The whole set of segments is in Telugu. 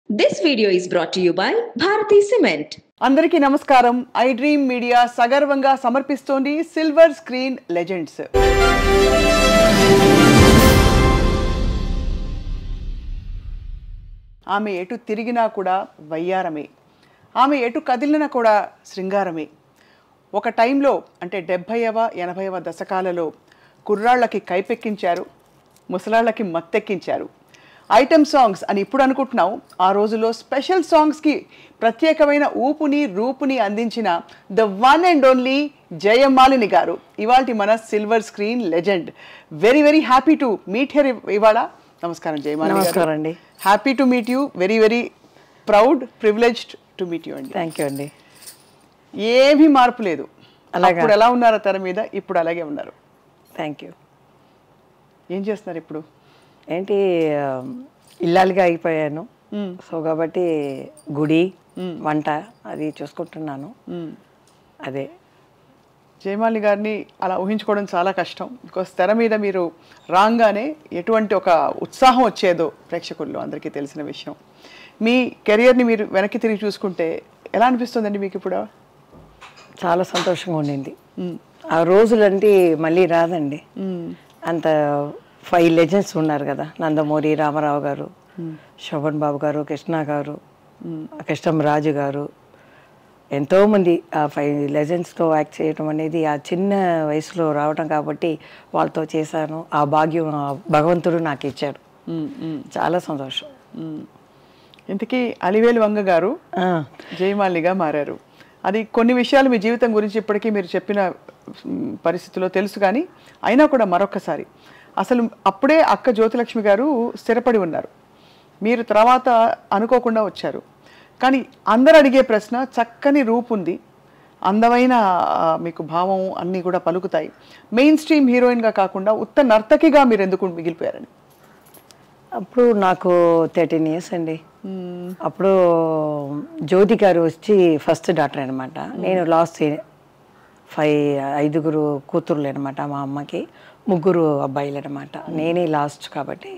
This video is brought to you by Bharati Cement. అందరికీ నమస్కారం. ఐ డ్రీమ్ మీడియా సగర్వంగా సమర్పిస్తోంది సిల్వర్ స్క్రీన్ లెజెండ్స్. ఆమె ఎటు తిరిగినా కూడా వయ్యారమే, ఆమె ఎటు కదిలినా కూడా శృంగారమే. ఒక టైంలో అంటే 70వ 80వ దశకాలలో కుర్రాళ్ళకి కైపెక్కించారు, ముసలాళ్ళకి మత్తెక్కించారు. ఐటమ్ సాంగ్స్ అని ఇప్పుడు అనుకుంటున్నాం, ఆ రోజుల్లో స్పెషల్ సాంగ్స్కి ప్రత్యేకమైన ఊపుని రూపుని అందించిన the one and only Jayamalini గారు ఇవాల్టి మన silver screen legend. Very very happy to meet her ఇవాళ. నమస్కారం జయమాలిని. నమస్కారం అండి. Happy to meet you. Very very proud, privileged to meet you అండి. థ్యాంక్ యూ అండి. ఏమీ మార్పు లేదు. అలాగే ఇప్పుడు ఎలా ఉన్నారో తెర మీద, ఇప్పుడు అలాగే ఉన్నారు. Thank you. ఏం చేస్తున్నారు ఇప్పుడు? ఏంటి ఇల్లాలుగా అయిపోయాను. సో కాబట్టి గుడి వంట అది చూసుకుంటున్నాను. అదే జయమాలిని గారిని అలా ఊహించుకోవడం చాలా కష్టం. బికాస్ తెర మీద మీరు రాగానే ఎటువంటి ఒక ఉత్సాహం వచ్చేదో ప్రేక్షకుల్లో అందరికీ తెలిసిన విషయం. మీ కెరియర్ని మీరు వెనక్కి తిరిగి చూసుకుంటే ఎలా అనిపిస్తుందండి మీకు ఇప్పుడు? చాలా సంతోషంగా ఉండింది. ఆ రోజులంటే మళ్ళీ రాదండి. అంత 5 లెజెండ్స్ ఉన్నారు కదా, నందమూరి రామారావు గారు, శోభన్ బాబు గారు, కృష్ణ గారు, కృష్ణం రాజు గారు, ఎంతోమంది ఆ 5 లెజెండ్స్తో యాక్ట్ చేయడం అనేది ఆ చిన్న వయసులో రావడం కాబట్టి వాళ్ళతో చేశాను. ఆ భాగ్యం భగవంతుడు నాకు ఇచ్చాడు. చాలా సంతోషం. ఇంతకీ అలివేలు వంగ గారు జయమాలినిగా మారారు. అది కొన్ని విషయాలు మీ జీవితం గురించి ఇప్పటికీ మీరు చెప్పిన పరిస్థితుల్లో తెలుసు, కానీ అయినా కూడా మరొకసారి అసలు అప్పుడే అక్క జ్యోతిలక్ష్మి గారు స్థిరపడి ఉన్నారు, మీరు తర్వాత అనుకోకుండా వచ్చారు. కానీ అందరు అడిగే ప్రశ్న, చక్కని రూపు ఉంది, అందమైన మీకు భావం అన్నీ కూడా పలుకుతాయి, మెయిన్ స్ట్రీమ్ హీరోయిన్గా కాకుండా ఉత్త నర్తకిగా మీరు ఎందుకు మిగిలిపోయారని? అప్పుడు నాకు 13 ఇయర్స్ అండి. అప్పుడు జ్యోతి గారు వచ్చి ఫస్ట్ డాక్టర్ అనమాట. నేను లాస్ట్ 5 కూతుర్లు అనమాట. మా అమ్మకి 3 అబ్బాయిలు అనమాట. నేనే లాస్ట్ కాబట్టి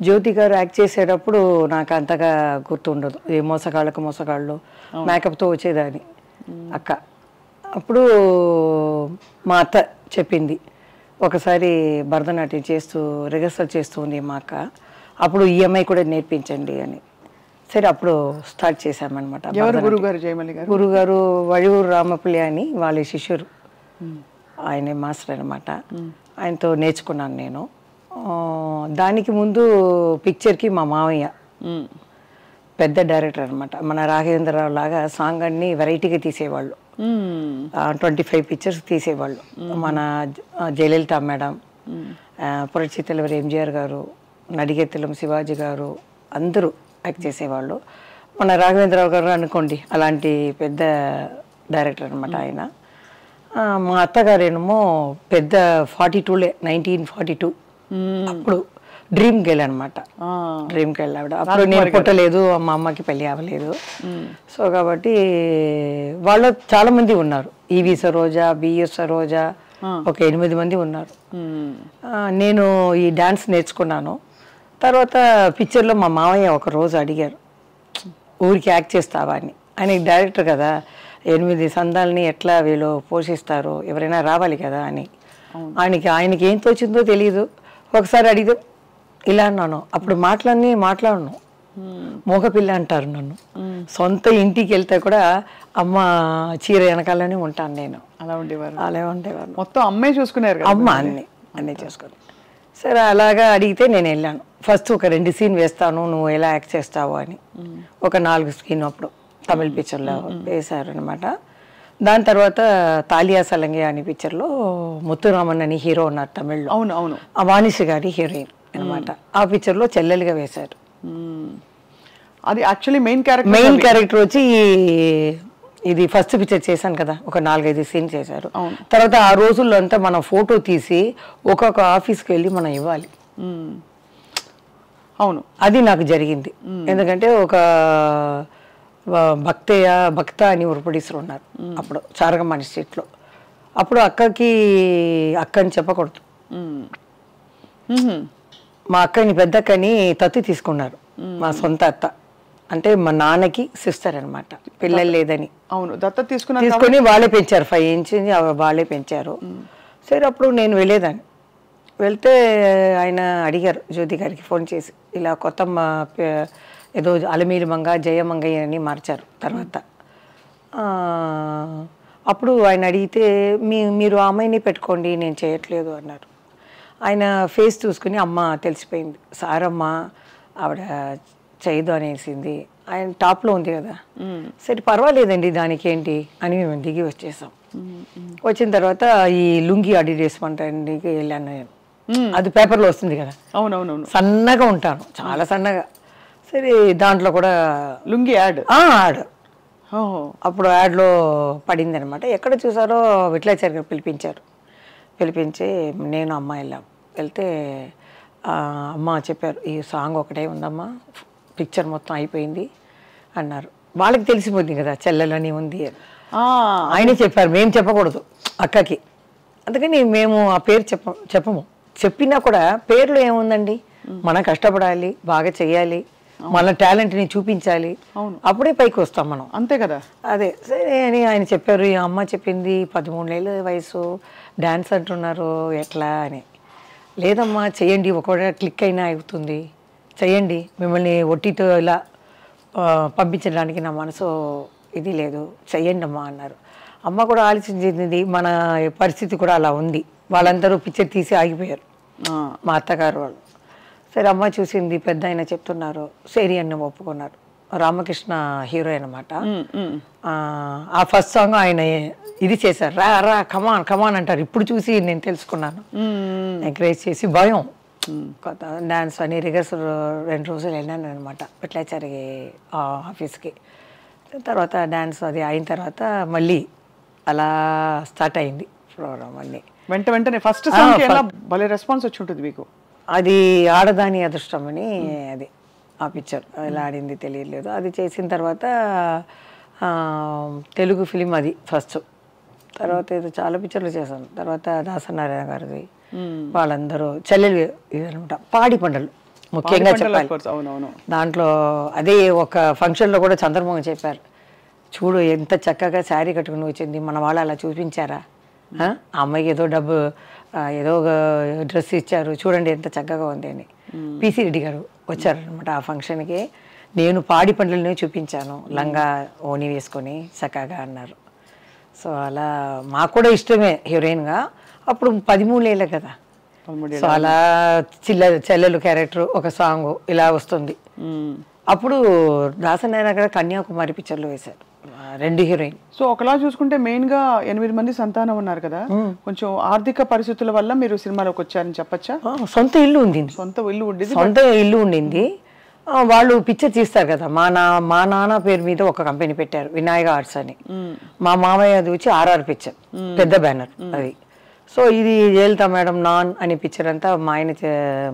జ్యోతి గారు యాక్ట్ చేసేటప్పుడు నాకు అంతగా గుర్తుండదు. ఈ మోసగాళ్ళు మేకప్తో వచ్చేదాన్ని అక్క. అప్పుడు మా అత్త చెప్పింది, ఒకసారి భరతనాట్యం చేస్తూ రిహర్సల్ చేస్తూ ఉంది మా అక్క, అప్పుడు ఈఎంఐ కూడా నేర్పించండి అని. సరే అప్పుడు స్టార్ట్ చేశామన్నమాట. గురుగారు వడివూరు రామపల్లి అని వాళ్ళ శిష్యురు, ఆయనే మాస్టర్ అనమాట. ఆయనతో నేర్చుకున్నాను నేను. దానికి ముందు పిక్చర్కి మా మావయ్య పెద్ద డైరెక్టర్ అనమాట. మన రాఘవేంద్రరావు లాగా సాంగ్ అన్ని వెరైటీగా తీసేవాళ్ళు. 25 పిక్చర్స్ తీసేవాళ్ళు. మన జయలలిత మేడం, పురచితలవారి ఎంజిఆర్ గారు, నడిగెత్తలం శివాజీ గారు అందరూ యాక్ట్ చేసేవాళ్ళు. మన రాఘవేంద్రరావు గారు అనుకోండి, అలాంటి పెద్ద డైరెక్టర్ అనమాట ఆయన. మా అత్తగారేమో పెద్ద 42 1942 అప్పుడు డ్రీమ్ గర్ల్ అనమాట. డ్రీమ్ గర్ల్ ఆవిడ. అప్పుడు నేను పుట్టలేదు, మా అమ్మకి పెళ్ళి అవ్వలేదు. సో కాబట్టి వాళ్ళు చాలా మంది ఉన్నారు. ఈవి సరోజ, బిఎస్ సరోజ, ఒక 8 మంది ఉన్నారు. నేను ఈ డాన్స్ నేర్చుకున్నాను. తర్వాత పిక్చర్లో మా మావయ్య ఒక రోజు అడిగారు, ఊరికి యాక్ట్ చేస్తావా అని. ఆయనకి డైరెక్టర్ కదా, 8 సందాలని ఎట్లా వీళ్ళు పోషిస్తారు, ఎవరైనా రావాలి కదా అని. ఆయనకి ఏం తోచిందో తెలియదు. ఒకసారి అడిగితే ఇలా అన్నాను. అప్పుడు మాట్లాడను, మోగపిల్ల అంటారు నన్ను. సొంత ఇంటికి వెళ్తే కూడా అమ్మ చీర వెనకాలనే ఉంటాను నేను. అలా ఉండేవారు. మొత్తం అమ్మే చూసుకున్నారు, అమ్మ అన్నీ చూసుకుని. సరే అలాగా అడిగితే నేను వెళ్ళాను. ఫస్ట్ ఒక 2 సీన్ వేస్తాను, నువ్వు ఎలా యాక్ట్ చేస్తావు అని. ఒక 4 సీన్ అప్పుడు తమిళ పిక్చర్లో వేశారు అనమాట. దాని తర్వాత తాలియా సలంగే అనే పిక్చర్లో ముత్తురామన్ అని హీరో ఉన్నారు తమిళ్లో. అవును. ఆ వాణిశ్రీ గారి హీరోయిన్ అనమాట. ఆ పిక్చర్లో చెల్లెలుగా వేశారు. అది యాక్చువల్లీ మెయిన్ క్యారెక్టర్ వచ్చి ఇది ఫస్ట్ పిక్చర్ చేశాను కదా, ఒక 4-5 సీన్ చేశారు. తర్వాత ఆ రోజుల్లో అంతా మనం ఫోటో తీసి ఒక్కొక్క ఆఫీస్కి వెళ్ళి మనం ఇవ్వాలి. అవును, అది నాకు జరిగింది. ఎందుకంటే ఒక భక్త అని ఒక ప్రొడ్యూసర్ ఉన్నారు అప్పుడు చారగమాని స్ట్రీట్లో. అప్పుడు అక్కని చెప్పకూడదు. మా అక్కని పెద్ద అక్కని తత్తి తీసుకున్నారు, మా సొంత అత్త. అంటే మా నాన్నకి సిస్టర్ అనమాట, పిల్లలు లేదని. అవును, దత్తత తీసుకొని వాళ్ళే పెంచారు, 5 ఇంచెస్ వాళ్ళే పెంచారు. సరే అప్పుడు నేను వెళ్ళేదాన్ని. వెళ్తే ఆయన అడిగారు జ్యోతి గారికి ఫోన్ చేసి, ఇలా కొత్తమ్మ ఏదో అలమీలి మంగ జయమంగయ్య అని మార్చారు తర్వాత. అప్పుడు ఆయన అడిగితే మీరు ఆ అమ్మాయిని పెట్టుకోండి, నేను చేయట్లేదు అన్నారు. ఆయన ఫేస్ చూసుకుని అమ్మ తెలిసిపోయింది, సారమ్మ ఆవిడ చేయదు అనేసింది. ఆయన టాప్లో ఉంది కదా, సరే పర్వాలేదండి దానికి ఏంటి అని మేము దిగి వచ్చేసాం. వచ్చిన తర్వాత ఈ లుంగి అడిగేసుకుంటానికి వెళ్ళాను నేను. అది పేపర్లో వస్తుంది కదా, అవునవునవును, సన్నగా ఉంటాను, చాలా సన్నగా. సరే దాంట్లో కూడా లుంగి యాడ్. అప్పుడు యాడ్లో పడింది అనమాట. ఎక్కడ చూసారో విట్లాచారి గారు పిలిపించి నేను అమ్మ వెళ్ళాం. వెళ్తే అమ్మ చెప్పారు, ఈ సాంగ్ ఒకటే ఉందమ్మా, పిక్చర్ మొత్తం అయిపోయింది అన్నారు. వాళ్ళకి తెలిసిపోతుంది కదా చెల్లెలని ఉంది అని. ఆయనే చెప్పారు, మేము చెప్పకూడదు అక్కకి, అందుకని మేము ఆ పేరు చెప్పము. చెప్పినా కూడా పేర్లో ఏముందండి, మనం కష్టపడాలి, బాగా చెయ్యాలి, మన టాలెంట్ని చూపించాలి, అప్పుడే పైకి వస్తాం మనం, అంతే కదా. అదే సరే అని ఆయన చెప్పారు. ఈ అమ్మ చెప్పింది 13 ఏళ్ళ వయసు, డ్యాన్స్ అంటున్నారు ఎట్లా అని. లేదమ్మా చెయ్యండి, ఒకవేళ క్లిక్ అయినా అవుతుంది, చెయ్యండి, మిమ్మల్ని ఒట్టితో ఇలా పంపించడానికి నా మనసు ఇది లేదు, చెయ్యండి అమ్మా అన్నారు. అమ్మ కూడా ఆలోచించింది, మన పరిస్థితి కూడా అలా ఉంది, వాళ్ళందరూ పిక్చర్ తీసి ఆగిపోయారు మా అత్తగారు వాళ్ళు. సరే అమ్మ చూసింది, పెద్ద ఆయన చెప్తున్నారు, సరి అన్న ఒప్పుకున్నారు. రామకృష్ణ హీరో అనమాట. ఆ ఫస్ట్ సాంగ్ ఆయన ఇది చేశారు, రా రా కమాన్ కమాన్ అంటారు. ఇప్పుడు చూసి నేను తెలుసుకున్నాను, ఎంకరేజ్ చేసి భయం కొత్త డాన్స్ అని రిహర్సల్ 2 రోజులు వెళ్ళాను అనమాట విట్లాచారి ఆఫీస్కి. తర్వాత డాన్స్ అది అయిన తర్వాత మళ్ళీ అలా స్టార్ట్ అయింది ప్రోగ్రామ్ అన్నీ. వెంటనే ఫస్ట్ సాంగ్ ఎలా భలే రెస్పాన్స్ వచ్చి ఉంటుంది మీకు. అది ఆడదాని అదృష్టం అని, అది ఆ పిక్చర్ ఎలా ఆడింది తెలియలేదు. అది చేసిన తర్వాత తెలుగు ఫిలిం అది ఫస్ట్. తర్వాత ఏదో చాలా పిక్చర్లు చేశాను. తర్వాత దాసనారాయణ గారిది, వాళ్ళందరూ చెల్లెలు ఇదనమాట. పాడి పంటలు ముఖ్యంగా చెప్పాలి. దాంట్లో అదే ఒక ఫంక్షన్లో కూడా చంద్రమోహన్ చెప్పారు, చూడు ఎంత చక్కగా శారీ కట్టుకుని వచ్చింది, మన వాళ్ళు అలా చూపించారా, ఆ అమ్మాయికి ఏదో డబ్బు ఏదో డ్రెస్ ఇచ్చారు, చూడండి ఎంత చక్కగా ఉంది అని. పిసి రెడ్డి గారు వచ్చారనమాట ఆ ఫంక్షన్కి. నేను పాడి పంటలనే చూపించాను, లంగా ఓని వేసుకొని చక్కగా అన్నారు. సో అలా మాకు కూడా ఇష్టమే హీరోయిన్గా. అప్పుడు 13 ఏళ్ళే కదా, సో అలా చెల్లెలు క్యారెక్టర్ ఒక సాంగ్ ఇలా వస్తుంది. అప్పుడు దాసనారాయణ గారు కన్యాకుమారి పిక్చర్లో వేశారు 2 హీరోయిన్. సో ఒకలా చూసుకుంటే మెయిన్ గా 8 మంది సంతానం ఉన్నారు కదా, కొంచెం ఆర్థిక పరిస్థితుల వల్ల మీరు సినిమాలోకి వచ్చారని చెప్పచ్చా? సొంత ఇల్లు ఉండింది. వాళ్ళు పిక్చర్ తీస్తారు కదా, మా నాన్న పేరు మీద ఒక కంపెనీ పెట్టారు, వినాయక ఆర్ట్స్ అని. మా మామయ్య అది వచ్చి RR పిక్చర్, పెద్ద బ్యానర్ అది. సో ఇది జయలలిత మేడం నాన్ అనే పిక్చర్ అంతా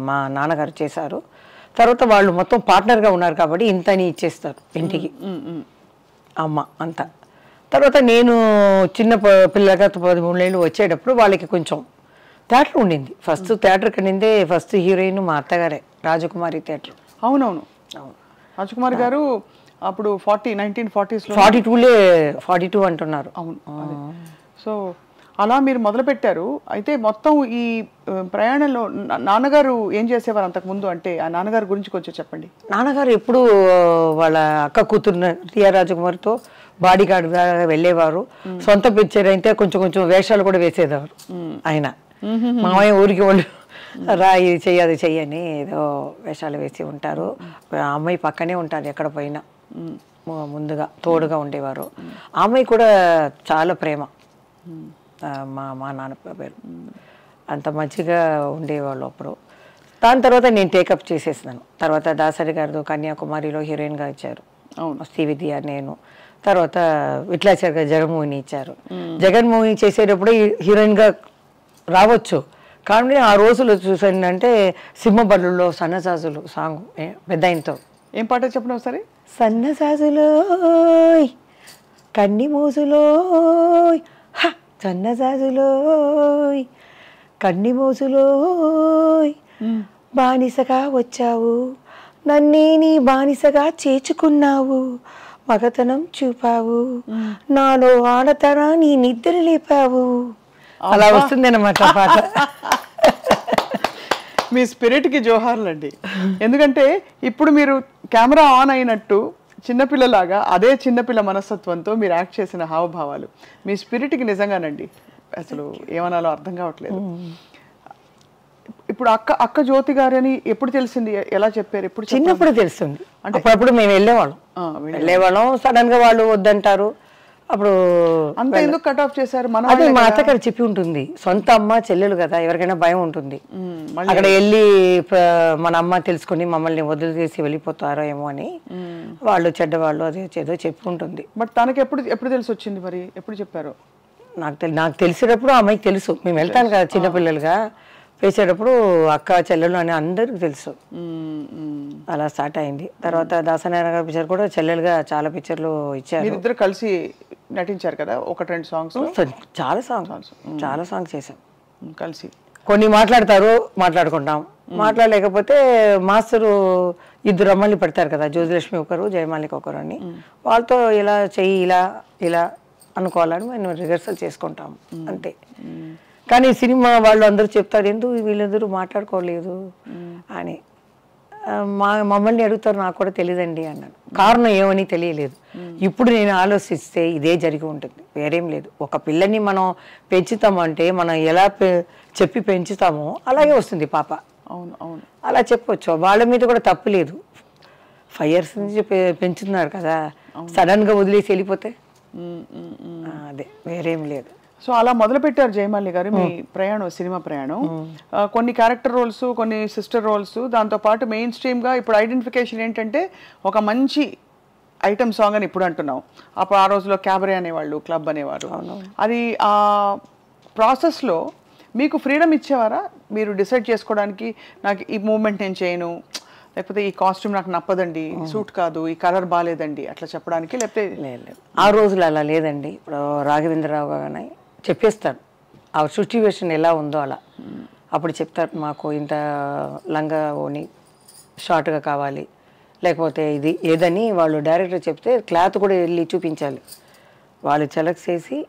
మా నాన్నగారు చేశారు. తర్వాత వాళ్ళు మొత్తం పార్ట్నర్గా ఉన్నారు కాబట్టి ఇంతని ఇచ్చేస్తారు ఇంటికి అమ్మ అంతా. తర్వాత నేను చిన్న పిల్లగా 13 ఏళ్ళు వచ్చేటప్పుడు వాళ్ళకి కొంచెం థియేటర్ ఉండింది. ఫస్ట్ థియేటర్ కనిందే ఫస్ట్ హీరోయిన్ మా అత్తగారే, రాజకుమారి థియేటర్. అవునవును, రాజకుమారి గారు అప్పుడు 1940s 42 అంటున్నారు. అవును. సో అలా మీరు మొదలు పెట్టారు. అయితే మొత్తం ఈ ప్రయాణంలో నాన్నగారు ఏం చేసేవారు అంతకుముందు, అంటే ఆ నాన్నగారి గురించి కొంచెం చెప్పండి. నాన్నగారు ఎప్పుడు వాళ్ళ అక్క కూతురు టిఆర్ రాజకుమారితో బాడీ గార్డ్గా వెళ్ళేవారు. సొంత పిక్చర్ అయితే కొంచెం కొంచెం వేషాలు కూడా వేసేవారు ఆయన. మామయ్య ఊరికి వాళ్ళు రా ఇది చెయ్యి అది చెయ్యని ఏదో వేషాలు వేసి ఉంటారు. అమ్మాయి పక్కనే ఉంటారు ఎక్కడ పోయినా, ముందుగా తోడుగా ఉండేవారు. ఆ అమ్మాయి కూడా చాలా ప్రేమ, మా నాన్న పేరు, అంత మంచిగా ఉండేవాళ్ళు అప్పుడు. దాని తర్వాత నేను టేకప్ చేసేసినాను. తర్వాత దాసరి గారు కన్యాకుమారిలో హీరోయిన్గా ఇచ్చారు, శ్రీవిద్య నేను. తర్వాత విట్లాచారి గారు జగన్మోహిని ఇచ్చారు. జగన్మోహిని చేసేటప్పుడు హీరోయిన్గా రావచ్చు, కానీ ఆ రోజులు చూసానంటే సింహబల్లులో సన్నజాజులు సాంగ్ పెద్ద ఆయనతో. ఏం పాట చెప్పండి ఒకసారి. సన్నజాజులో కన్ని మోజులో సన్నజాజులో కన్ని మోజులో బానిసగా వచ్చావు నన్నే నీ బానిసగా చేర్చుకున్నావు, మగతనం చూపావు, నాలో ఆడతనాన్ని నిద్ర లేపావు. అలా వస్తుంది అన్నమాట పాట. మీ స్పిరిట్కి జోహార్లండి. ఎందుకంటే ఇప్పుడు మీరు కెమెరా ఆన్ అయినట్టు చిన్నపిల్లలాగా అదే చిన్నపిల్ల మనస్తత్వంతో మీరు యాక్ట్ చేసిన హావభావాలు మీ స్పిరిట్కి నిజంగానండి అసలు ఏమనాలో అర్థం కావట్లేదు. ఇప్పుడు అక్క జ్యోతి గారని ఎప్పుడు తెలిసింది, ఎలా చెప్పారు? ఎప్పుడు? చిన్నప్పుడు తెలుస్తుంది. అంటే అప్పుడు మేము వెళ్ళేవాళ్ళం, సడన్ గా వాళ్ళు వద్దంటారు. అప్పుడు అంత ఎందుకు కట్ ఆఫ్ చేశారు? అదే మా అత్తగారు చెప్పి ఉంటుంది, సొంత అమ్మ చెల్లెలు కదా, ఎవరికైనా భయం ఉంటుంది. అక్కడ వెళ్ళి మన అమ్మ తెలుసుకుని మమ్మల్ని వదిలిచేసి వెళ్ళిపోతారో ఏమో అని వాళ్ళు చెడ్డవాళ్ళు అది ఏదో చెప్పి ఉంటుంది. బట్ తనకి ఎప్పుడు తెలిసి వచ్చింది మరి? ఎప్పుడు చెప్పారు? నాకు తెలిసేటప్పుడు అమ్మాయికి తెలుసు. మేము వెళ్తాను కదా చిన్నపిల్లలుగా వేసేటప్పుడు అక్క చెల్లెలు అని అందరికి తెలుసు. అలా స్టార్ట్ అయింది. తర్వాత దాసనారాయణ గారి పిక్చర్ కూడా చెల్లెలుగా చాలా పిక్చర్లు ఇచ్చారు. మీరిద్దరు కలిసి నటించారు కదా, 1-2 సాంగ్స్? చాలా సాంగ్స్ చేసాం కలిసి. కొన్ని మాట్లాడుకుంటాం, మాట్లాడలేకపోతే మాస్టరు 2 అమ్మాయిలు పెడతారు కదా, జ్యోతిలక్ష్మి ఒకరు, జయమాలిక ఒకరు అని. వాళ్ళతో ఇలా చెయ్యి ఇలా అనుకోవాలని మేము రిహర్సల్ చేసుకుంటాం అంతే. కానీ సినిమా వాళ్ళు అందరూ చెప్తారు, ఎందుకు వీళ్ళందరూ మాట్లాడుకోలేదు అని. మమ్మల్ని అడుగుతారు, నాకు కూడా తెలియదండి అన్నాను. కారణం ఏమని తెలియలేదు. ఇప్పుడు నేను ఆలోచిస్తే ఇదే జరిగి ఉంటుంది, వేరేం లేదు. ఒక పిల్లని మనం పెంచుతామంటే మనం ఎలా చెప్పి పెంచుతామో అలాగే వస్తుంది పాప. అవును అవును, అలా చెప్పొచ్చు. వాళ్ళ మీద కూడా తప్పు లేదు. 5 years నుంచి పెంచుతున్నారు కదా, సడన్గా వదిలేసి వెళ్ళిపోతే అదే వేరేం లేదు. సో అలా మొదలు పెట్టారు జయమాలి గారు మీ ప్రయాణం, సినిమా ప్రయాణం. కొన్ని క్యారెక్టర్ రోల్స్, కొన్ని సిస్టర్ రోల్స్, దాంతోపాటు మెయిన్ స్ట్రీమ్గా ఇప్పుడు ఐడెంటిఫికేషన్ ఏంటంటే ఒక మంచి ఐటమ్ సాంగ్ అని ఇప్పుడు అంటున్నాం. అప్పుడు ఆ రోజులో క్యాబరే అనేవాళ్ళు, క్లబ్ అనేవారు. అది ఆ ప్రాసెస్లో మీకు ఫ్రీడమ్ ఇచ్చేవారా? మీరు డిసైడ్ చేసుకోవడానికి, నాకు ఈ మూమెంట్ నేను చేయను, లేకపోతే ఈ కాస్ట్యూమ్ నాకు నప్పదండి, సూట్ కాదు, ఈ కలర్ బాగాలేదండి అట్లా చెప్పడానికి? లేకపోతే లేదు, ఆ రోజులు అలా లేదండి. ఇప్పుడు రాఘవేంద్రరావు గారు చెప్పేస్తారు ఆ సిచ్యువేషన్ ఎలా ఉందో అలా. అప్పుడు చెప్తారు, మాకు ఇంత లంగా ఓని షార్ట్గా కావాలి, లేకపోతే ఇది ఏదని వాళ్ళు డైరెక్టర్ చెప్తే క్లాత్ కూడా వెళ్ళి చూపించాలి. వాళ్ళు సెలెక్ట్ చేసి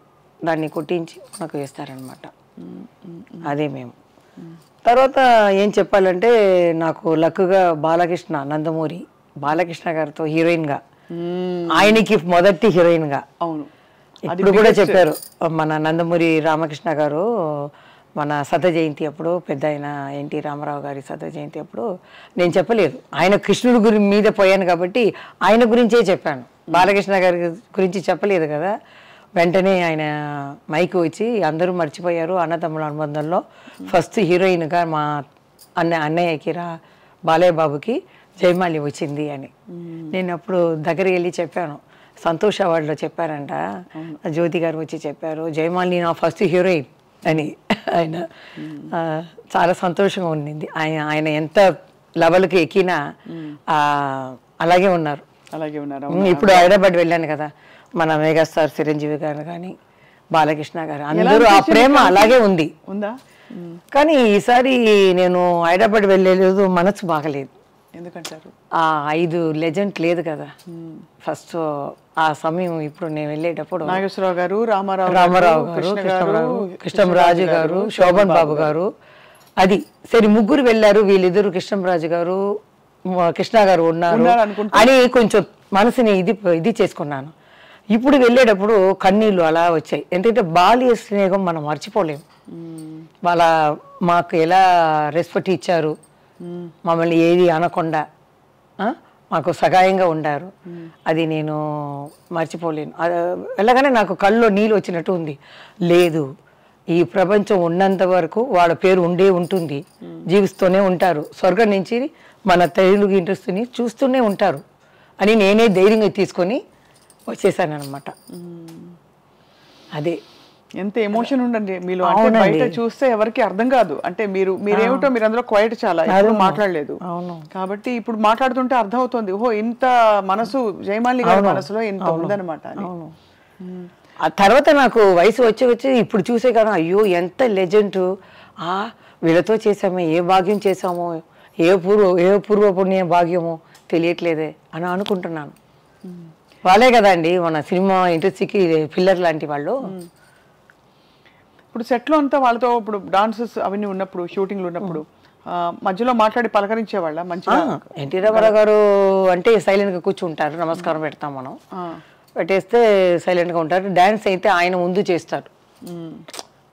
దాన్ని కుట్టించి మనకు వేస్తారనమాట. అదే మేము. తర్వాత ఏం చెప్పాలంటే, నాకు లక్కుగా నందమూరి బాలకృష్ణ గారితో హీరోయిన్గా, ఆయనకి మొదటి హీరోయిన్గా. అవును, ఇప్పుడు కూడా చెప్పారు మన నందమూరి రామకృష్ణ గారు, మన శత జయంతి అప్పుడు, పెద్ద ఆయన ఎన్టీ రామారావు గారి శత జయంతి అప్పుడు నేను చెప్పలేదు, ఆయన కృష్ణుడి మీద పోయాను కాబట్టి ఆయన గురించే చెప్పాను, బాలకృష్ణ గారి గురించి చెప్పలేదు కదా. వెంటనే ఆయన మైకు వచ్చి, అందరూ మర్చిపోయారు అన్నతమ్ముల అనుబంధంలో ఫస్ట్ హీరోయిన్గా మా అన్నయ్యకి బాలయ్య బాబుకి జయమాలి వచ్చింది అని. నేను అప్పుడు దగ్గరికి వెళ్ళి చెప్పాను, సంతోష్ అవార్డులో చెప్పారంట, జ్యోతి గారు వచ్చి చెప్పారు, జయమాలి నా ఫస్ట్ హీరోయిన్ అని. ఆయన చాలా సంతోషంగా ఉండింది. ఆయన ఎంత లెవెల్కి ఎక్కినా అలాగే ఉన్నారు. ఇప్పుడు హైదరాబాద్ వెళ్ళాను కదా, మన మెగాస్టార్ చిరంజీవి గారు కానీ బాలకృష్ణ గారు అందరూ ఆ ప్రేమ అలాగే ఉందా. కానీ ఈసారి నేను హైదరాబాద్ వెళ్ళలేదు, మనసు బాగలేదు. ఎందుకంటారు? ఆ 5 లెజెండ్ లేదు కదా ఫస్ట్ ఆ సమయం. ఇప్పుడు నేను వెళ్ళేటప్పుడు నాగేశ్వరరావు గారు, రామారావు గారు, కృష్ణంరాజు గారు, శోభన్ బాబు గారు, అది సరే ముగ్గురు వెళ్ళారు. వీళ్ళిద్దరు కృష్ణంరాజు గారు, కృష్ణ గారు ఉన్నారు అని కొంచెం మనసుని ఇది చేసుకున్నాను. ఇప్పుడు వెళ్ళేటప్పుడు కన్నీళ్ళు అలా వచ్చాయి. ఎందుకంటే బాల్య స్నేహం మనం మర్చిపోలేము. వాళ్ళ మాకు ఎలా రెస్పెక్ట్ ఇచ్చారు, మమ్మల్ని ఏది అనకుండా మాకు సహాయంగా ఉండారు, అది నేను మర్చిపోలేను. వెళ్ళగానే నాకు కళ్ళలో నీళ్ళు వచ్చినట్టు ఉంది. లేదు, ఈ ప్రపంచం ఉన్నంత వరకు వాళ్ళ పేరు ఉంటుంది, జీవిస్తూనే ఉంటారు, స్వర్గం నుంచి మన తెలుగు ఇండస్ట్రీని చూస్తూనే ఉంటారు అని నేనే ధైర్యంగా తీసుకొని వచ్చేసాను అనమాట. అదే ఎంత ఎమోషన్ ఉండండి మీలో. అంటే బయట చూస్తే ఎవరికి అర్థం కాదు. అంటే మీరేమిటో మీరు అందులో క్వైట్ చాలా మాట్లాడలేదు కాబట్టి ఇప్పుడు మాట్లాడుతుంటే అర్థం అవుతుంది, ఓహో ఇంత మనసు జయమాలి గారి మనసులో ఇంత ఉందన్నమాట. ఆ తర్వాత నాకు వయసు వచ్చి ఇప్పుడు చూసే కదా, అయ్యో ఎంత లెజెండ్, వీళ్ళతో చేసామే, ఏ భాగ్యం చేసామో, ఏ పూర్వ పుణ్య భాగ్యమో తెలియట్లేదే అని అనుకుంటున్నాను. వాళ్ళే కదండి మన సినిమా ఇండస్ట్రీకి పిల్లర్ లాంటి వాళ్ళు. ఇప్పుడు సెట్లో అంతా వాళ్ళతో ఇప్పుడు డాన్సెస్ అవన్నీ ఉన్నప్పుడు షూటింగ్లు ఉన్నప్పుడు మధ్యలో మాట్లాడి పలకరించేవాళ్ళ మంచిగా? ఎన్టీ రామారావు గారు అంటే సైలెంట్గా కూర్చుంటారు, నమస్కారం పెడతాం మనం, పెట్టేస్తే సైలెంట్గా ఉంటారు. డ్యాన్స్ అయితే ఆయన ముందు చేస్తారు,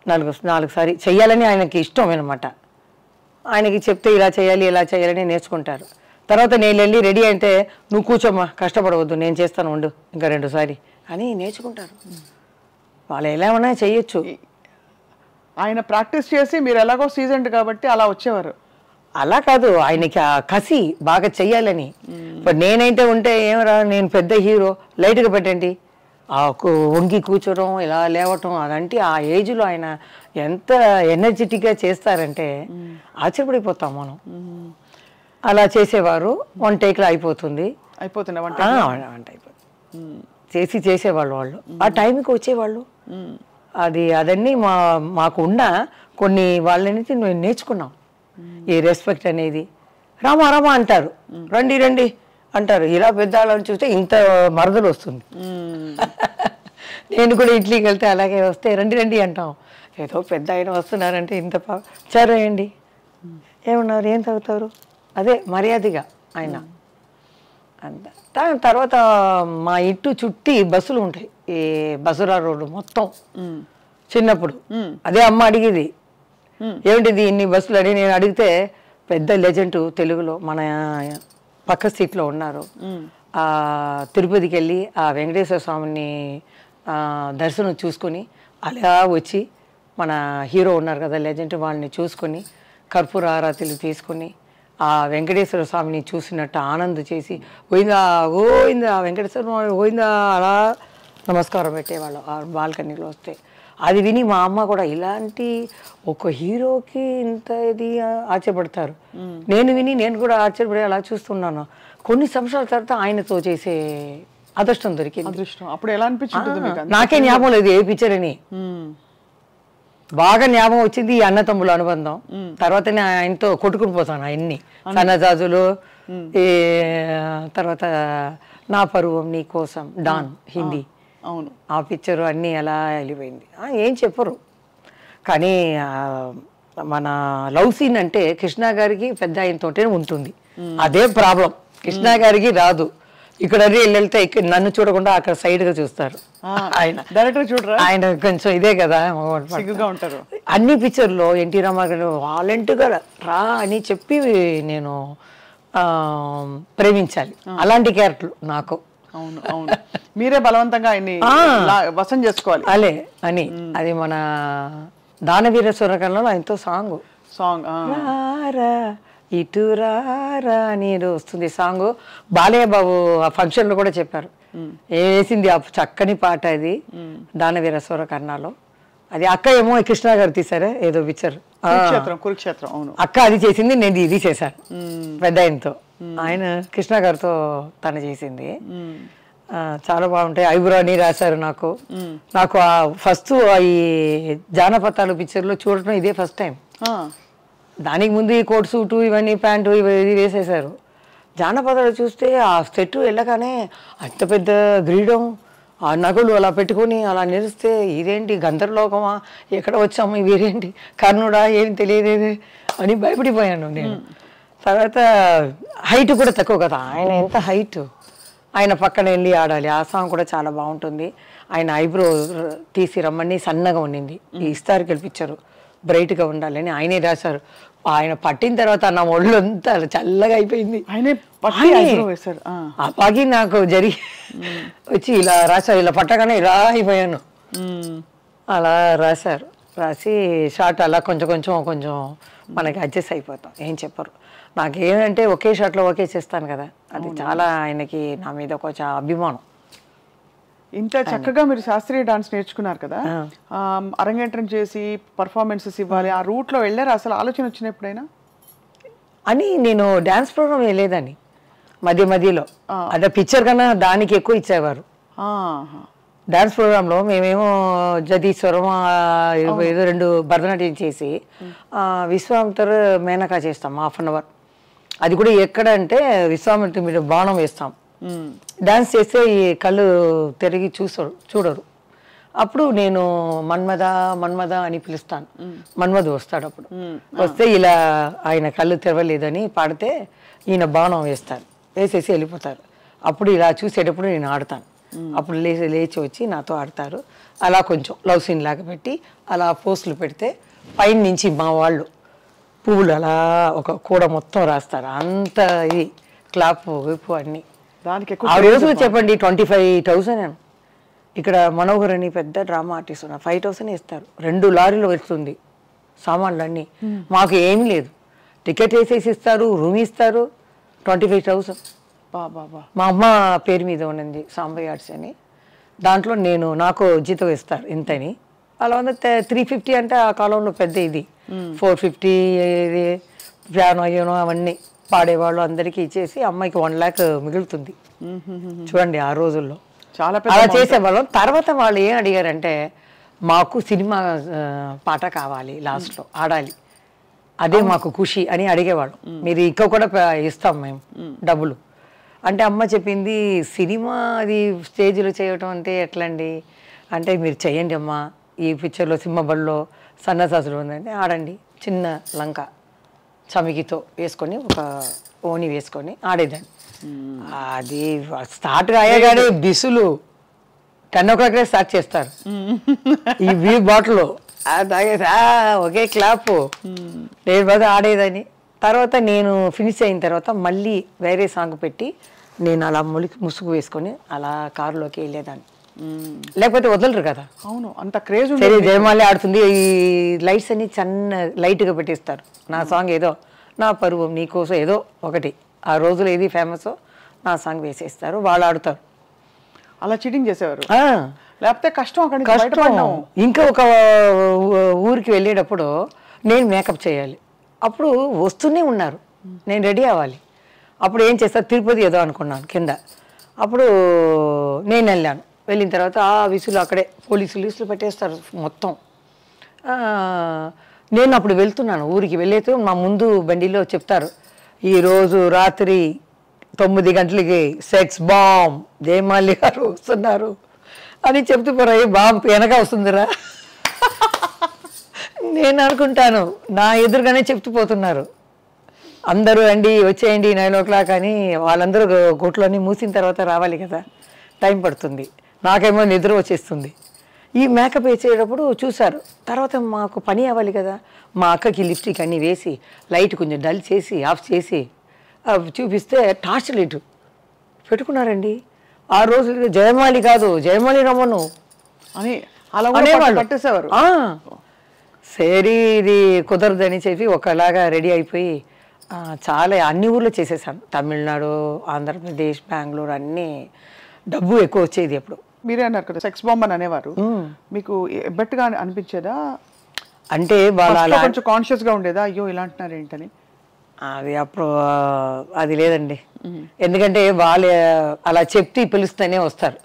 4 సారి చెయ్యాలని ఆయనకి ఇష్టం అనమాట. ఆయనకి చెప్తే ఇలా చేయాలి ఇలా చేయాలని నేర్చుకుంటారు. తర్వాత నేను వెళ్ళి రెడీ అయితే నువ్వు కూర్చోమ్మా, కష్టపడవద్దు, నేను చేస్తాను ఉండు ఇంకా 2 సారి అని నేర్చుకుంటారు. వాళ్ళు ఎలా ఉన్నా చెయ్యొచ్చు. ఆయన ప్రాక్టీస్ చేసి మీరు ఎలాగో సీజన్డ్ కాబట్టి అలా వచ్చేవారు. అలా కాదు, ఆయనకి ఆ కసి బాగా చెయ్యాలని. ఇప్పుడు నేనైతే ఉంటే ఏమరా నేను పెద్ద హీరో, లైట్గా పెట్టండి, ఆ వంగి కూర్చోవడం ఇలా లేవటం అదంటే ఆ ఏజ్లో ఆయన ఎంత ఎనర్జెటిక్గా చేస్తారంటే ఆశ్చర్యపడిపోతాం మనం. అలా చేసేవారు. 1 టేక్లో అయిపోతుంది, వంట అయిపోతుంది చేసేవాళ్ళు. వాళ్ళు ఆ టైంకి వచ్చేవాళ్ళు. అదన్నీ మాకు ఉన్న కొన్ని వాళ్ళని మేము నేర్చుకున్నాం. ఈ రెస్పెక్ట్ అనేది. రామా రామా అంటారు, రండి రండి అంటారు. ఇలా పెద్దవాళ్ళని చూస్తే ఇంత మరదలు వస్తుంది. నేను కూడా ఇంట్లోకి వెళ్తే అలాగే వస్తే రండి రండి అంటాం. ఏదో పెద్ద ఆయన వస్తున్నారంటే ఇంత సరేయండి, ఏమన్నారు, ఏం తాగుతారు, అదే మర్యాదగా ఆయన అంత. దాని తర్వాత మా ఇంటి చుట్టి బస్సులు ఉంటాయి, ఈ బసురా రోడ్డు మొత్తం. చిన్నప్పుడు అదే అమ్మ అడిగేది, ఏమిటిది ఇన్ని బస్సులు అని. నేను అడిగితే పెద్ద లెజెండ్ తెలుగులో మన పక్క సీట్లో ఉన్నారు, తిరుపతికి వెళ్ళి ఆ వెంకటేశ్వర స్వామిని దర్శనం చూసుకొని అలా వచ్చి మన హీరో ఉన్నారు కదా లెజెండ్, వాళ్ళని చూసుకొని కర్పూర ఆరాతిలు తీసుకొని ఆ వెంకటేశ్వర స్వామిని చూసినట్టు ఆనందం చేసి పోయిందా గోయిందా వెంకటేశ్వర స్వామి పోయిందా అలా నమస్కారం పెట్టేవాళ్ళు ఆ బాల్కనీలో వస్తే. అది విని మా అమ్మ కూడా ఇలాంటి ఒక హీరోకి ఇంత ఇది ఆశ్చర్యపడతారు. నేను విని నేను కూడా ఆశ్చర్యపడి అలా చూస్తున్నాను. కొన్ని సంవత్సరాల తర్వాత ఆయనతో చేసే అదృష్టం దొరికింది. అప్పుడు ఎలా అనిపించింది? నాకే జ్ఞాపకం లేదు ఏ పిక్చర్ అని, బాగా జ్ఞాపకం వచ్చింది ఈ అన్నతమ్ముల అనుబంధం. తర్వాతనే ఆయనతో కొట్టుకుని పోతాను ఆయన్ని, సన్నజాజులు, ఈ తర్వాత నా పరువం నీ కోసం, డాన్ హిందీ, అవును ఆ పిక్చరు అన్నీ ఎలా వెళ్ళిపోయింది. ఏం చెప్పరు కానీ మన లవ్ సీన్ అంటే కృష్ణ గారికి పెద్ద ఆయనతోటే ఉంటుంది. అదే ప్రాబ్లం, కృష్ణ గారికి రాదు. ఇక్కడ వెళ్తే నన్ను చూడకుండా అక్కడ సైడ్ గా చూస్తారు. ఆయన డైరెక్టర్ చూడరా, ఆయన కొంచెం ఇదే కదా ఉంటారు. అన్ని పిక్చర్లో ఎన్టీ రామారావు వాలంటీర్గా రా అని చెప్పి నేను ప్రేమించాలి. అలాంటి క్యారెక్టర్ నాకు. అవును అవును, మీరే బలవంతంగా ఆయన్ని వశం చేసుకోవాలి అలే అని. అది మన దానవీర సూరకర్ణలో ఆయనతో సాంగ్ ఇటు రారా అని వస్తుంది సాంగ్. బాలయ్య బాబు ఆ ఫంక్షన్ లో కూడా చెప్పారు, వేసింది ఆ చక్కని పాట అది దానవీర సూరకర్ణలో. అది అక్క ఏమో కృష్ణ గారు తీసారే ఏదో పిక్చర్, కురుక్షేత్రం. అవును, అక్క అది చేసింది, నేను ఇది చేశాను పెద్ద ఆయనతో. ఆయన కృష్ణ గారితో తను చేసింది. చాలా బాగుంటాయి. ఐబ్రో అని రాశారు నాకు. నాకు ఫస్ట్ ఈ జానపదాలు పిక్చర్లో చూడటం ఇదే ఫస్ట్ టైం. దానికి ముందు ఈ కోట్ సూటు ఇవన్నీ ప్యాంటు ఇది వేసేసారు. జానపదాలు చూస్తే ఆ సెట్ వెళ్ళగానే అంత పెద్ద గ్రీడం, ఆ నగలు అలా పెట్టుకొని అలా నిలిస్తే ఇదేంటి గంధర్లోకమా, ఎక్కడ వచ్చాము, ఇవేంటి కర్ణుడా, ఏం తెలియలేదు అని భయపడిపోయాను నేను. తర్వాత హైట్ కూడా తక్కువ కదా ఆయన, ఎంత హైట్, ఆయన పక్కన వెళ్ళి ఆడాలి. ఆ సాంగ్ కూడా చాలా బాగుంటుంది. ఆయన ఐబ్రో తీసి రమ్మని సన్నగా ఉండింది, ఈ ఇస్తారు గెలిపించారు బ్రైట్గా ఉండాలని ఆయనే రాశారు. ఆయన పట్టిన తర్వాత నా ఒళ్ళు అంతా చల్లగా అయిపోయింది. ఆ పాకి నాకు జరిగి వచ్చి ఇలా రాశారు, ఇలా పట్టగానే ఇలా అయిపోయాను. అలా రాశారు, రాసి షార్ట్ అలా కొంచెం కొంచెం కొంచెం మనకి అడ్జస్ట్ అయిపోతాం, ఏం చెప్పరు. నాకేమంటే ఒకే షాట్లో ఒకే చేస్తాను కదా, అది చాలా ఆయనకి నా మీద కొంచెం అభిమానం. ఇంత చక్కగా మీరు శాస్త్రీయ డాన్స్ నేర్చుకున్నారు కదా, అరంగేట్రం చేసి పర్ఫార్మెన్సెస్ ఇవ్వాలి, ఆ రూట్లో వెళ్ళారు. అసలు ఆలోచన వచ్చిన ఎప్పుడైనా అని నేను డ్యాన్స్ ప్రోగ్రామ్ వెళ్ళేదాన్ని మధ్య మధ్యలో. అదే పిక్చర్ కన్నా దానికి ఎక్కువ ఇచ్చేవారు. డాన్స్ ప్రోగ్రాంలో మేమేమో జదీశ్వరం ఏదో 2 భరతనాట్యం చేసి విశ్వామిత్ర మేనకా చేస్తాం 1/2 hour. అది కూడా ఎక్కడ అంటే విశ్వామిత్ర మీద బాణం వేస్తాం, డాన్స్ చేస్తే ఈ కళ్ళు తిరిగి చూడరు. అప్పుడు నేను మన్మద మన్మద అని పిలుస్తాను, మన్మధు వస్తాడు. అప్పుడు వస్తే ఇలా ఆయన కళ్ళు తెరవలేదని పాడితే ఈయన బాణం వేస్తారు, వేసేసి వెళ్ళిపోతారు. అప్పుడు ఇలా చూసేటప్పుడు నేను ఆడతాను, అప్పుడు లేచి వచ్చి నాతో ఆడతారు. అలా కొంచెం లవ్ సీన్ లాగా పెట్టి అలా పోస్టులు పెడితే పైన నుంచి మా వాళ్ళు పువ్వులు అలా ఒక కూడ మొత్తం రాస్తారు. అంత ఇది క్లాప్ వైపు అన్ని దానికి ఆ రోజు చెప్పండి 25,000. ఇక్కడ మనోహర్ అని పెద్ద డ్రామా ఆర్టిస్ట్ ఉన్నారు, 5,000 ఇస్తారు. 2 లారీలు వస్తుంది సామాన్లు అన్నీ. మాకు ఏమీ లేదు, టికెట్ వేసేసి ఇస్తారు, రూమ్ ఇస్తారు. 25,000 మా అమ్మ పేరు మీద ఉన్నది సాంబయ్య ఆర్ట్స్ అని. దాంట్లో నాకు జీతం ఇస్తారు ఇంతని. అలా ఉంది 350 అంటే ఆ కాలంలో పెద్ద ఇది. 450 పియానో యూనో అవన్నీ పాడేవాళ్ళు అందరికీ ఇచ్చేసి అమ్మాయికి 1 lakh మిగులుతుంది. చూడండి ఆ రోజుల్లో చాలా అలా చేసేవాళ్ళం. తర్వాత వాళ్ళు ఏం అడిగారంటే మాకు సినిమా పాట కావాలి, లాస్ట్లో ఆడాలి, అదే మాకు ఖుషి అని అడిగేవాళ్ళు. మీరు ఇంకా కూడా ఇస్తాం మేము డబ్బులు అంటే. అమ్మ చెప్పింది సినిమా అది స్టేజ్లో చేయటం అంటే ఎట్లండి అంటే, మీరు చెయ్యండి అమ్మ, ఈ పిక్చర్లో సింహబడిలో సన్నసాసులు ఉందంటే ఆడండి. చిన్న లంక చమికితో వేసుకొని ఒక ఓని వేసుకొని ఆడేదాన్ని. అది స్టార్ట్ అయ్యగానే బిసులు 10 o'clock స్టార్ట్ చేస్తారు. ఈ వీ బాటిల్ తాగేసి ఒకే క్లాప్ నేను బాగా ఆడేదని. తర్వాత నేను ఫినిష్ అయిన తర్వాత మళ్ళీ వేరే సాంగ్ పెట్టి నేను అలా ముసుగు వేసుకొని అలా కారులోకి వెళ్ళేదాన్ని, లేకపోతే వదలరు కదా. అవును, అంత క్రేజ్. సరే జయమాలి ఆడుతుంది, ఈ లైట్స్ అన్ని లైట్గా పెట్టిస్తారు. నా సాంగ్ ఏదో నా పరువం నీకోసం ఏదో ఒకటి ఆ రోజులు ఏది ఫేమస్ నా సాంగ్ వేసేస్తారు, వాళ్ళు ఆడుతారు. అలా చీటింగ్ చేసేవారు, లేకపోతే కష్టం. ఇంకా ఒక ఊరికి వెళ్ళేటప్పుడు నేను మేకప్ చేయాలి, అప్పుడు వస్తూనే ఉన్నారు, నేను రెడీ అవ్వాలి. అప్పుడు ఏం చేస్తారు, తిరుపతి ఏదో అనుకున్నాను కింద. అప్పుడు నేను వెళ్ళాను, వెళ్ళిన తర్వాత ఆ విసులు అక్కడే పోలీసులు పెట్టేస్తారు మొత్తం. నేను అప్పుడు వెళ్తున్నాను ఊరికి, వెళ్ళేతో మా ముందు బండిలో చెప్తారు, ఈరోజు రాత్రి 9 గంటలకి సెక్స్ బాంబ్ జయమాలి గారు వస్తున్నారు అని చెప్తూ పోరాయి. బాంబ్ వెనక వస్తుందిరా నేను అనుకుంటాను, నా ఎదురుగానే చెప్తూ పోతున్నారు. అందరూ అండి వచ్చేయండి 9 o'clock అని. వాళ్ళందరూ గుట్లన్నీ మూసిన తర్వాత రావాలి కదా, టైం పడుతుంది. నాకేమో నిద్ర వచ్చేస్తుంది. ఈ మేకప్ వేసేటప్పుడు చూశారు. తర్వాత మాకు పని అవ్వాలి కదా, మా అక్కకి లిప్స్టిక్ అన్నీ వేసి లైట్ కొంచెం డల్ చేసి ఆఫ్ చేసి చూపిస్తే టార్చ్ లైట్ పెట్టుకున్నారండి. ఆ రోజు జయమాలి కాదు జయమాలి రమ్మను అని అలా పట్టేసేవారు. సరే ఇది కుదరదని చెప్పి ఒకలాగా రెడీ అయిపోయి చాలా అన్ని ఊర్లో చేసేసాను, తమిళనాడు, ఆంధ్రప్రదేశ్, బెంగళూరు అన్నీ. డబ్బు ఎక్కువ వచ్చేది అప్పుడు. మీరే అన్నారు కదా సెక్స్ బాంబ్ అని అనేవారు, మీకు ఎబ్బట్టుగా అనిపించేదా? అంటే వాళ్ళు కొంచెం కాన్షియస్గా ఉండేదా, అయ్యో ఇలా అంటున్నారు ఏంటని? అది అప్పుడు అది లేదండి, ఎందుకంటే వాళ్ళు అలా చెప్తే పిలుస్తూనే వస్తారు.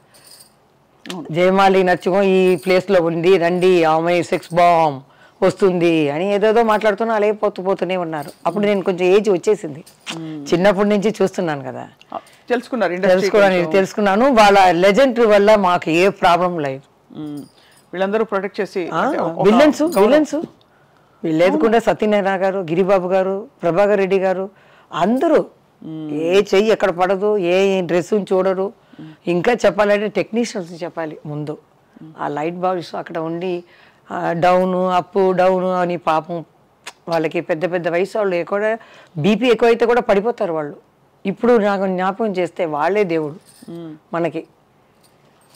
జయమాలి నచ్చుకో ఈ ప్లేస్లో ఉంది రండి, ఆమె సెక్స్ బాంబ్ వస్తుంది అని ఏదేదో మాట్లాడుతున్నా అలాగే పోతూనే ఉన్నారు. అప్పుడు నేను కొంచెం ఏజ్ వచ్చేసింది, చిన్నప్పటి నుంచి చూస్తున్నాను కదా, తెలుసుకున్నాను. వాళ్ళ లెజెండ్ వల్ల మాకు ఏ ప్రాబ్లం లేదు. వీళ్ళందరూ ప్రొటెక్ట్ చేసి విలన్స్ వీళ్ళు లేకుండా సత్యనారాయణ గారు, గిరిబాబు గారు, ప్రభాకర్ రెడ్డి గారు అందరూ ఏ చెయ్యి ఎక్కడ పడదు, ఏ డ్రెస్ చూడరు. ఇంకా చెప్పాలంటే టెక్నీషియన్స్ చెప్పాలి ముందు. ఆ లైట్ బాల్స్ అక్కడ ఉండి డౌను అప్పు డౌను అని పాపం వాళ్ళకి పెద్ద పెద్ద వయసు వాళ్ళు ఎక్కువ బీపీ ఎక్కువైతే కూడా పడిపోతారు వాళ్ళు. ఇప్పుడు నాకు జ్ఞాపకం చేస్తే వాళ్ళే దేవుడు మనకి.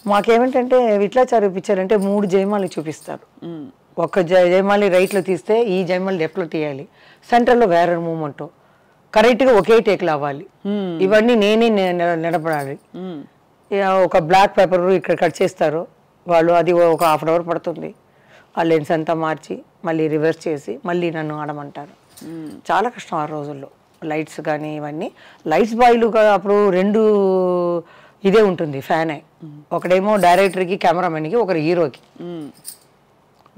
మాకేమిటంటే విట్లాచారు పిచ్చారంటే 3 జయమాలి చూపిస్తారు. ఒక జయమాలి రైట్లో తీస్తే ఈ జయమాలి లెఫ్ట్లో తీయాలి, సెంటర్లో వేరే మూమెంట్ కరెక్ట్గా ఒకే టేక్లో అవ్వాలి. ఇవన్నీ నేనే నిలబడాలి. ఒక బ్లాక్ పేపర్ ఇక్కడ కట్ చేస్తారు వాళ్ళు, అది ఒక 1/2 hour పడుతుంది. ఆ లెన్స్ అంతా మార్చి మళ్ళీ రివర్స్ చేసి మళ్ళీ నన్ను ఆడమంటారు. చాలా కష్టం ఆ రోజుల్లో. లైట్స్ కానీ ఇవన్నీ లైట్స్ బాయ్లు అప్పుడు 2 ఇదే ఉంటుంది ఫ్యానే, ఒకడేమో డైరెక్టర్కి కెమెరామెన్కి, ఒకరు హీరోకి.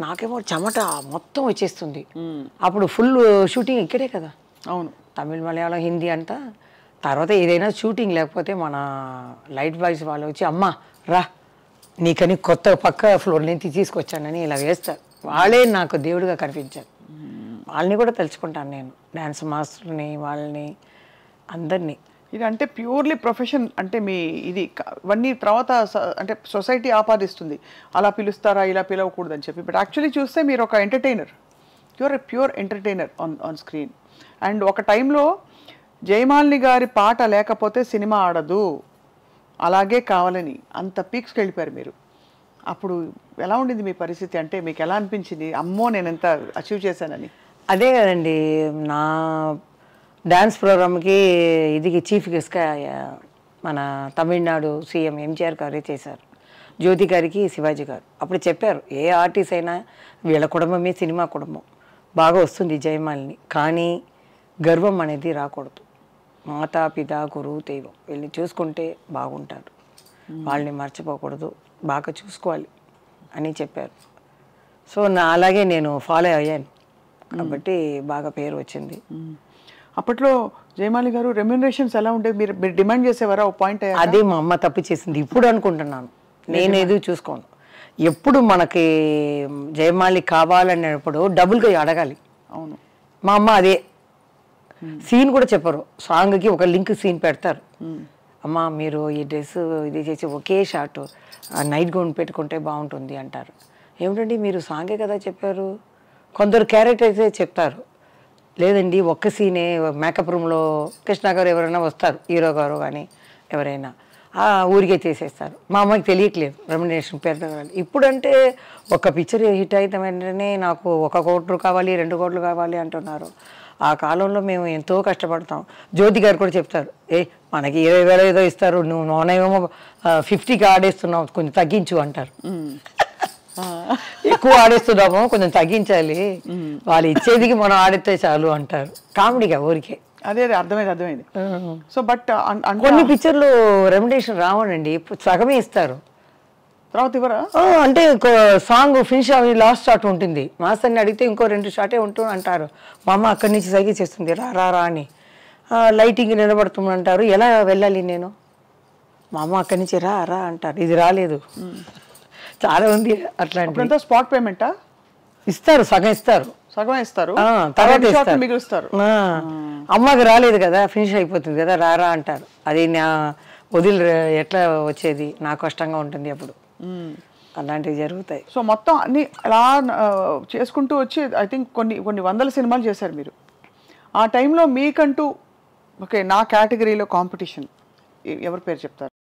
నాకేమో చెమట మొత్తం వచ్చేస్తుంది. అప్పుడు ఫుల్ షూటింగ్ ఇక్కడే కదా, అవును తమిళ్ మలయాళం హిందీ అంతా. తర్వాత ఏదైనా షూటింగ్ లేకపోతే మన లైట్ బాయ్స్ వాళ్ళు వచ్చి అమ్మ రా నీకని కొత్త పక్క ఫ్లోర్ నుంచి తీసుకొచ్చానని ఇలా వేస్తారు. వాళ్ళే నాకు దేవుడిగా కనిపించారు. వాళ్ళని కూడా తెలుసుకుంటాను నేను, డ్యాన్స్ మాస్టర్ని, వాళ్ళని అందరినీ. ఇది అంటే ప్యూర్లీ ప్రొఫెషన్ అంటే మీ ఇది ఇవన్నీ తర్వాత అంటే సొసైటీ ఆపాదిస్తుంది అలా పిలుస్తారా ఇలా పిలవకూడదని చెప్పి. బట్ యాక్చువల్లీ చూస్తే మీరు ఒక entertainer, you are a pure entertainer on screen. And ఒక టైంలో జయమాలిని గారి పాట లేకపోతే సినిమా ఆడదు, అలాగే కావాలని అంత పీక్స్కి వెళ్ళిపోయారు మీరు. అప్పుడు ఎలా ఉండింది మీ పరిస్థితి? అంటే మీకు ఎలా అనిపించింది, అమ్మో నేను ఎంత అచీవ్ చేశానని? అదే కదండి, నా డ్యాన్స్ ప్రోగ్రామ్కి ఇది చీఫ్ గెస్ట్గా మన తమిళనాడు సీఎం ఎంజీఆర్ గారే చేశారు, జ్యోతి గారికి శివాజీ గారు. అప్పుడు చెప్పారు ఏ ఆర్టిస్ట్ అయినా వీళ్ళ కుటుంబమే సినిమా కుటుంబం, బాగా వస్తుంది జయమాలిని, కానీ గర్వం అనేది రాకూడదు. మాతా పిత గురువు దైవం వీళ్ళని చూసుకుంటే బాగుంటారు, వాళ్ళని మర్చిపోకూడదు, బాగా చూసుకోవాలి అని చెప్పారు. సో అలాగే నేను ఫాలో అయ్యాను కాబట్టి బాగా పేరు వచ్చింది. అప్పట్లో జయమాలి గారు రెమ్యునరేషన్స్ ఎలా ఉండేది? మీరు డిమాండ్ చేసేవారా ఓ పాయింట్? అదే మా అమ్మ తప్పు చేసింది ఇప్పుడు అనుకుంటున్నాను. నేనేది చూసుకోను, ఎప్పుడు మనకి జయమాలి కావాలనేటప్పుడు డబుల్గా అడగాలి. అవును, మా అమ్మ అదే సీన్ కూడా చెప్పరు, సాంగ్కి ఒక లింక్ సీన్ పెడతారు. అమ్మ మీరు ఈ డ్రెస్ ఇది చేసి ఒకే షార్ట్ నైట్ గౌన్ పెట్టుకుంటే బాగుంటుంది అంటారు. ఏమిటండి మీరు సాంగే కదా చెప్పారు. కొందరు క్యారెక్టర్సే చెప్తారు, లేదండి ఒక్క సీనే మేకప్ రూమ్లో కృష్ణ గారు ఎవరైనా వస్తారు, హీరో గారు కానీ ఎవరైనా ఊరికే చేసేస్తారు. మా అమ్మకి తెలియట్లేదు రెమ్యునరేషన్ పెడతారు. ఇప్పుడంటే ఒక పిక్చర్ హిట్ అయితే వెంటనే నాకు 1 కోటి కావాలి 2 కోట్లు కావాలి అంటున్నారు. ఆ కాలంలో మేము ఎంతో కష్టపడతాం. జ్యోతి గారు కూడా చెప్తారు, మనకి 20,000 ఏదో ఇస్తారు, నువ్వు నోనేమో 50కి ఆడేస్తున్నావు, కొంచెం తగ్గించు అంటారు. ఎక్కువ ఆడేస్తున్నాము, కొంచెం తగ్గించాలి, వాళ్ళు ఇచ్చేదికి మనం ఆడితే చాలు అంటారు. కామెడీగా ఊరికే. అదే అర్థమైంది. సో బట్ కొన్ని పిక్చర్లు రెమ్యునరేషన్ రావనండి, సగమే ఇస్తారు, తర్వాత ఇవ్వరా? అంటే సాంగ్ ఫినిష్ అవి లాస్ట్ షాట్ ఉంటుంది, మాస్టర్ని అడిగితే ఇంకో 2 షాటే ఉంటుంది అంటారు. మా అమ్మ అక్కడి నుంచి సైకి చేస్తుంది, రా అని. లైటింగ్ నిలబడుతుందంటారు, ఎలా వెళ్ళాలి నేను? మా అమ్మ అక్కడి నుంచి రా అంటారు, ఇది రాలేదు. చాలా ఉంది అట్లాంటి. స్పాట్ పేమెంటా ఇస్తారు, సగం ఇస్తారు, తర్వాత మిగులుస్తారు. అమ్మకి రాలేదు కదా, ఫినిష్ అయిపోతుంది కదా, రా అంటారు. అది నా వదిలి ఎట్లా వచ్చేది, నాకు కష్టంగా ఉంటుంది అప్పుడు. అలాంటివి జరుగుతాయి. సో మొత్తం అన్ని అలా చేసుకుంటూ వచ్చి ఐ థింక్ కొన్ని వందల సినిమాలు చేశారు మీరు. ఆ టైంలో మీకంటూ ఓకే నా కేటగిరీలో కాంపిటీషన్ ఎవరి పేరు చెప్తారు?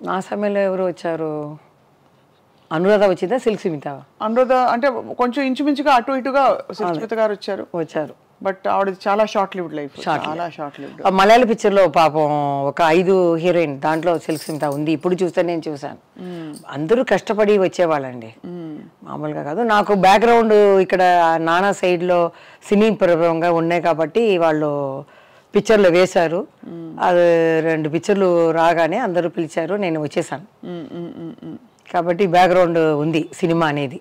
నా సమయంలో ఎవరు వచ్చారు? అనురాధ వచ్చిందా, సిల్క్ స్మిత? అనురాధ అంటే కొంచెం ఇంచుమించుగా అటు ఇటుగా సిల్క్ స్మిత గారు వచ్చారు. బట్ ఆవిడ చాలా షార్ట్ లివ్డ్ లైఫ్, చాలా షార్ట్ లివ్డ్. మలయాళ పిక్చర్లో పాపం ఒక 5 హీరోయిన్, దాంట్లో సిల్క్ స్మిత ఉంది. ఇప్పుడు చూస్తే నేను చూసాను, అందరూ కష్టపడి వచ్చేవాళ్ళండి, మామూలుగా కాదు. నాకు బ్యాక్గ్రౌండ్ ఇక్కడ నానా సైడ్లో సినీ ప్రభావంగా ఉన్నాయి కాబట్టి వాళ్ళు పిక్చర్లో వేశారు. అది 2 పిక్చర్లు రాగానే అందరూ పిలిచారు, నేను వచ్చేసాను. కాబట్టి బ్యాక్గ్రౌండ్ ఉంది సినిమా అనేది.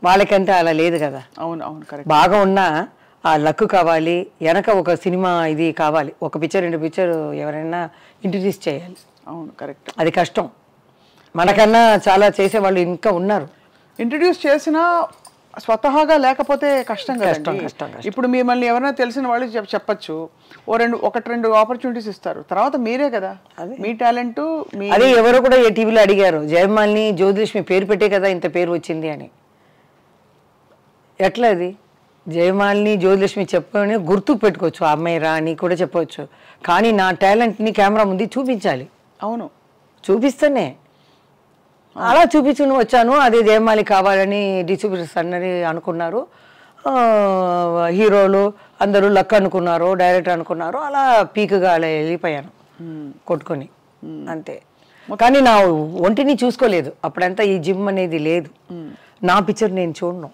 వాళ్ళకంటే అలా లేదు కదా. అవును కరెక్ట్. బాగా ఉన్నా ఆ లక్ కావాలి, వెనక ఒక సినిమా ఇది కావాలి, 1 పిక్చర్ 2 పిక్చర్ ఎవరైనా ఇంట్రడ్యూస్ చేయాలి. అవును కరెక్ట్, అది కష్టం. మనకన్నా చాలా చేసేవాళ్ళు ఇంకా ఉన్నారు. ఇంట్రడ్యూస్ చేసినా స్వతహాగా లేకపోతే కష్టం కదండి. ఇప్పుడు మిమ్మల్ని ఎవరైనా తెలిసిన వాళ్ళు చెప్పచ్చు, 1-2 ఆపర్చునిటీస్ ఇస్తారు, తర్వాత మీరే కదా మీ టాలెంట్. అదే ఎవరో కూడా ఏ టీవీలో అడిగారు, జయమాలిని జ్యోతిలక్ష్మి పేరు పెట్టే కదా ఇంత పేరు వచ్చింది అని. ఎట్లా అది? జయమాలిని జ్యోతిలక్ష్మి చెప్పని గుర్తు పెట్టుకోవచ్చు, ఆ అమ్మాయి రా అని కూడా చెప్పవచ్చు, కానీ నా టాలెంట్ని కెమెరా ముందు చూపించాలి. అవును, చూపిస్తేనే. అలా చూపించుకుని వచ్చాను. అదే జయమాలి కావాలని డిస్ట్రిబ్యూటర్స్ అన్నది అనుకున్నారు, హీరోలు అందరూ లక్ అనుకున్నారు, డైరెక్టర్ అనుకున్నారు. అలా పీక్గా అలా వెళ్ళిపోయాను కొట్టుకొని, అంతే. కానీ నా ఒంటిని చూసుకోలేదు అప్పుడంతా, ఈ జిమ్ అనేది లేదు. నా పిక్చర్ నేను చూడను,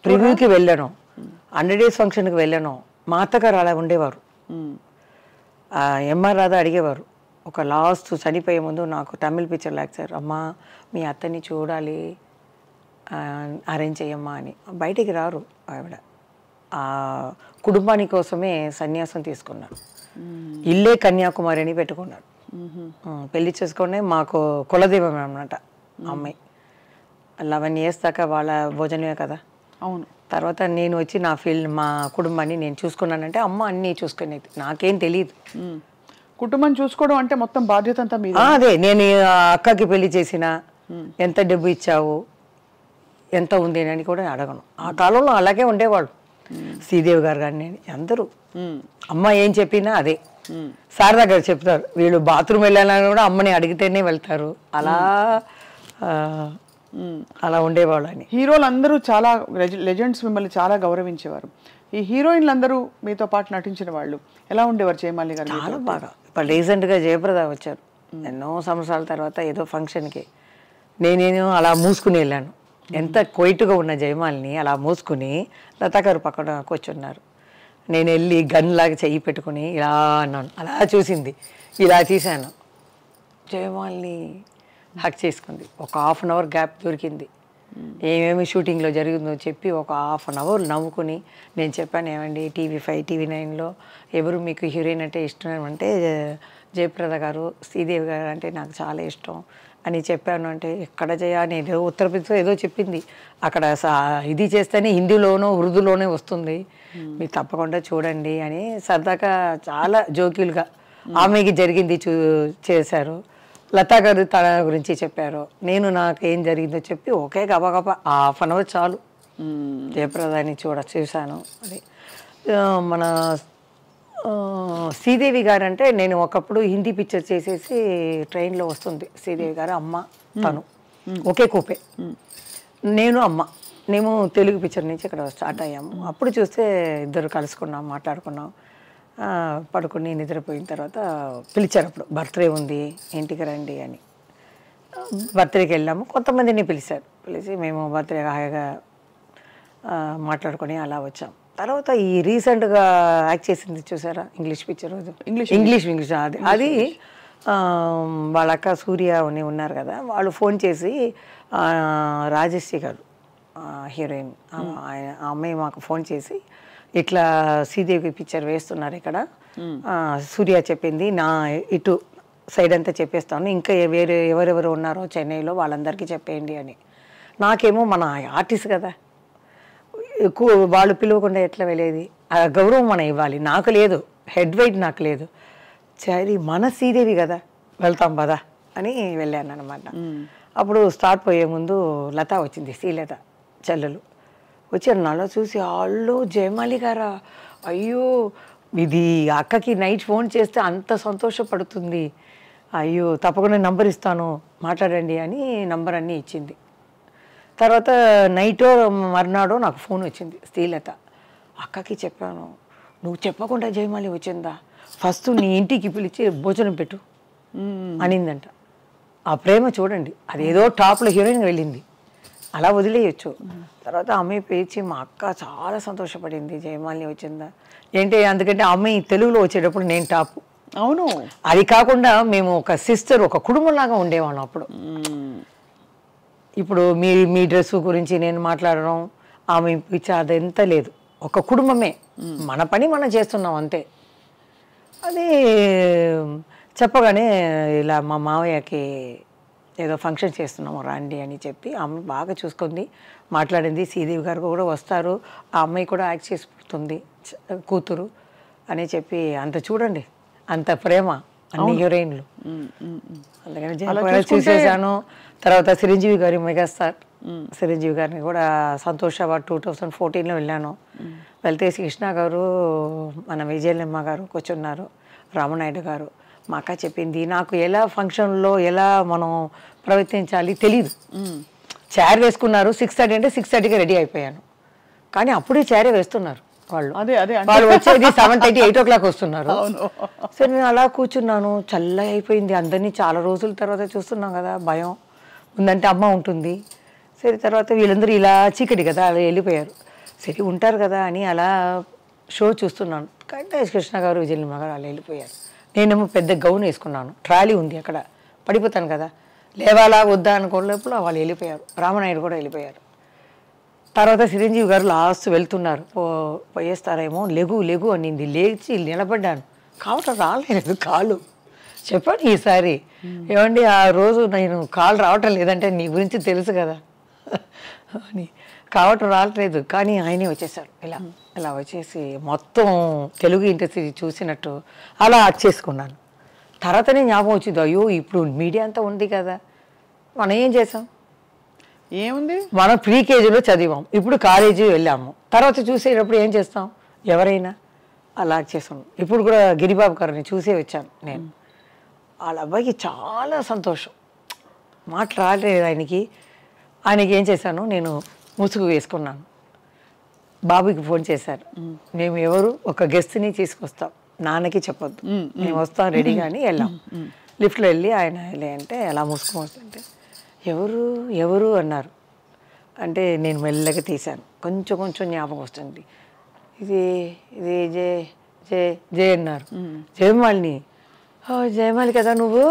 ప్రివ్యూకి వెళ్ళాను, 100 days ఫంక్షన్కి వెళ్ళాను. మా అత్తగారు అలా ఉండేవారు, ఎంఆర్ రాధా అడిగేవారు. ఒక లాస్ట్ చనిపోయే ముందు నాకు తమిళ్ పిక్చర్ లాక్చారు, అమ్మ మీ అత్తని చూడాలి, అరేంజ్ చేయమ్మా అని. బయటికి రారు ఆవిడ, ఆ కుటుంబాని కోసమే సన్యాసం తీసుకున్నాను. ఇల్లే కన్యాకుమారి అని పెట్టుకున్నాడు. పెళ్లి చేసుకునే మాకు కులదైవం అన్నమాట అమ్మాయి. 11 years దాకా వాళ్ళ భోజనమే కదా. అవును. తర్వాత నేను వచ్చి నా ఫీల్డ్ మా కుటుంబాన్ని నేను చూసుకున్నానంటే అమ్మ అన్నీ చూసుకునేది, నాకేం తెలియదు. కుటుంబం చూసుకోవడం అంటే మొత్తం బాధ్యత అంతా మీద. అదే నేను అక్కకి పెళ్లి చేసిన ఎంత డబ్బు ఇచ్చావు ఎంత ఉంది అని కూడా అడగను. ఆ కాలంలో అలాగే ఉండేవాళ్ళు. శ్రీదేవి గారు కానీ అందరూ అమ్మ ఏం చెప్పినా అదే. శారదా గారు చెప్తారు, వీళ్ళు బాత్రూమ్ వెళ్ళాలని కూడా అమ్మని అడిగితేనే వెళ్తారు. అలా ఉండేవాళ్ళు అని. హీరోలు అందరూ చాలా లెజెండ్స్ మిమ్మల్ని చాలా గౌరవించేవారు. ఈ హీరోయిన్లు అందరూ మీతో పాటు నటించిన వాళ్ళు ఎలా ఉండేవారు జయమాలి గారు? చాలా బాగా. ఇప్పుడు రీసెంట్గా జయప్రద వచ్చారు ఎన్నో సంవత్సరాల తర్వాత ఏదో ఫంక్షన్కి. నేనేమో అలా మూసుకుని వెళ్ళాను. ఎంత కొయిట్గా ఉన్న జయమాలిని అలా మూసుకుని లతా గారు పక్కన కూర్చున్నారు. నేను వెళ్ళి గన్ లాగా చెయ్యి పెట్టుకుని ఇలా అన్నాను. అలా చూసింది, ఇలా తీశాను. జయమాలిని హక్ చేసుకుంది. ఒక 1/2 hour గ్యాప్ దొరికింది. ఏమేమి షూటింగ్లో జరిగిందో చెప్పి ఒక 1/2 hour నవ్వుకుని నేను చెప్పాను, ఏమండి TV5 TV9లో ఎవరు మీకు హీరోయిన్ అంటే ఇష్టం అంటే జయప్రద గారు, శ్రీదేవి గారు అంటే నాకు చాలా ఇష్టం అని చెప్పాను. అంటే ఎక్కడ నేను ఉత్తరప్రదేశ్లో ఏదో చెప్పింది, అక్కడ ఇది చేస్తేనే హిందీలోనో ఉర్దూలోనే వస్తుంది, మీరు తప్పకుండా చూడండి అని సరదాగా చాలా జోక్యులుగా ఆమెకి జరిగింది చేశారు. లతా గారు తన గురించి చెప్పారు, నేను నాకు ఏం జరిగిందో చెప్పి ఒకే గబగబా 1/2 hour చాలు జయప్రదాన్ని చూశాను. అది మన శ్రీదేవి గారు అంటే నేను ఒకప్పుడు హిందీ పిక్చర్ చేసేసి ట్రైన్లో వస్తుంది శ్రీదేవి గారు, అమ్మ తను ఒకే కూపే, నేను అమ్మ మేము తెలుగు పిక్చర్ నుంచి ఇక్కడ స్టార్ట్ అయ్యాము. అప్పుడు చూస్తే ఇద్దరు కలుసుకున్నాం, మాట్లాడుకున్నాం. పడుకుని నిద్రపోయిన తర్వాత పిలిచారు. అప్పుడు బర్త్డే ఉంది ఇంటికి రండి అని. బర్త్డేకి వెళ్ళాము. కొంతమందిని పిలిచి మేము బర్త్డే హాయిగా మాట్లాడుకొని అలా వచ్చాం. తర్వాత ఈ రీసెంట్గా యాక్ట్ చేసింది చూసారా ఇంగ్లీష్ పిక్చర్, ఇంగ్లీష్ అది వాళ్ళ అక్క సూర్య ఉన్నారు కదా, వాళ్ళు ఫోన్ చేసి రాజశ్రీ గారు హీరోయిన్ ఆ అమ్మాయి మాకు ఫోన్ చేసి ఇట్లా శ్రీదేవి పిక్చర్ వేస్తున్నారు ఇక్కడ, సూర్య చెప్పింది నా ఇటు సైడ్ అంతా చెప్పేస్తాను, ఇంకా వేరే ఎవరెవరు ఉన్నారో చెన్నైలో వాళ్ళందరికీ చెప్పేయండి అని. నాకేమో మన ఆర్టిస్ట్ కదా, వాళ్ళు పిలవకుండా ఎట్లా వెళ్ళేది, ఆ గౌరవం మనం ఇవ్వాలి, నాకు లేదు, హెడ్ వెయిట్ నాకు లేదు, సరే మన శ్రీదేవి కదా వెళ్తాం పదా అని వెళ్ళాను అనమాట. అప్పుడు స్టార్ట్ పోయే ముందు లత వచ్చింది, శ్రీలత చెల్లెలు వచ్చారు. నాలో చూసి వాళ్ళు జయమాలి గారా, అయ్యో ఇది అక్కకి నైట్ ఫోన్ చేస్తే అంత సంతోషపడుతుంది, అయ్యో తప్పకుండా నంబర్ ఇస్తాను మాట్లాడండి అని నంబర్ అన్నీ ఇచ్చింది. తర్వాత నైటో మర్నాడో నాకు ఫోన్ వచ్చింది శ్రీలత, అక్కకి చెప్పాను, నువ్వు చెప్పకుండా జయమాలి వచ్చిందా, ఫస్ట్ నీ ఇంటికి పిలిచి భోజనం పెట్టు అనిందంట. ఆ ప్రేమ చూడండి, అదేదో టాప్లో హీరోయిన్ వెళ్ళింది, అలా వదిలేయచ్చు. తర్వాత అమ్మాయి పేచి మా అక్క చాలా సంతోషపడింది జయమాలిని వచ్చిందా ఏంటి, అందుకంటే అమ్మాయి తెలుగులో వచ్చేటప్పుడు నేను టాప్. అవును, అది కాకుండా మేము ఒక సిస్టర్, ఒక కుటుంబంలాగా ఉండేవాళ్ళం అప్పుడు. ఇప్పుడు మీ డ్రెస్ గురించి నేను మాట్లాడడం, ఆమె పిచ్చి అదంతా లేదు, ఒక కుటుంబమే, మన పని మనం చేస్తున్నాం అంతే. అది చెప్పగానే ఇలా మా మావయ్యకి ఏదో ఫంక్షన్ చేస్తున్నాము రండి అని చెప్పి అమ్మ బాగా చూసుకుంది, మాట్లాడింది. శ్రీదేవి గారు కూడా వస్తారు, ఆ అమ్మాయి కూడా యాక్ట్ చేసిపోతుంది కూతురు అని చెప్పి, అంత చూడండి అంత ప్రేమ అన్ని హీరోయిన్లు. అందుకని జయప్రద చూసేసాను. తర్వాత చిరంజీవి గారి మెగాస్టార్ చిరంజీవి గారిని కూడా సంతోష్ అవార్డ్ 2014లో వెళ్ళాను. వెళ్తే కృష్ణ గారు, మన విజయలమ్మ గారు కూర్చున్నారు, రామనాయుడు గారు. మా అక్క చెప్పింది, నాకు ఎలా ఫంక్షన్లో ఎలా మనం ప్రవర్తించాలి తెలీదు. చైర్ వేసుకున్నారు 6:30 అంటే 6:30కి రెడీ అయిపోయాను, కానీ అప్పుడే చైరే వేస్తున్నారు వాళ్ళు. వాళ్ళు వచ్చేది 7:30 8 o'clock వస్తున్నారు. సరే నేను అలా కూర్చున్నాను, చల్లగా అయిపోయింది. అందరినీ చాలా రోజుల తర్వాత చూస్తున్నాం కదా, భయం ఉందంటే అమ్మ ఉంటుంది. సరే తర్వాత వీళ్ళందరూ ఇలా చీకటి కదా అలా వెళ్ళిపోయారు. సరే ఉంటారు కదా అని అలా షో చూస్తున్నాను, కానీ కృష్ణ గారు విజయలమ్మ గారు అలా వెళ్ళిపోయారు. నేనేమో పెద్ద గౌన్ వేసుకున్నాను, ట్రాలీ ఉంది అక్కడ, పడిపోతాను కదా, లేవాలా వద్దా అనుకోలేప్పుడు వాళ్ళు వెళ్ళిపోయారు. రామనాయుడు కూడా వెళ్ళిపోయారు. తర్వాత చిరంజీవి గారు లాస్ట్ వెళ్తున్నారు, పోయేస్తారేమో, లెగు లెగు అనింది. లేచి నిలబడ్డాను, కావటం రాలేదు కాలు. చెప్పండి ఈసారి, ఏమండి ఆ రోజు నేను కాలు రావటం లేదంటే నీ గురించి తెలుసు కదా అని, కావటం రావట్లేదు. కానీ ఆయనే వచ్చేసారు, ఇలా వచ్చేసి మొత్తం తెలుగు ఇండస్ట్రీ చూసినట్టు అలా చేసుకున్నాను. తర్వాతనే జ్ఞాపకం వచ్చింది, అయ్యో ఇప్పుడు మీడియా అంతా ఉంది కదా, మనం ఏం చేసాం, ఏముంది, మనం ప్రీ కేజీలో చదివాం, ఇప్పుడు కాలేజీ వెళ్ళాము, తర్వాత చూసేటప్పుడు ఏం చేస్తాం, ఎవరైనా అలా చేసాం. ఇప్పుడు కూడా గిరిబాబు గారిని చూసే వచ్చాను నేను. వాళ్ళ అబ్బాయికి చాలా సంతోషం, మాట్లాడలేదు ఆయనకి ఏం చేశాను, నేను ముసుగు వేసుకున్నాను. బాబుకి ఫోన్ చేశారు, మేము ఎవరు ఒక గెస్ట్ని తీసుకొస్తాం, నాన్నకి చెప్పొద్దు, మేము వస్తాం రెడీగా అని వెళ్ళాం. లిఫ్ట్లో వెళ్ళి ఆయన అంటే అలా ముసుగు వస్తుంటే ఎవరు ఎవరు అన్నారు. అంటే నేను మెల్లగా తీశాను, కొంచెం కొంచెం జ్ఞాపకం వస్తుంది. ఇది ఇది జే జే జే అన్నారు. జయమాలిని, జయమాలి కదా నువ్వు.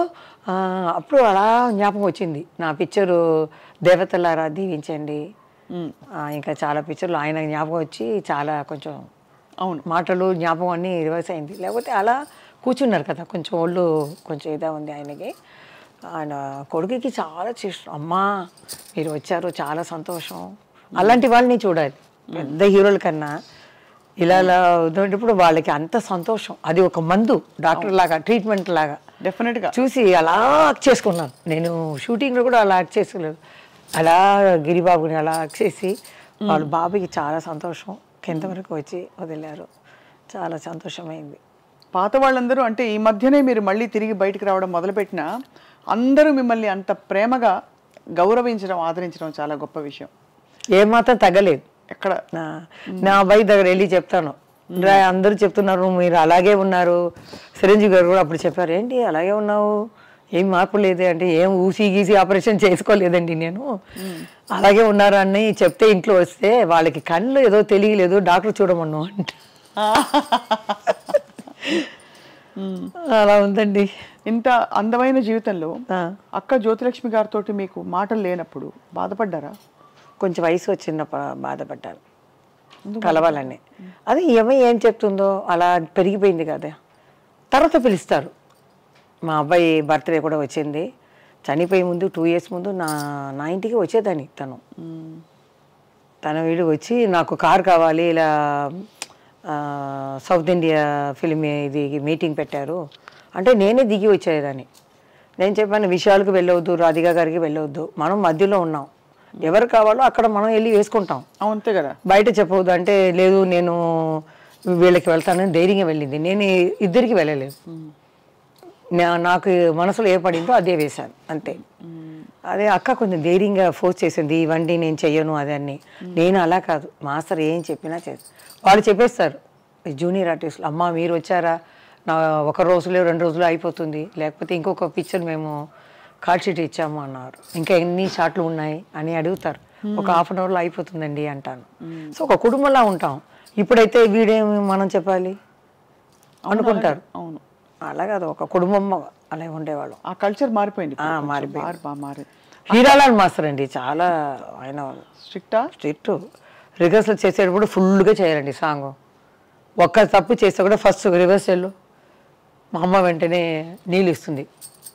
అప్పుడు అలా జ్ఞాపకం వచ్చింది, నా పిక్చరు దేవతలారా దీవించండి, ఇంకా చాలా పిక్చర్లు ఆయన జ్ఞాపకం వచ్చి చాలా కొంచెం అవును మాటలు జ్ఞాపకం అన్నీ రివర్స్ అయింది. లేకపోతే అలా కూర్చున్నారు కదా, కొంచెం ఒళ్ళు కొంచెం ఇదా ఉంది ఆయనకి. ఆయన కొడుకుకి చాలా చేసిన, అమ్మా మీరు వచ్చారు చాలా సంతోషం. అలాంటి వాళ్ళని చూడాలి, పెద్ద హీరోల కన్నా ఇలా ఉన్నప్పుడు వాళ్ళకి అంత సంతోషం. అది ఒక మందు, డాక్టర్ లాగా, ట్రీట్మెంట్ లాగా డెఫినెట్గా చూసి చూసి అలా యాక్ట్ చేసుకున్నాను. నేను షూటింగ్లో కూడా అలా యాక్ట్ చేసుకోలేదు, అలా గిరిబాబుని అలా యాక్ట్ చేసి వాళ్ళ బాబుకి చాలా సంతోషం. కింద వరకు వచ్చి వదిలారు, చాలా సంతోషమైంది. పాత వాళ్ళందరూ అంటే ఈ మధ్యనే మీరు మళ్ళీ తిరిగి బయటికి రావడం మొదలుపెట్టినా అందరూ మిమ్మల్ని అంత ప్రేమగా గౌరవించడం, ఆదరించడం చాలా గొప్ప విషయం. ఏమాత్రం తగ్గలేదు. ఎక్కడ నా అబ్బాయి దగ్గర వెళ్ళి చెప్తాను, అందరూ చెప్తున్నారు మీరు అలాగే ఉన్నారు. చిరంజీవి గారు కూడా అప్పుడు చెప్పారు, ఏంటి అలాగే ఉన్నావు, ఏం మార్పు లేదే అంటే, ఏం ఊసి గీసి ఆపరేషన్ చేసుకోలేదండి నేను, అలాగే ఉన్నారు అని చెప్తే ఇంట్లో వస్తే వాళ్ళకి కళ్ళు ఏదో తెలియలేదు, డాక్టర్ చూడమన్నావు అంట. అలా ఉందండి. ఇంత అందమైన జీవితంలో అక్క జ్యోతిలక్ష్మి గారితో మీకు మాటలు లేనప్పుడు బాధపడ్డారా? కొంచెం వయసు వచ్చినప్పుడు బాధపడ్డాను, కలవాలని. అది ఏం చెప్తుందో అలా పెరిగిపోయింది కదా. తర్వాత పిలుస్తారు, మా అబ్బాయి బర్త్డే కూడా వచ్చింది, చనిపోయే ముందు 2 years ముందు నా ఇంటికి వచ్చేదాన్ని. తన వీడికి వచ్చి నాకు కార్ కావాలి, ఇలా సౌత్ ఇండియా ఫిలిం ఇది మీటింగ్ పెట్టారు అంటే నేనే దిగి వచ్చేదాన్ని. నేను చెప్పాను, విషయాలకు వెళ్ళవద్దు, రాధికా గారికి వెళ్ళవద్దు, మనం మధ్యలో ఉన్నాం, ఎవరు కావాలో అక్కడ మనం వెళ్ళి వేసుకుంటాం, అంతే కదా, బయట చెప్పవద్దు అంటే లేదు నేను వీళ్ళకి వెళ్తానని ధైర్యంగా వెళ్ళింది. నేను ఇద్దరికి వెళ్ళలేదు, నాకు మనసులో ఏ పడిందో అదే వేశాను అంతే. అదే అక్క కొంచెం ధైర్యంగా ఫోర్స్ చేసింది, ఇవన్నీ నేను చెయ్యను అదే అని. నేను అలా కాదు, మాస్టర్ ఏం చెప్పినా వాళ్ళు చెప్పేస్తారు జూనియర్ ఆర్టిస్టులు, అమ్మ మీరు వచ్చారా, నా 1 రోజులో 2 రోజులు అయిపోతుంది, లేకపోతే ఇంకొక పిక్చర్ మేము కార్డ్ షీట్ ఇచ్చాము అన్నారు, ఇంకా ఎన్ని షాట్లు ఉన్నాయి అని అడుగుతారు, ఒక 1/2 hourలో అయిపోతుందండి అంటాను. సో ఒక కుటుంబంలా ఉంటాం. ఇప్పుడైతే వీడేమి మనం చెప్పాలి అనుకుంటారు. అవును, అలా కాదు, ఒక కుటుంబం అలా ఉండేవాళ్ళం. ఆ కల్చర్ మారిపోయింది. హీరాలాల్ మాస్టర్ అండి, చాలా ఆయన స్ట్రిక్ట్. రిహర్సల్ చేసేటప్పుడు ఫుల్గా చేయాలండి సాంగ్. ఒక్క తప్పు చేస్తే కూడా ఫస్ట్ రిహర్సల్ మా అమ్మ వెంటనే నీళ్ళు ఇస్తుంది,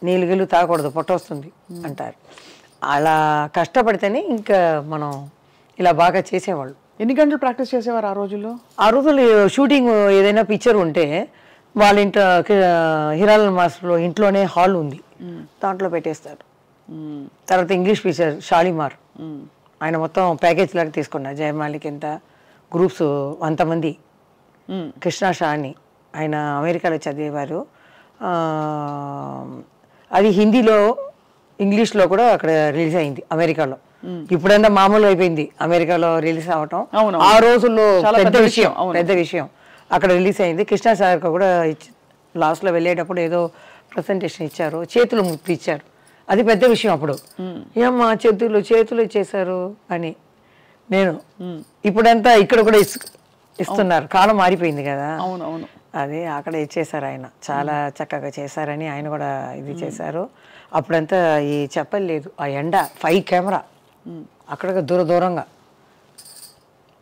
నీళ్ళు తాగకూడదు పొట్ట వస్తుంది అంటారు. అలా కష్టపడితేనే ఇంకా మనం ఇలా బాగా చేసేవాళ్ళు. ఎన్ని గంటలు ప్రాక్టీస్ చేసేవారు ఆ రోజుల్లో? ఆ రోజులు షూటింగ్ ఏదైనా పిక్చర్ ఉంటే వాళ్ళ ఇంట్లో హీరాలాల్ మాస్టర్లో ఇంట్లోనే హాల్ ఉంది, దాంట్లో పెట్టేస్తారు. తర్వాత ఇంగ్లీష్ పిక్చర్ షాలిమార్, ఆయన మొత్తం ప్యాకేజ్ లాగా తీసుకున్నారు. జయమాలికి ఎంత గ్రూప్స్ 100 మంది. కృష్ణ షా అని ఆయన అమెరికాలో చదివేవారు. అది హిందీలో ఇంగ్లీష్లో కూడా అక్కడ రిలీజ్ అయింది అమెరికాలో. ఇప్పుడంతా మామూలు అయిపోయింది అమెరికాలో రిలీజ్ అవ్వటం, ఆ రోజుల్లో పెద్ద విషయం. అక్కడ రిలీజ్ అయింది. కృష్ణ సార్ కూడా లాస్ట్లో వెళ్ళేటప్పుడు ఏదో ప్రజెంటేషన్ ఇచ్చారు, చేతులు ముప్పి ఇచ్చారు, అది పెద్ద విషయం అప్పుడు. ఏమ్మా చేతులు ఇచ్చేసారు అని. నేను ఇప్పుడంతా ఇక్కడ కూడా ఇస్తున్నారు, కాలం మారిపోయింది కదా. అవునవును, అదే అక్కడ ఇచ్చేసారు, ఆయన చాలా చక్కగా చేశారని ఆయన కూడా ఇది చేశారు. అప్పుడంతా ఈ చెప్పలేదు, ఆ ఎండ 5 కెమెరా అక్కడ దూరంగా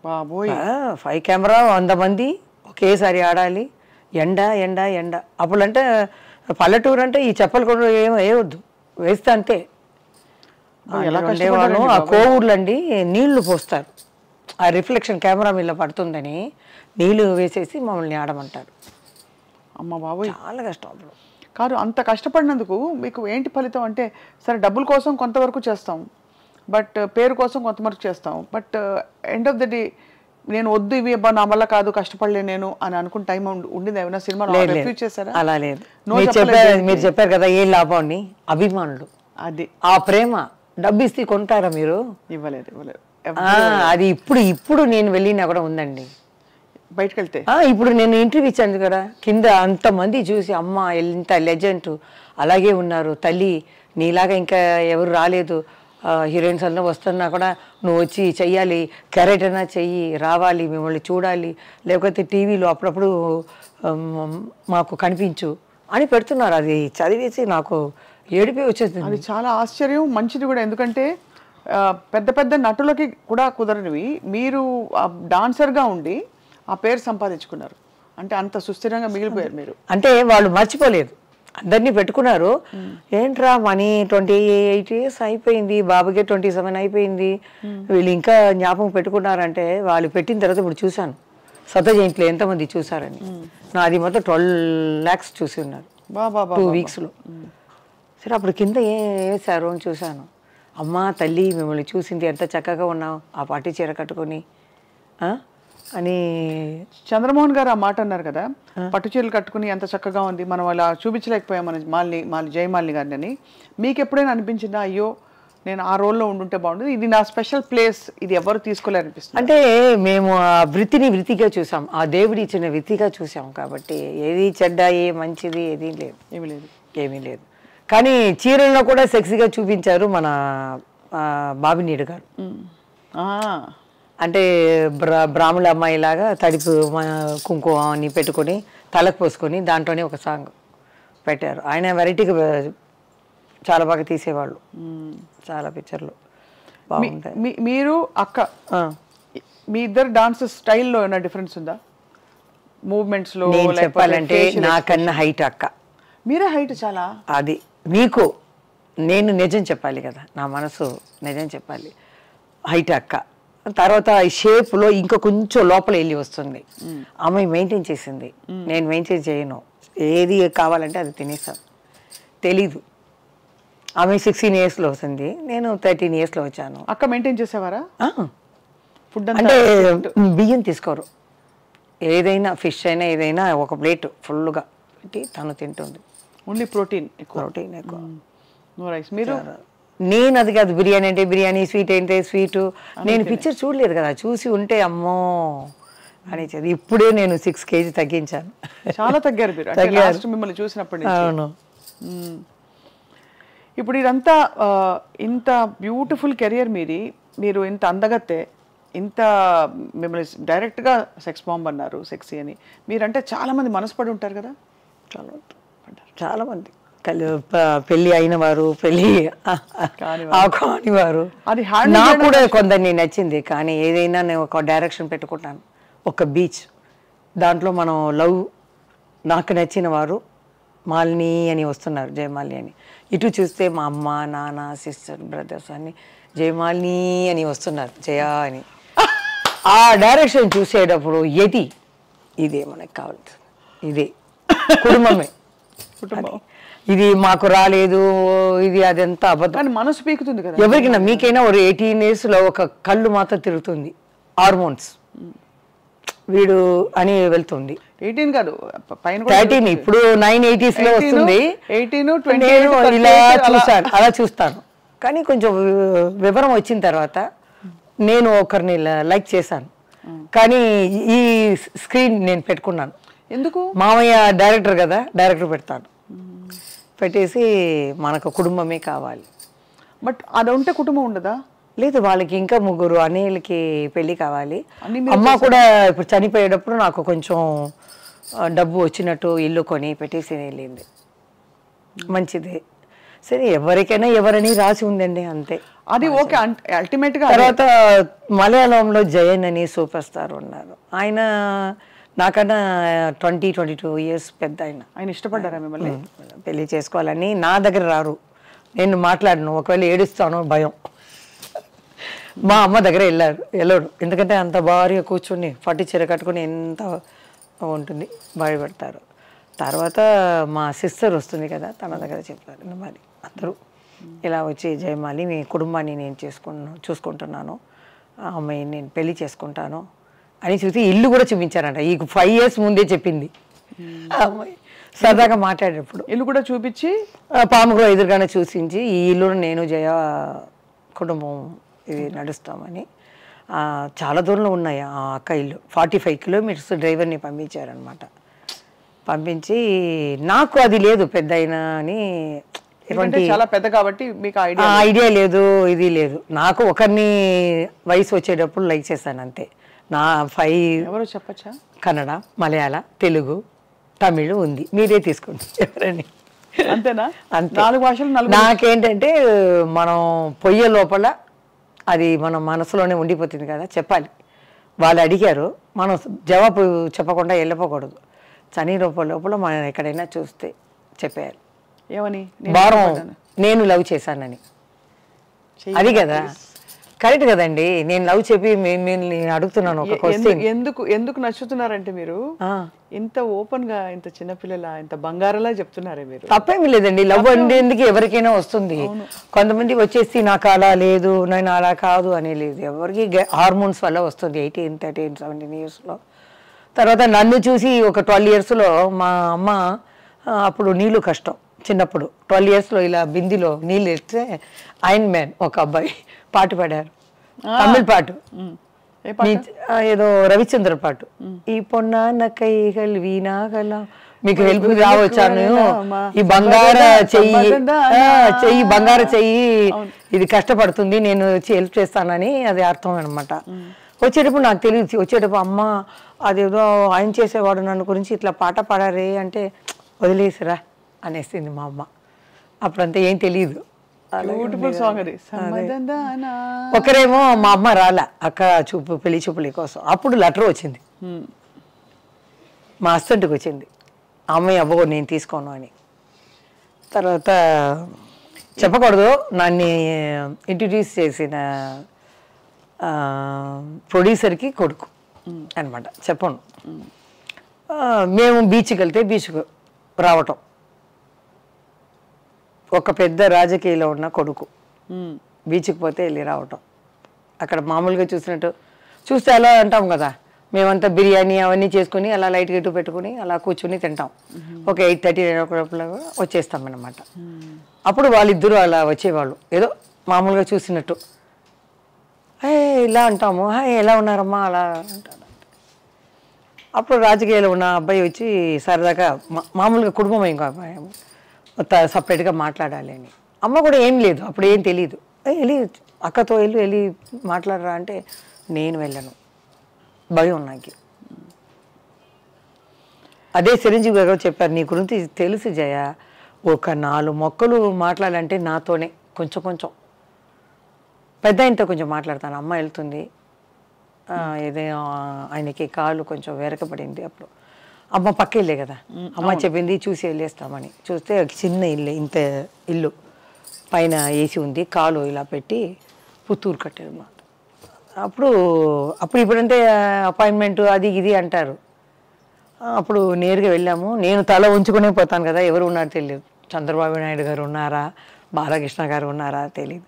బాబోయ్ 5 కెమెరా 100 మంది ఒకేసారి ఆడాలి. ఎండ ఎండ ఎండ. అప్పుడంటే పల్లెటూరు అంటే ఈ చెప్పలు కూడా వేయవద్దు, వేస్తే అంతే. ఉండేవాళ్ళు ఆ కోవూర్లండి నీళ్లు పోస్తారు, ఆ రిఫ్లెక్షన్ కెమెరా మీద పడుతుందని నీళ్లు వేసేసి మమ్మల్ని ఆడమంటారు. అమ్మ బాబోయ్ చాలా కష్టం అప్పుడు. కాదు, అంత కష్టపడినందుకు మీకు ఏంటి ఫలితం అంటే, సరే డబ్బుల కోసం కొంతవరకు చేస్తాం, బట్ పేరు కోసం కొంతవరకు చేస్తాం, but end of the day నేను వద్దు ఇవి అబ్బా నా వల్ల కాదు కష్టపడలే నేను అని అనుకున్న టైం ఉండింది ఏమైనా సినిమా రిఫ్యూజ్ చేశారా? అలా లేదు. మీరు చెప్పారు కదా ఏం లాభం అని. అభిమానులు, అది ఆ ప్రేమ. డబ్బు ఇస్తే కొంటారా మీరు? ఇవ్వలేదు ఇవ్వలేదు. అది ఇప్పుడు నేను వెళ్ళినా కూడా ఉందండి బయటకు వెళ్తే. ఇప్పుడు నేను ఇంటర్వ్యూ ఇచ్చాను కదా, కింద అంతమంది చూసి అమ్మ ఎంత లెజెండ్ అలాగే ఉన్నారు తల్లి, నీలాగా ఇంకా ఎవరు రాలేదు, హీరోయిన్స్ అన్న వస్తున్నా కూడా నువ్వు వచ్చి చెయ్యాలి, క్యారెక్టర్ అయినా చెయ్యి, రావాలి, మిమ్మల్ని చూడాలి, లేకపోతే టీవీలో అప్పుడప్పుడు మాకు కనిపించు అని పెడుతున్నారు. అది చదివేసి నాకు ఏడిపోయి వచ్చేది. అది చాలా ఆశ్చర్యం, మంచిది కూడా. ఎందుకంటే పెద్ద పెద్ద నటులకి కూడా కుదరనివి మీరు డాన్సర్గా ఉండి ఆ పేరు సంపాదించుకున్నారు అంటే అంత సుస్థిరంగా మిగిలిపోయారు మీరు. అంటే వాళ్ళు మర్చిపోలేదు, అందరినీ పెట్టుకున్నారు. ఏంట్రా మనీ 28 years అయిపోయింది, బాబుకే 27 అయిపోయింది, వీళ్ళు ఇంకా జ్ఞాపకం పెట్టుకున్నారంటే వాళ్ళు పెట్టిన తర్వాత ఇప్పుడు చూశాను సత జయంతిలో ఎంతమంది చూసారని. నాది మొత్తం 12 lakhs చూసి ఉన్నారు 2 weeksలో. సరే అప్పుడు కింద వేసారు అని చూశాను. అమ్మ తల్లి మిమ్మల్ని చూసింది, ఎంత చక్కగా ఉన్నావు ఆ పట్టు చీర కట్టుకొని అని. చంద్రమోహన్ గారు ఆ మాట అన్నారు కదా, పట్టు చీరలు కట్టుకుని ఎంత చక్కగా ఉంది, మనం అలా చూపించలేకపోయాం మన జయమాలిని గారిని అని. మీకు ఎప్పుడైనా అనిపించిందా అయ్యో నేను ఆ రోల్లో ఉండుంటే బాగుంటుంది, ఇది నా స్పెషల్ ప్లేస్, ఇది ఎవరు తీసుకోలేరనిపిస్తుంది? అంటే మేము ఆ వృత్తిగా చూసాం, ఆ దేవుడి ఇచ్చిన వృత్తిగా చూసాం కాబట్టి ఏది చెడ్డ ఏ మంచిది ఏది లేదు, ఏమీ లేదు. కానీ చీరల్లో కూడా సెక్సీగా చూపించారు మన బాబినీడు గారు. అంటే బ్రాహ్మణ అమ్మాయి లాగా తడిపు కుంకుమ అని పెట్టుకొని తలకు పోసుకొని దాంట్లోనే ఒక సాంగ్ పెట్టారు. ఆయన వెరైటీగా చాలా బాగా తీసేవాళ్ళు, చాలా పిక్చర్లు బాగుంటాయి. మీరు అక్క మీ ఇద్దరు డాన్స్ స్టైల్లో ఏమైనా డిఫరెన్స్ ఉందా? మూవ్మెంట్స్లో చెప్పాలంటే నాకన్నా హైట్ అక్క. మీరే హైట్ చాలా. అది మీకు నేను నిజం చెప్పాలి కదా, నా మనసు నిజం చెప్పాలి. హైట్ అక్క తర్వాత షేప్లో ఇంకా కొంచెం లోపల వెళ్ళి వస్తుంది. అమ్మాయి మెయింటైన్ చేసింది, నేను మెయింటైన్ చేయను. ఏది కావాలంటే అది తినేస్తాను, తెలీదు. ఆమె 16 yearsలో వస్తుంది, నేను 13 yearsలో వచ్చాను. అక్క మెయింటైన్ చేసేవారా? ఫుడ్ అంటే బియ్యం తీసుకోరు, ఏదైనా ఫిష్ అయినా ఏదైనా ఒక ప్లేట్ ఫుల్గా పెట్టి తను తింటుంది. ఓన్లీ ప్రోటీన్ ఎక్కువ. No rice. మీరు? నేను అది కాదు, బిర్యానీ అంటే బిర్యానీ, స్వీట్ అంటే స్వీటు. నేను పిక్చర్ చూడలేదు కదా, చూసి ఉంటే అమ్మో అని చెప్పి ఇప్పుడే నేను 6 kg తగ్గించాను. చాలా తగ్గారు మీరు మిమ్మల్ని చూసినప్పటి నుంచి. అవును. ఇప్పుడు ఇదంతా ఇంత బ్యూటిఫుల్ కెరియర్ మీది, మీరు ఇంత అందగత్తే, ఇంత మిమ్మల్ని డైరెక్ట్గా సెక్స్ బాంబ్ అన్నారు, సెక్సీ అని. మీరంటే చాలామంది మనసుపడి ఉంటారు కదా? చాలామంది పెళ్ళి అయిన వారు, పెళ్ళి కానివారు. అది నాకు కూడా కొందరిని నచ్చింది. కానీ ఏదైనా నేను ఒక డైరెక్షన్ పెట్టుకుంటాను, ఒక బీచ్ దాంట్లో మనం లవ్, నాకు నచ్చిన వారు మాలిని అని వస్తున్నారు, జయమాలిని అని. ఇటు చూస్తే మా అమ్మ నాన్న సిస్టర్ బ్రదర్స్ అని జయమాలిని అని వస్తున్నారు, జయ అని. ఆ డైరెక్షన్ చూసేటప్పుడు ఇదే మనకు కావాల్సింది, ఇదే కుటుంబమే. ఇది మాకు రాలేదు, ఇది అదంతా అబద్ధం. మనసు పీకుతుంది కదా ఎవరికైనా. మీకైనా ఒక 18 yearsలో ఒక కళ్ళు మాత్రం తిరుగుతుంది, హార్మోన్స్ వీడు అని వెళ్తుంది. 18 కాదు, 13. ఇప్పుడు 980sలో వస్తుంది. 18, నేను ఇలా చూస్తాను, అలా చూస్తాను. కానీ కొంచెం వివరం వచ్చిన తర్వాత నేను ఒకరిని లైక్ చేశాను, కానీ ఈ స్క్రీన్ నేను పెట్టుకున్నాను. ఎందుకు? మామయ్య డైరెక్టర్ కదా, డైరెక్టర్ పెడతాను, పెట్టేసి మనకు కుటుంబమే కావాలి. బట్ అది ఉంటే కుటుంబం ఉండదా? లేదు, వాళ్ళకి ఇంకా 3 అన్నయ్యలకి పెళ్ళి కావాలి. అమ్మ కూడా ఇప్పుడు చనిపోయేటప్పుడు నాకు కొంచెం డబ్బు వచ్చినట్టు ఇల్లు కొని పెట్టేసి వెళ్ళింది. మంచిది. సరే, ఎవరికైనా ఎవరని రాసి ఉందండి, అంతే. అది ఓకే. అల్టిమేట్ గా తర్వాత మలయాళంలో జయన్ అని సూపర్ స్టార్ ఉన్నారు. ఆయన నాకన్నా 22 years పెద్ద. ఆయన ఇష్టపడ్డారా మిమ్మల్ని? పెళ్లి చేసుకోవాలని నా దగ్గర రారు, నేను మాట్లాడను, ఒకవేళ ఏడుస్తాను భయం. మా అమ్మ దగ్గర వెళ్ళాడు, ఎందుకంటే అంత భారీగా కూర్చొని పట్టు చీర కట్టుకుని ఎంత ఉంటుంది, భయపడతారు. తర్వాత మా సిస్టర్ వస్తుంది కదా, తన దగ్గర చెప్పారు మరి అందరూ ఇలా వచ్చి జయమాలి మీ కుటుంబాన్ని నేను చూసుకుంటున్నాను, ఆ అమ్మాయిని నేను పెళ్లి చేసుకుంటాను అని చూసి ఇల్లు కూడా చూపించారంట. ఈ 5 years ముందే చెప్పింది ఆ అమ్మాయి. సరదాగా మాట్లాడేటప్పుడు ఇల్లు కూడా చూపించి పాముగ్రో ఎదురుగానే చూసించి ఈ ఇల్లు నేను జయ కుటుంబం ఇది నడుస్తామని. చాలా దూరంలో ఉన్నాయి ఆ అక్క ఇల్లు, 45 kilometers డ్రైవర్ని పంపించారనమాట. పంపించి నాకు అది లేదు పెద్ద అయినా అని, చాలా పెద్ద కాబట్టి మీకు ఐడియా లేదు, ఇది లేదు. నాకు ఒకరిని వయసు వచ్చేటప్పుడు లైక్ చేశాను అంతే. నా 5 ఎవరో చెప్పచ్చా? కన్నడ, మలయాళ, తెలుగు, తమిళ్ ఉంది, మీరే తీసుకోండి ఎవరని. అంతేనా? అంతే. 4 భాషలు. నాకేంటంటే మనం పొయ్యే లోపల అది మన మనసులోనే ఉండిపోతుంది కదా, చెప్పాలి. వాళ్ళు అడిగారు, మనం జవాబు చెప్పకుండా వెళ్ళిపోకూడదు. చని లోపల మనం ఎక్కడైనా చూస్తే చెప్పేయాలి. ఏమని? వారం నేను లవ్ చేశానని. అది కదా కరెక్ట్ కదండి. నేను లవ్ చెప్పి మిమ్మల్ని అడుగుతున్నాను ఒక క్వశ్చన్. ఎందుకు నచ్చుతున్నారంటే మీరు ఇంత ఓపెన్ గా, ఇంత చిన్నపిల్లల, ఇంత బంగారలా చెప్తున్నారే మీరు. తప్పేమీ లేదండి, లవ్ అనేది ఎవరికైనా వస్తుంది. కొంతమంది వచ్చేసి నాకు అలా లేదు, నేను అలా కాదు అని లేదు. ఎవరికి హార్మోన్స్ వల్ల వస్తుంది 18, 13, 17 yearsలో. తర్వాత నన్ను చూసి ఒక 12 yearsలో మా అమ్మ, అప్పుడు నీళ్ళు కష్టం చిన్నప్పుడు, 12 yearsలో ఇలా బిందిలో నీళ్ళు ఎత్తే ఐరన్ మ్యాన్ ఒక అబ్బాయి పాట పాడారు, తమిళ్ పాట, ఏదో రవిచంద్ర పాట. ఈ పొన్న కైగల్ వీణాగల మీకు హెల్ప్ రావచ్చాను, ఈ బంగార చెయ్యి బంగార చెయ్యి ఇది కష్టపడుతుంది, నేను వచ్చి హెల్ప్ చేస్తానని అది అర్థం అనమాట. వచ్చేటప్పుడు నాకు తెలియదు, వచ్చేటప్పుడు అమ్మ అదేదో ఆయన చేసేవాడు నన్ను గురించి ఇట్లా పాట పాడారే అంటే వదిలేసిరా అనేసింది మా అమ్మ. అప్పుడంతా ఏం తెలియదు. ఒకరేమో మా అమ్మ రాలే అక్క పెళ్లి చూపుల కోసం, అప్పుడు లెటర్ వచ్చింది మా హస్బెండ్కి వచ్చింది, అమ్మాయి అవ్వకూడదు నేను తీసుకోను అని. తర్వాత చెప్పకూడదు, నన్ను ఇంట్రడ్యూస్ చేసిన ప్రొడ్యూసర్కి కొడుకు అనమాట, చెప్పను. మేము బీచ్కి వెళ్తే బీచ్కు రావటం, ఒక పెద్ద రాజకీయాలో ఉన్న కొడుకు బీచ్కి పోతే వెళ్ళి రావటం. అక్కడ మామూలుగా చూస్తే అలా అంటాం కదా, మేమంతా బిర్యానీ అవన్నీ చేసుకుని అలా లైట్ గెట్టు పెట్టుకుని అలా కూర్చుని తింటాం. ఒక 8:30, 9 వచ్చేస్తాం అన్నమాట. అప్పుడు వాళ్ళిద్దరూ అలా వచ్చేవాళ్ళు, ఏదో మామూలుగా చూసినట్టు ఇలా అంటాము, ఎలా ఉన్నారమ్మా అలా అంటారు. అప్పుడు రాజకీయాలు ఉన్న అబ్బాయి వచ్చి సరదాగా మామూలుగా కుటుంబం ఇంకా సపరేట్గా మాట్లాడాలి అని. అమ్మ కూడా ఏం లేదు, అప్పుడు ఏం తెలియదు. వెళ్ళి అక్కతో వెళ్ళి మాట్లాడరా అంటే నేను వెళ్ళను, భయం నాకు. అదే చిరంజీవి గారు చెప్పారు, నీ గురించి తెలుసు జయ, ఒక 4 మొక్కలు మాట్లాడాలంటే నాతోనే కొంచెం పెద్ద ఆయనతో కొంచెం మాట్లాడతాను. అమ్మ వెళ్తుంది, ఏదైనా ఆయనకి కాళ్ళు కొంచెం వెరకబడింది. అప్పుడు అమ్మ పక్క ఇల్లే కదా, అమ్మ చెప్పింది చూసి వెళ్ళేస్తామని. చూస్తే చిన్న ఇల్లు, ఇంత ఇల్లు, పైన ఏసీ ఉంది, కాలు ఇలా పెట్టి పుత్తూరు కట్టారు అన్నమాట. ఇప్పుడంటే అపాయింట్మెంట్ అది ఇది అంటారు. అప్పుడు నేరుగా వెళ్ళాము. నేను తల ఉంచుకునే పోతాను కదా, ఎవరు ఉన్నారో తెలియదు. చంద్రబాబు నాయుడు గారు ఉన్నారా, బాలకృష్ణ గారు ఉన్నారా తెలియదు.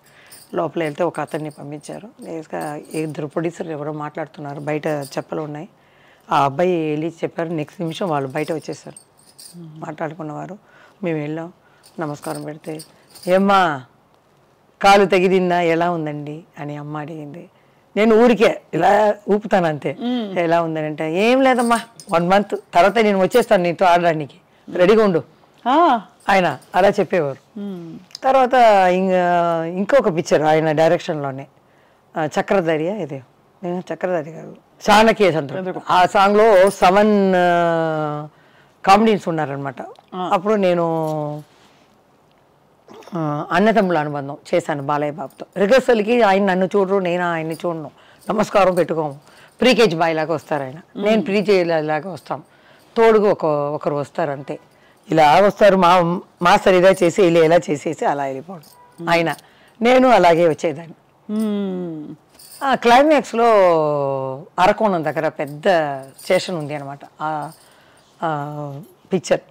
లోపల వెళ్తే ఒక అతన్ని పంపించారు. నేరుగా 2 ప్రొడ్యూసర్లు ఎవరో మాట్లాడుతున్నారు, బయట చెప్పలు ఉన్నాయి. ఆ అబ్బాయి వెళ్ళి చెప్పారు, నెక్స్ట్ నిమిషం వాళ్ళు బయట వచ్చేసారు మాట్లాడుకున్నవారు. మేము వెళ్ళాం, నమస్కారం పెడితే ఏమ్మా కాలు తెగిదిందా, ఎలా ఉందండి అని అమ్మ అడిగింది. నేను ఊరికే ఇలా ఊపుతాను అంతే, ఎలా ఉందని అంటే ఏం లేదమ్మా 1 month తర్వాత నేను వచ్చేస్తాను నీతో ఆడడానికి, రెడీగా ఉండు ఆయన అలా చెప్పేవారు. తర్వాత ఇంకొక పిక్చర్ ఆయన డైరెక్షన్లోనే, చక్రధారి, ఇదే చక్రధారి గారు చాణక్య చంద్ర, ఆ సాంగ్లో 7 కామెడీన్స్ ఉన్నారనమాట. అప్పుడు నేను అన్నతమ్ముల అనుబంధం చేశాను బాలయ్య బాబుతో. రిహర్సల్కి ఆయన నన్ను చూడరు, నేను ఆయన్ని చూడను, నమస్కారం పెట్టుకోము. ప్రీకేజీ బాయ్ లాగా వస్తారు ఆయన, నేను ప్రీకేజీలాగా వస్తాం, తోడుగా ఒకరు వస్తారు అంతే. ఇలా వస్తారు, మాస్టర్ ఇలా చేసి ఇలా చేసేసి అలా వెళ్ళిపోవడం. ఆయన నేను అలాగే వచ్చేదాన్ని. క్లైమాక్స్లో అరకోణం దగ్గర పెద్ద స్టేషన్ ఉంది అనమాట. పిక్చర్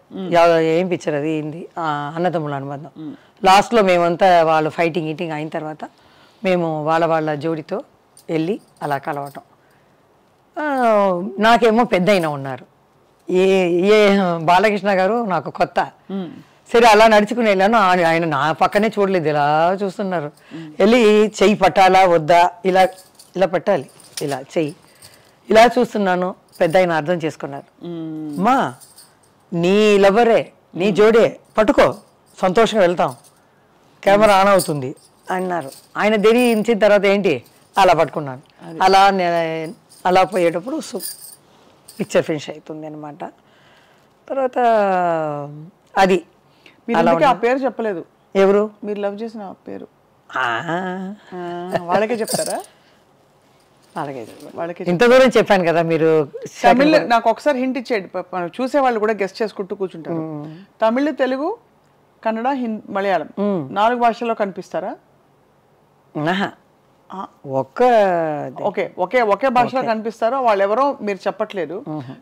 ఏం పిక్చర్ అది ఏంది, అన్నదమ్ముల అనుబంధం. లాస్ట్లో మేమంతా వాళ్ళు ఫైటింగ్ ఈటింగ్ అయిన తర్వాత మేము వాళ్ళ జోడితో వెళ్ళి అలా కలవటం. నాకేమో పెద్ద అయినా ఉన్నారు, ఏ బాలకృష్ణ గారు నాకు కొత్త. సరే అలా నడుచుకుని వెళ్ళాను, ఆయన నా పక్కనే చూడలేదు, ఇలా చూస్తున్నారు. వెళ్ళి చెయ్యి పట్టాలా వద్దా, ఇలా పట్టాలి, ఇలా చెయ్యి ఇలా చూస్తున్నాను. పెద్ద ఆయన అర్థం చేసుకున్నారు, అమ్మా నీ లవరే, నీ జోడే, పట్టుకో, సంతోషంగా వెళ్తాం, కెమెరా ఆన్ అవుతుంది అన్నారు. ఆయన ధరించిన తర్వాత ఏంటి అలా పట్టుకున్నాను. అలా పోయేటప్పుడు పిక్చర్ ఫినిష్ అవుతుంది అనమాట. తర్వాత అది ఆ పేరు చెప్పలేదు. ఎవరు మీరు లవ్ చేసిన పేరు వాళ్ళకే చెప్తారా? వాళ్ళకి ఇంత దూరం చెప్పాను కదా మీరు. తమిళ్ నాకు ఒకసారి హింట్ ఇచ్చేది, చూసే వాళ్ళు కూడా గెస్ట్ చేసుకుంటూ కూర్చుంటారు. తమిళ్, తెలుగు, కన్నడ, మలయాళం 4 భాషల్లో కనిపిస్తారా? ఒకే భాషలో కనిపిస్తారో వాళ్ళు ఎవరో మీరు చెప్పట్లేదు,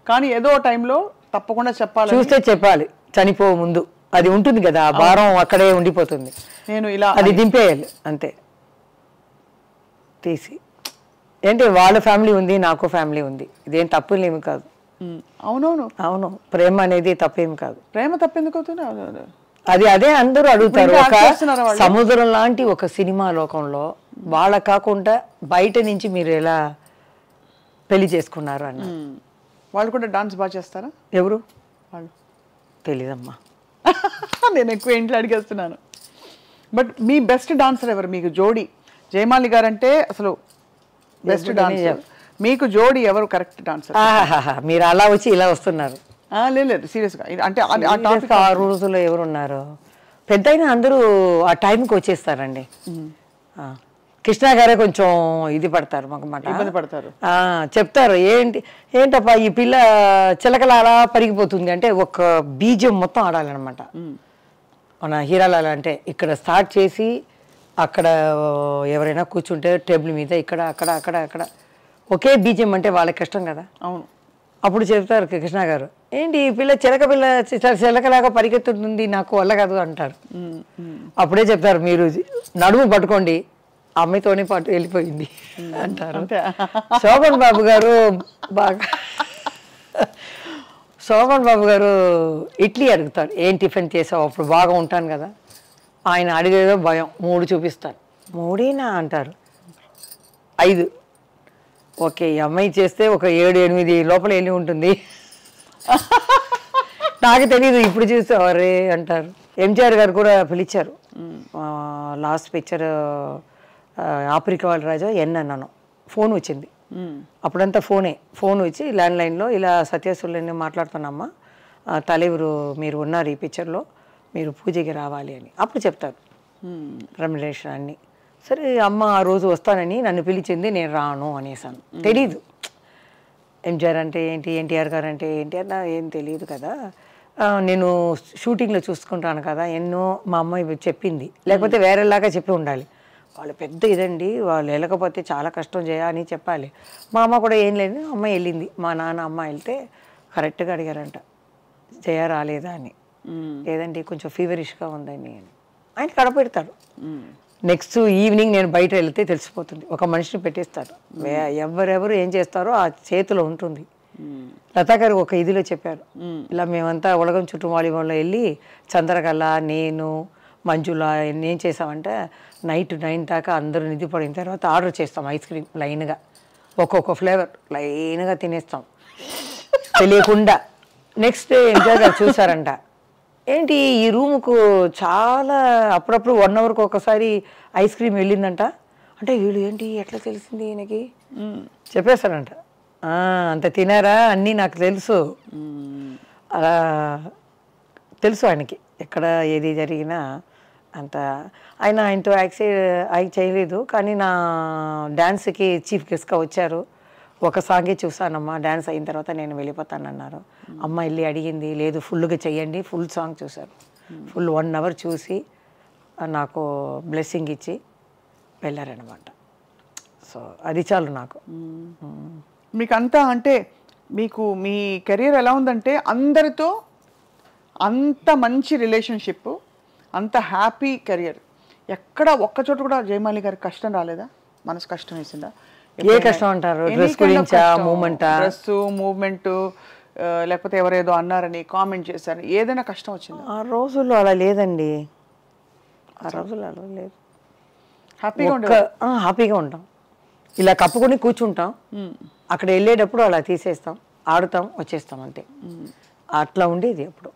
కానీ ఏదో టైంలో తప్పకుండా చెప్పాలి, చూస్తే చెప్పాలి. చనిపో ముందు అది ఉంటుంది కదా, ఆ భారం అక్కడే ఉండిపోతుంది. నేను ఇలా అది దింపేయాలి అంతే తీసి. ఏంటి వాళ్ళ ఫ్యామిలీ ఉంది, నాకు ఫ్యామిలీ ఉంది, ఇదేం తప్పులేమి కాదు. అవును, ప్రేమ అనేది తప్పేమి కాదు. ప్రేమ తప్పెందుకు అవుతుంది? అదే అందరూ అడుగుతారు. ఒక సముద్రం లాంటి ఒక సినిమా లోకంలో వాళ్ళ కాకుండా బయట నుంచి మీరు ఎలా పెళ్లి చేసుకున్నారు అన్న. వాళ్ళు కూడా డాన్స్ బాగా చేస్తారా? ఎవరు వాళ్ళు తెలీదమ్మా, నేను ఎక్కువ ఇంట్లో అడిగేస్తున్నాను. బట్ మీ బెస్ట్ డాన్సర్ ఎవరు మీకు జోడి? జయమాలి గారు అంటే అసలు బెస్ట్ డాన్సర్, మీకు జోడి ఎవరు కరెక్ట్ డాన్సర్? మీరు అలా వచ్చి ఇలా వస్తున్నారు. లేదు సీరియస్గా, అంటే ఆ రోజుల్లో ఎవరున్నారు పెద్ద అయినా అందరూ ఆ టైంకి వచ్చేస్తారండి. కృష్ణ గారే కొంచెం ఇది పడతారు, మాకు మాట ఇబ్బంది పడతారు, చెప్తారు ఏంటప్పా ఈ పిల్ల చిలకల అలా పరిగిపోతుంది అంటే ఒక బీజం మొత్తం ఆడాలన్నమాట. మన హీరాలాల అంటే ఇక్కడ స్టార్ట్ చేసి అక్కడ ఎవరైనా కూర్చుంటే టేబుల్ మీద ఇక్కడ అక్కడ అక్కడ అక్కడ ఒకే బీజం అంటే వాళ్ళకి కష్టం కదా. అవును, అప్పుడు చెప్తారు కృష్ణ గారు, ఏంటి ఈ పిల్ల చిలకలాగా పరిగెత్తుతుంది, నాకు వల్ల కాదు అంటారు. అప్పుడే చెప్తారు, మీరు నడుము పట్టుకోండి, అమ్మాయితోనే పాటు వెళ్ళిపోయింది అంటారు. శోభన్ బాబు గారు శోభన్ బాబు గారు ఇడ్లీ అడుగుతారు, ఏం టిఫిన్ చేసావు, అప్పుడు బాగా ఉంటాను కదా. ఆయన అడిగేదో భయం, 3 చూపిస్తారు. 3 అంటారు, 5. ఓకే, ఈ అమ్మాయి చేస్తే ఒక 7-8 లోపల వెళ్ళి ఉంటుంది, నాకు తెలీదు, ఇప్పుడు చూసేవారే అంటారు. ఎంజిఆర్ గారు కూడా పిలిచారు, లాస్ట్ పిక్చర్ ఆఫ్రికా వాళ్ళ రాజా అన్నాను, ఫోన్ వచ్చింది. అప్పుడంతా ఫోన్ వచ్చి ల్యాండ్లైన్లో ఇలా సత్యసుల్ని మాట్లాడుతున్నామ్మా, తలెవరు మీరు ఉన్నారు ఈ పిక్చర్లో, మీరు పూజకి రావాలి అని అప్పుడు చెప్తారు రెమ్యునరేషన్ అన్నీ. సరే అమ్మ ఆ రోజు వస్తానని నన్ను పిలిచింది, నేను రాను అనేసాను. తెలీదు ఎంజిఆర్ అంటే ఏంటి, ఎన్టీఆర్ గారు అంటే ఏంటి అన్న ఏం తెలియదు కదా, నేను షూటింగ్లో చూసుకుంటాను కదా, ఎన్నో మా అమ్మాయి చెప్పింది, లేకపోతే వేరేలాగా చెప్పి ఉండాలి. వాళ్ళు పెద్ద ఇదండి, వాళ్ళు వెళ్ళకపోతే చాలా కష్టం అని చెప్పాలి. మా అమ్మ కూడా ఏం లేదు, అమ్మాయి వెళ్ళింది. మా నాన్న అమ్మ వెళ్తే కరెక్ట్గా అడిగారంట, జయ రాలేదా అని. లేదండి కొంచెం ఫీవరిష్గా ఉందని ఆయన కడపెడతాడు. నెక్స్ట్ ఈవినింగ్ నేను బయట వెళ్తే తెలిసిపోతుంది, ఒక మనిషిని పెట్టేస్తారు, ఎవరెవరు ఏం చేస్తారో ఆ చేతిలో ఉంటుంది. లతా గారు ఒక ఇదిలో చెప్పారు, ఇలా మేమంతా ఉలగం చుట్టూ వాలీబాల్లో వెళ్ళి చంద్రకళ, నేను, మంజుల ఏం చేసామంటే నైట్ 9 దాకా అందరూ నిద్రపడిన తర్వాత ఆర్డర్ చేస్తాం ఐస్ క్రీమ్ లైన్గా, ఒక్కొక్క ఫ్లేవర్ లైన్గా తినేస్తాం తెలియకుండా. నెక్స్ట్ డే ఎంజాయ్ గారు చూసారంట, ఏంటి ఈ రూముకు చాలా అప్పుడప్పుడు 1 అవర్కి ఒకసారి ఐస్ క్రీమ్ వెళ్ళిందంట అంటే, వీళ్ళు ఏంటి ఎట్లా తెలిసింది ఈయనకి చెప్పేస్తారంట. అంత తినారా అన్నీ నాకు తెలుసు, అలా తెలుసు ఆయనకి, ఎక్కడ ఏది జరిగినా అంత ఆయనతో యాక్ట్ చేయలేదు, కానీ నా డ్యాన్స్కి చీఫ్ గెస్ట్గా వచ్చారు. ఒక సాంగే చూసానమ్మా, డ్యాన్స్ అయిన తర్వాత నేను వెళ్ళిపోతానన్నారు. అమ్మ వెళ్ళి అడిగింది, లేదు ఫుల్గా చెయ్యండి, ఫుల్ సాంగ్ చూశారు. ఫుల్ 1 hour చూసి నాకు బ్లెస్సింగ్ ఇచ్చి వెళ్ళారనమాట. సో అది చాలు నాకు. మీకు అంతా అంటే మీకు మీ కెరీర్ ఎలా ఉందంటే అందరితో అంత మంచి రిలేషన్షిప్, అంత హ్యాపీ కెరియర్, ఎక్కడ ఒక్కచోట కూడా జయమాలి గారికి కష్టం రాలేదా? మనసు కష్టం వేసిందా? ఏ కష్టం అంటారు? డ్రెస్ గురించా, మూమెంటా? డ్రెస్ మూమెంట్, లేకపోతే ఎవరేదో అన్నారని కామెంట్ చేశారని ఏదైనా కష్టం వచ్చిందా? ఆ రోజుల్లో అలా లేదండి, ఆ రోజుల్లో అలా లేదు. హ్యాపీగా ఉంటాం, ఇలా కప్పుకొని కూర్చుంటాం, అక్కడ వెళ్ళేటప్పుడు అలా తీసేస్తాం, ఆడుతాం, వచ్చేస్తాం అంతే. అట్లా ఉండేది అప్పుడు.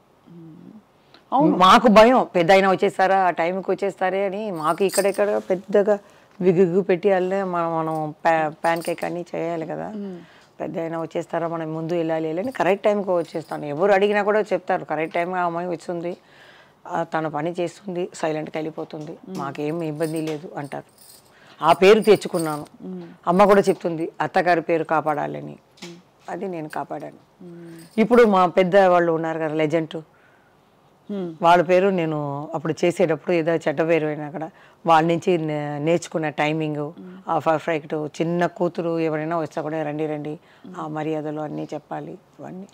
మాకు భయం, పెద్ద అయినా వచ్చేస్తారా, ఆ టైంకి వచ్చేస్తారే అని. మాకు ఇక్కడెక్కడ పెద్దగా విగ్గు పెట్టి వెళ్ళే మనం ప్యాన్ కేక్ అన్నీ చేయాలి కదా. పెద్ద అయినా వచ్చేస్తారా, మనం ముందు వెళ్ళాలి అని కరెక్ట్ టైంకి వచ్చేస్తాను. ఎవరు అడిగినా కూడా చెప్తారు, కరెక్ట్ టైంగా అమ్మాయి వచ్చింది, తన పని చేస్తుంది, సైలెంట్గా వెళ్ళిపోతుంది, మాకేం ఇబ్బంది లేదు అంటారు. ఆ పేరు తెచ్చుకున్నాను. అమ్మ కూడా చెప్తుంది అత్తగారి పేరు కాపాడాలని, అది నేను కాపాడాను. ఇప్పుడు మా పెద్ద వాళ్ళు ఉన్నారు కదా, లెజెండ్, వాళ్ళ పేరు నేను అప్పుడు చేసేటప్పుడు ఏదో చెడ్డ పేరు అయినా కూడా వాళ్ళ నుంచి నేర్చుకున్న టైమింగ్, ఆ పర్ఫెక్ట్. చిన్న కూతురు ఎవరైనా వస్తా కూడా రండి రండి, ఆ మర్యాదలు అన్నీ చెప్పాలి. ఇవన్నీ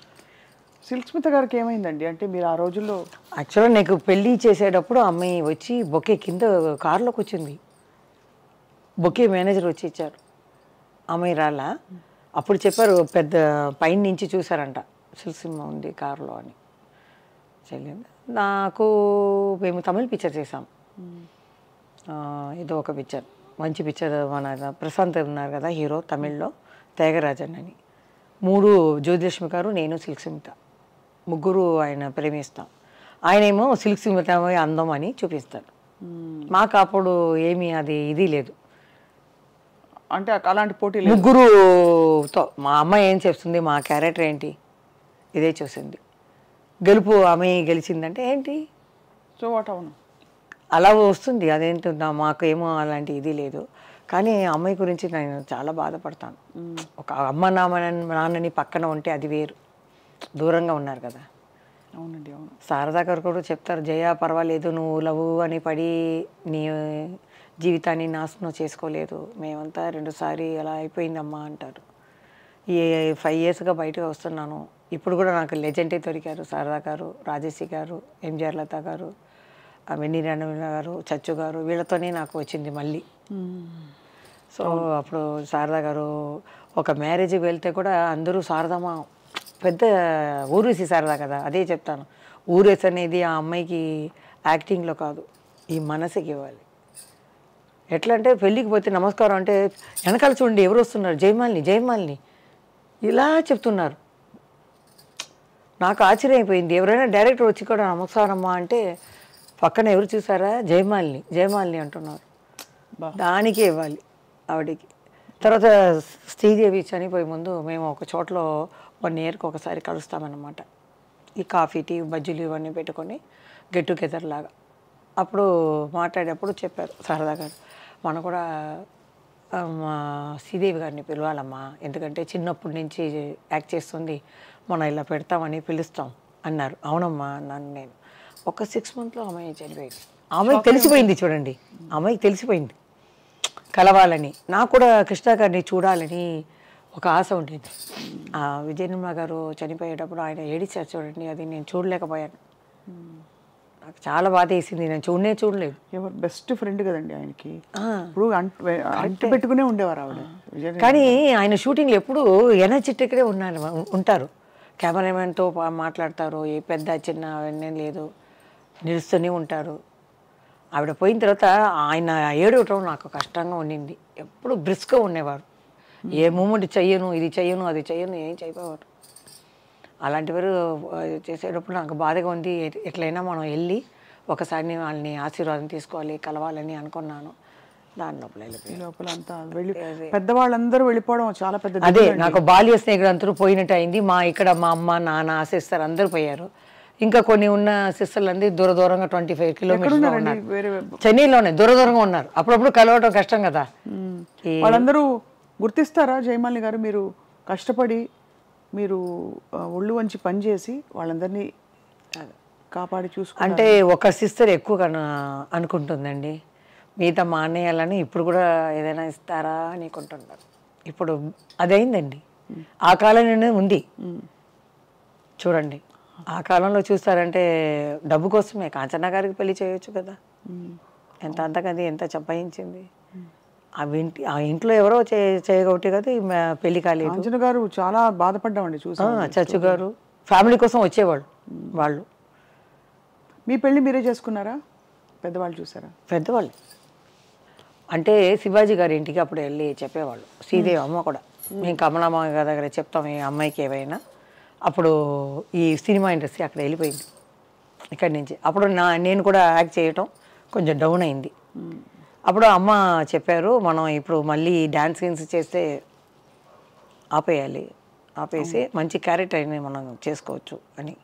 సిల్క్ స్మిత గారికి ఏమైందండి? అంటే మీరు ఆ రోజుల్లో యాక్చువల్గా నాకు పెళ్ళి చేసేటప్పుడు అమ్మాయి వచ్చి బొకే కింద కారులోకి వచ్చింది, బొకే మేనేజర్ వచ్చి ఇచ్చారు, అమ్మాయి రాలా. అప్పుడు చెప్పారు, పెద్ద పైన నుంచి చూసారంట, సిల్క్ సినిమా ఉంది కారులో అని. చెల్లింది నాకు. మేము తమిళ్ పిక్చర్ చేసాం, ఏదో ఒక పిక్చర్, మంచి పిక్చర్. మన ప్రశాంత్ ఉన్నారు కదా హీరో, తమిళ్లో త్యాగరాజన్ అని. 3 జ్యోతిలక్ష్మి గారు, నేను, సిల్క్ స్మిత, ముగ్గురు ఆయన ప్రేమిస్తాం. ఆయనేమో సిల్క్ స్మిత అందం అని చూపిస్తారు. మాకు అప్పుడు ఏమీ అది ఇది లేదు, అంటే అలాంటి పోటీ ముగ్గురుతో. మా అమ్మాయి ఏం చేస్తుంది, మా క్యారెక్టర్ ఏంటి, ఇదే చూసింది. గెలుపు అమ్మాయి గెలిచిందంటే ఏంటి, సో వాట్, అవును అలా వస్తుంది. అదేంటో మాకు ఏమో అలాంటి ఇది లేదు. కానీ అమ్మాయి గురించి నేను చాలా బాధపడతాను. ఒక అమ్మ నాన్నని పక్కన ఉంటే అది వేరు, దూరంగా ఉన్నారు కదా. అవునండి, అవును. శారదా గారు కూడా చెప్తారు, జయ పర్వాలేదు, నువ్వు లవ్ అని పడి నీ జీవితాన్ని నాశనం చేసుకోలేదు, మేమంతా 2 సారి అలా అయిపోయిందమ్మా అంటారు. ఈ 5 yearsగా బయటకు వస్తున్నాను, ఇప్పుడు కూడా నాకు లెజెండే దొరికారు, శారదా గారు, రాజేశ్వరి గారు, ఎంజిఆర్ లత గారు, వెన్నీరాణ గారు, చచ్చు గారు, వీళ్ళతోనే నాకు వచ్చింది మళ్ళీ. సో అప్పుడు శారదా గారు ఒక మ్యారేజ్కి వెళ్తే కూడా అందరూ శారదమ్మ, పెద్ద ఊరేసి శారదా కదా. అదే చెప్తాను, ఊరేసి అనేది ఆ అమ్మాయికి యాక్టింగ్లో కాదు, ఈ మనసుకి ఇవ్వాలి. ఎట్లా అంటే పెళ్ళికి పోతే నమస్కారం అంటే వెనకాల చూడండి ఎవరు వస్తున్నారు, జయమాలిని జయమాలిని ఇలా చెప్తున్నారు. నాకు ఆశ్చర్యం అయిపోయింది. ఎవరైనా డైరెక్టర్ వచ్చి కూడా నమస్కారమ్మా అంటే పక్కన ఎవరు చూసారా, జయమాలిని జయమాలిని అంటున్నారు. దానికే ఇవ్వాలి ఆవిడికి. తర్వాత శ్రీదేవి చనిపోయే ముందు మేము ఒక చోట్లో 1 yearకి ఒకసారి కలుస్తామన్నమాట. ఈ కాఫీ, టీ, బజ్జీలు ఇవన్నీ పెట్టుకొని గెట్ టుగెదర్ లాగా. అప్పుడు మాట్లాడేటప్పుడు చెప్పారు శారదా గారు, మనం కూడా మా శ్రీదేవి గారిని పిలవాలమ్మా, ఎందుకంటే చిన్నప్పటి నుంచి యాక్ట్ చేస్తుంది, మనం ఇలా పెడతామని పిలుస్తాం అన్నారు. అవునమ్మా అన్నాను నేను. ఒక 6 monthsలో అమ్మాయి చనిపోయింది. అమ్మాయికి తెలిసిపోయింది, చూడండి అమ్మాయికి తెలిసిపోయింది కలవాలని. నాకు కూడా కృష్ణ గారిని చూడాలని ఒక ఆశ ఉండేది. విజయనిర్మల గారు చనిపోయేటప్పుడు ఆయన ఏడిచారు చూడండి, అది నేను చూడలేకపోయాను. నాకు చాలా బాధ వేసింది, నేను చూడలేదు. ఎవరు బెస్ట్ ఫ్రెండ్ కదండి ఆయనకి, ఇప్పుడు అంటు పెట్టుకునే ఉండేవారు ఆవిడ. కానీ ఆయన షూటింగ్లో ఎప్పుడు ఎనర్జెటిక్గా ఉంటారు, కెమెరామెన్తో మాట్లాడతారు, ఏ పెద్ద చిన్న అవన్నీ లేదు, నిలుస్తూనే ఉంటారు. ఆవిడ పోయిన తర్వాత ఆయన ఏడవటం నాకు కష్టంగా ఉండింది. ఎప్పుడు బ్రిస్క్గా ఉండేవారు, ఏ మూమెంట్ చెయ్యను, ఇది చెయ్యను, అది చెయ్యను, ఏం చేయకపోవారు. అలాంటివారు చేసేటప్పుడు నాకు బాధగా ఉంది. ఎట్లయినా మనం వెళ్ళి ఒకసారి వాళ్ళని ఆశీర్వాదం తీసుకోవాలి, కలవాలని అనుకున్నాను. దాని లోపల అంతా వెళ్ళి పెద్దవాళ్ళందరూ వెళ్ళిపోవడం చాలా పెద్ద. అదే నాకు బాల్య స్నేహితులు అందరూ పోయినట్టు అయింది. ఇక్కడ మా అమ్మ నాన్న ఆశిస్తారు అందరూ పోయారు. ఇంకా కొన్ని ఉన్న సిస్టర్లు అంది దూరంగా 25 కిలోమీటర్స్ ఎక్కడున్నారండి? వేరే చెన్నైలోనే దూరంగా ఉన్నారు. అప్పుడప్పుడు కలవటం కష్టం కదా. వాళ్ళందరూ గుర్తిస్తారా జయమాలిని గారు? మీరు కష్టపడి మీరు ఒళ్ళు వంచి పనిచేసి వాళ్ళందరినీ కాపాడి చూసుకుంటే అంటే ఒక సిస్టర్ ఎక్కువ అనుకుంటుందండి, మిగతా మానేయాలని. ఇప్పుడు కూడా ఏదైనా ఇస్తారా అని అనుకుంటున్నారు. ఇప్పుడు అదైందండి. ఆ కాలంలోనే ఉంది చూడండి. ఆ కాలంలో చూస్తారంటే డబ్బు కోసమే కాంచనా గారికి పెళ్లి చేయొచ్చు కదా. ఎంత అంతకది ఎంత చంపాయించింది. ఆ ఇంట్లో ఎవరో చేయగొట్టి కదా పెళ్లి కాలేదు. కాంచన గారు చాలా బాధపడ్డామండి చూసి. చచ్చు గారు ఫ్యామిలీ కోసం వచ్చేవాళ్ళు వాళ్ళు. మీ పెళ్లి మీరే చేసుకున్నారా? పెద్దవాళ్ళు చూసారా? పెద్దవాళ్ళు అంటే శివాజీ గారి ఇంటికి అప్పుడు వెళ్ళి చెప్పేవాళ్ళు. శ్రీదేవి అమ్మ కూడా మేము కమలమ్మ గారి దగ్గర చెప్తాం ఈ అమ్మాయికి ఏవైనా. అప్పుడు ఈ సినిమా ఇండస్ట్రీ అక్కడ వెళ్ళిపోయింది ఇక్కడి నుంచి. అప్పుడు నేను కూడా యాక్ట్ చేయటం కొంచెం డౌన్ అయింది. అప్పుడు అమ్మ చెప్పారు, మనం ఇప్పుడు మళ్ళీ డ్యాన్స్ సీన్స్ చేస్తే ఆపేసి మంచి క్యారెక్టర్ని మనం చేసుకోవచ్చు అని.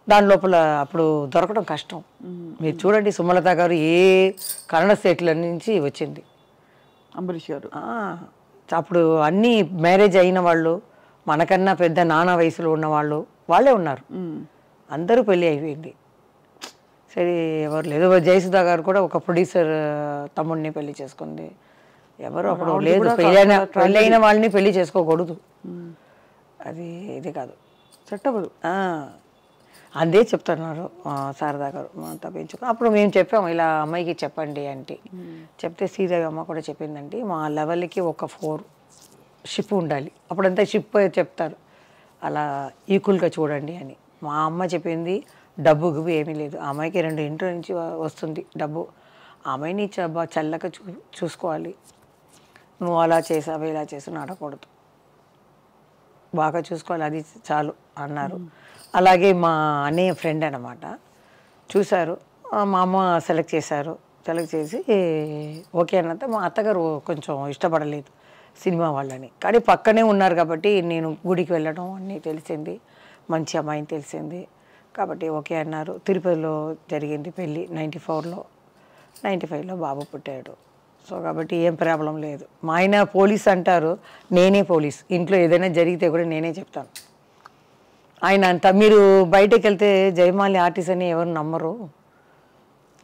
దాని లోపల అప్పుడు దొరకడం కష్టం. మీరు చూడండి, సుమలత గారు ఏ కన్నడ స్టేట్ల నుంచి వచ్చింది. అంబరీష్ గారు అప్పుడు అన్నీ మ్యారేజ్ అయిన వాళ్ళు, మనకన్నా పెద్ద నాన్న వయసులో ఉన్నవాళ్ళు వాళ్ళే ఉన్నారు. అందరూ పెళ్ళి అయిపోయింది. సరే ఎవరు లేదు. జయసుధా గారు కూడా ఒక ప్రొడ్యూసర్ తమ్ముడిని పెళ్లి చేసుకుంది. ఎవరు అప్పుడు లేదు. పెళ్ళైన వాళ్ళని పెళ్లి చేసుకోకూడదు, అది ఇది కాదు, సెట్ అవ్వదు. అదే చెప్తున్నారు శారదా గారు తప్పించుకో. అప్పుడు మేము చెప్పాము ఇలా అమ్మాయికి చెప్పండి అంటే, చెప్తే శ్రీదేవి అమ్మ కూడా చెప్పిందండి, మా లెవెల్కి ఒక 4 షిప్ ఉండాలి. అప్పుడంతా షిప్ చెప్తారు, అలా ఈక్వల్గా చూడండి అని. మా అమ్మ చెప్పింది డబ్బు గిబ్బు ఏమీ లేదు, ఆ అమ్మాయికి 2 ఇంట్లో నుంచి వస్తుంది డబ్బు, ఆ అమ్మాయిని చల్లగా చూసుకోవాలి, నువ్వు అలా చేసావు ఇలా చేసావు ఆడకూడదు, బాగా చూసుకోవాలి, అది చాలు అన్నారు. అలాగే మా అన్నయ్య ఫ్రెండ్ అనమాట చూశారు, మా అమ్మ సెలెక్ట్ చేశారు. సెలెక్ట్ చేసి ఓకే అన్నంత మా అత్తగారు కొంచెం ఇష్టపడలేదు సినిమా వాళ్ళని. కానీ పక్కనే ఉన్నారు కాబట్టి నేను గుడికి వెళ్ళడం అన్నీ తెలిసింది, మంచి అమ్మాయిని తెలిసింది కాబట్టి ఓకే అన్నారు. తిరుపతిలో జరిగింది పెళ్ళి 94లో, 95లో బాబు పుట్టాడు. సో కాబట్టి ఏం ప్రాబ్లం లేదు. మా ఆయన పోలీస్ అంటారు, నేనే పోలీస్. ఇంట్లో ఏదైనా జరిగితే కూడా నేనే చెప్తాను. ఆయన అంతా మీరు బయటకు వెళ్తే జయమాలి ఆర్టిస్ట్ అని ఎవరు నమ్మరు,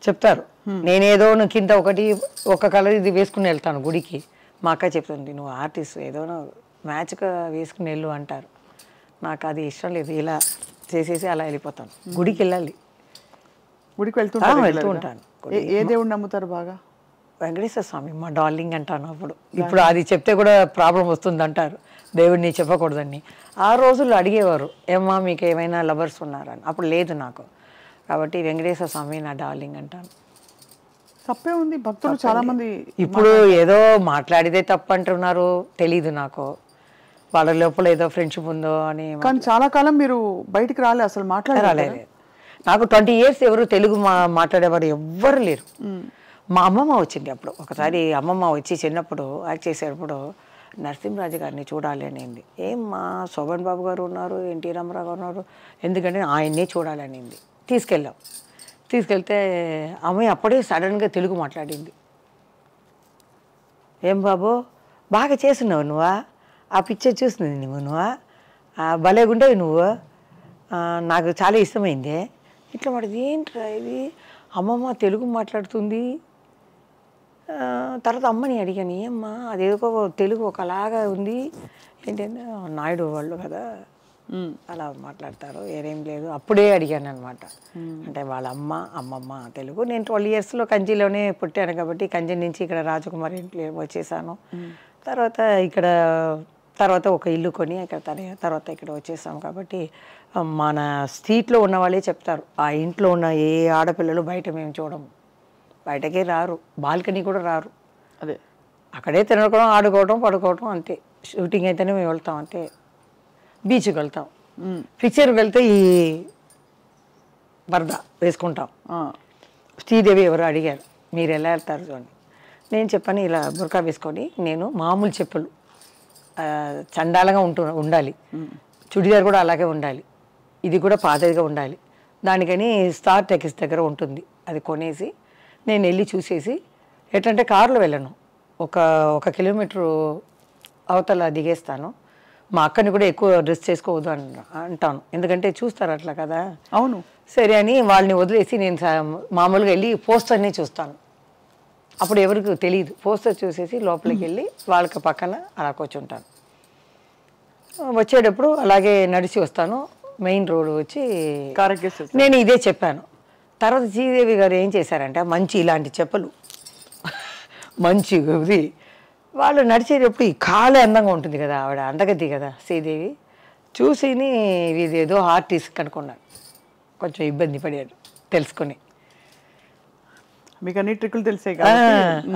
చెప్తారు. నేనేదో కింద ఒక కలర్ ఇది వేసుకుని వెళ్తాను గుడికి. మా అక్క చెప్తుంది, నువ్వు ఆర్టిస్ట్ ఏదో మ్యాచ్గా వేసుకుని వెళ్ళు అంటారు. నాకు అది ఇష్టం లేదు, ఇలా చేసేసి అలా వెళ్ళిపోతాను. గుడికి వెళ్ళాలి, గుడికి వెళ్తూ ఉంటాను. ఏ దేవుడు నమ్ముతారు బాగా? వెంకటేశ్వర స్వామి మా డార్లింగ్ అంటాను. ఇప్పుడు అది చెప్తే కూడా ప్రాబ్లం వస్తుంది అంటారు, దేవుడిని చెప్పకూడదని. ఆ రోజుల్లో అడిగేవారు, ఏమ్మా మీకు ఏమైనా లవర్స్ ఉన్నారని. అప్పుడు లేదు నాకు, కాబట్టి వెంకటేశ్వర స్వామి నా డార్లింగ్ అంటాను. తప్పే ఉంది, భక్తులు చాలా మంది ఇప్పుడు ఏదో మాట్లాడితే తప్పు అంటున్నారు, తెలీదు నాకు, వాళ్ళ లోపల ఏదో ఫ్రెండ్షిప్ ఉందో అని. కానీ చాలా కాలం మీరు బయటికి రాలే, అసలు రాలేదు. నాకు 20 years ఎవరు తెలుగు మాట్లాడేవారు ఎవ్వరు లేరు. మా అమ్మమ్మ వచ్చింది అప్పుడు ఒకసారి. అమ్మమ్మ వచ్చి చిన్నప్పుడు యాక్ట్ చేసేటప్పుడు నరసింహరాజు గారిని చూడాలి అనింది. మా శోభన్ బాబు గారు ఉన్నారు, ఎన్టీ రామారావు గారు ఉన్నారు, ఎందుకంటే ఆయన్నే చూడాలి అనింది. తీసుకెళ్తే అమ్మాయి అప్పుడే సడన్గా తెలుగు మాట్లాడింది. ఏం బాబు బాగా చేస్తున్నావు నువ్వా, ఆ పిక్చర్ చూస్తుంది నువ్వా, భలేగుండేవి నువ్వు, నాకు చాలా ఇష్టమైంది ఇట్లా పడింది. ఏంట్రా ఇది, అమ్మమ్మ తెలుగు మాట్లాడుతుంది. తర్వాత అమ్మని అడిగాను, ఏమ్మా అదేదో తెలుగు ఒకలాగా ఉంది ఏంటంటే, నాయుడు వాళ్ళు కదా అలా మాట్లాడతారు, వేరేం లేదు. అప్పుడే అడిగాను అనమాట. అంటే వాళ్ళ అమ్మమ్మ తెలుగు. నేను 12 yearsలో కంచిలోనే పుట్టాను కాబట్టి కంచి నుంచి ఇక్కడ రాజకుమారి ఇంట్లో వచ్చేసాను. తర్వాత ఒక ఇల్లు కొని తర్వాత ఇక్కడ వచ్చేసాం కాబట్టి మన స్ట్రీట్లో ఉన్న వాళ్ళే చెప్తారు, ఆ ఇంట్లో ఉన్న ఏ ఆడపిల్లలు బయట మేము చూడము, బయటకే రారు, బాల్కనీ కూడా రారు. అదే అక్కడే తినడం, ఆడుకోవడం, పడుకోవడం అంతే. షూటింగ్ అయితేనే మేము వెళ్తాం అంతే. బీచ్కి వెళ్తాం, పిక్చర్కి వెళ్తే ఈ వరద వేసుకుంటాం. శ్రీదేవి ఎవరు అడిగారు, మీరు ఎలా వెళ్తారు చూడండి. నేను చెప్పాను, ఇలా బుర్కా వేసుకొని నేను మామూలు చెప్పులు చండాలంగా ఉండాలి, చుడిదార్ కూడా అలాగే ఉండాలి, ఇది కూడా పాతదిగా ఉండాలి, దానికని స్టార్ టెక్స్ దగ్గర ఉంటుంది, అది కొనేసి నేను వెళ్ళి చూసేసి, ఎట్లంటే కారులో వెళ్ళను, ఒక కిలోమీటరు అవతల దిగేస్తాను. మా అక్కని కూడా ఎక్కువ డ్రెస్ చేసుకోవద్దు అంటాను, ఎందుకంటే చూస్తారు అట్లా కదా. అవును. సరే అని వాళ్ళని వదిలేసి నేను మామూలుగా వెళ్ళి పోస్టర్నే చూస్తాను. అప్పుడు ఎవరికి తెలియదు, పోస్టర్ చూసేసి లోపలికి వెళ్ళి వాళ్ళకి పక్కన అలా కూర్చుంటాను. వచ్చేటప్పుడు అలాగే నడిచి వస్తాను, మెయిన్ రోడ్ వచ్చి నేను ఇదే చెప్పాను. తర్వాత శ్రీదేవి గారు ఏం చేశారంటే మంచి ఇలాంటి చెప్పులు మంచి ఇది వాళ్ళు నడిచేటప్పుడు ఈ కాలే అందంగా ఉంటుంది కదా, ఆవిడ అందగద్ది కదా శ్రీదేవి, చూసిని ఇదేదో ఆర్టిస్ట్ అనుకున్నాను, కొంచెం ఇబ్బంది పడాడు తెలుసుకుని. మీకు అన్ని ట్రిక్కులు తెలిసే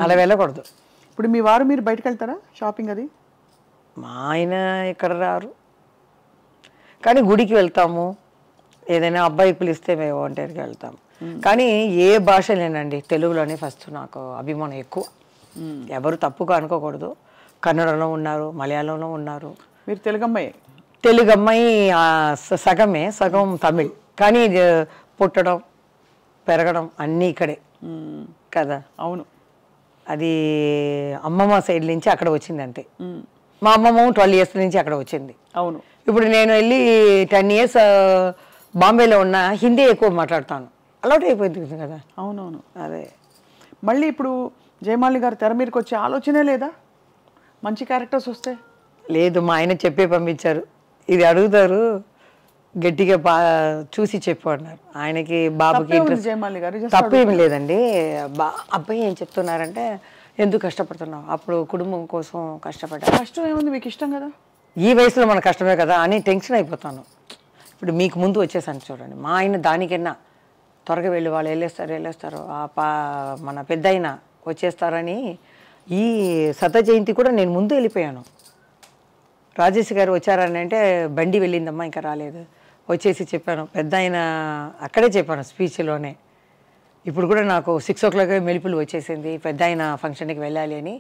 అలా వెళ్ళకూడదు. ఇప్పుడు మీ వారు మీరు బయటకు వెళ్తారా షాపింగ్ అది? మా ఆయన ఇక్కడ రారు, కానీ గుడికి వెళ్తాము, ఏదైనా అబ్బాయి పిలిస్తే మేము ఒంటరికి వెళ్తాము. కానీ ఏ భాషలేనండి, తెలుగులోనే ఫస్ట్ నాకు అభిమానం ఎక్కువ. ఎవరు తప్పుగా అనుకోకూడదు, కన్నడలో ఉన్నారు, మలయాళంలో ఉన్నారు. మీరు తెలుగు అమ్మాయి? తెలుగు అమ్మాయి సగమే, సగం తమిళ్, కానీ పుట్టడం పెరగడం అన్నీ ఇక్కడే కదా. అవును. అది అమ్మమ్మ సైడ్ నుంచి అక్కడ వచ్చింది అంతే. మా అమ్మమ్మ 12 years నుంచి అక్కడ వచ్చింది. అవును. ఇప్పుడు నేను వెళ్ళి 10 years బాంబేలో ఉన్న హిందీ ఎక్కువ మాట్లాడతాను, అలవాటు అయిపోయింది కదా. అవునవును. అదే మళ్ళీ ఇప్పుడు జయమాలి గారు తెర మీదకి వచ్చే ఆలోచనే లేదా మంచి క్యారెక్టర్స్ వస్తే? లేదు, మా ఆయన చెప్పే పంపించారు, ఇది అడుగుతారు గట్టిగా చూసి చెప్పు అన్నారు. ఆయనకి బాబుకి జయమాలి గారు తప్పేమి లేదండి. అబ్బాయి ఏం చెప్తున్నారంటే, ఎందుకు కష్టపడుతున్నావు, అప్పుడు కుటుంబం కోసం కష్టపడ్డా. కష్టం ఏముంది, మీకు ఇష్టం కదా, ఈ వయసులో మన కష్టమే కదా అని టెన్షన్ అయిపోతాను. ఇప్పుడు మీకు ముందు వచ్చేసాను చూడండి, మా ఆయన దానికన్నా త్వరగా వెళ్ళి వాళ్ళు వెళ్ళేస్తారు మన పెద్ద అయినా వచ్చేస్తారని. ఈ శత జయంతి కూడా నేను ముందు వెళ్ళిపోయాను. రాజేష్ గారు వచ్చారని అంటే బండి వెళ్ళిందమ్మా ఇంకా రాలేదు, వచ్చేసి చెప్పాను, పెద్ద ఆయన అక్కడే చెప్పాను స్పీచ్లోనే. ఇప్పుడు కూడా నాకు 6 o'clock మెలుపులు వచ్చేసింది, పెద్ద ఆయన ఫంక్షన్కి వెళ్ళాలి అని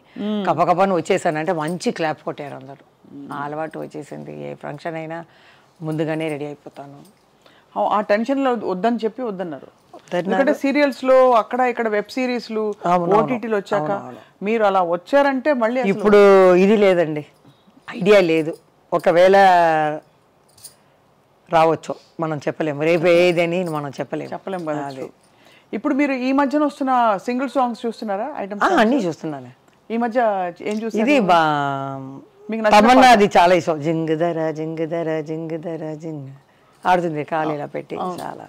కపకపని వచ్చేసాను అంటే మంచి క్లాప్ కొట్టారు అందరూ. ఆ అలవాటు వచ్చేసింది, ఏ ఫంక్షన్ అయినా ముందుగానే రెడీ అయిపోతాను. ఆ టెన్షన్లో వద్దని చెప్పి వద్దన్నారు. ఎందుకంటే సీరియల్స్లో అక్కడ ఇక్కడ వెబ్ సిరీస్లు ఓటీటీలు వచ్చాక మీరు అలా వచ్చారంటే మళ్ళీ ఇప్పుడు ఇది లేదండి, ఐడియా లేదు, ఒకవేళ రావచ్చు మనం చెప్పలేము, రేపు ఏదని మనం చెప్పలేము కదా. ఇప్పుడు మీరు ఈ మధ్యన వస్తున్న సింగిల్ సాంగ్స్ చూస్తున్నారా? అన్నీ చూస్తున్నాను. ఈ మధ్య ఏం చూస్తారు? ఇది తమన్నా, అది చాలా ఇష్టం. జింగుదర జింగుదర జింగుదర జింగ్ ఆడుతుంది కాలు ఇలా పెట్టి, చాలా.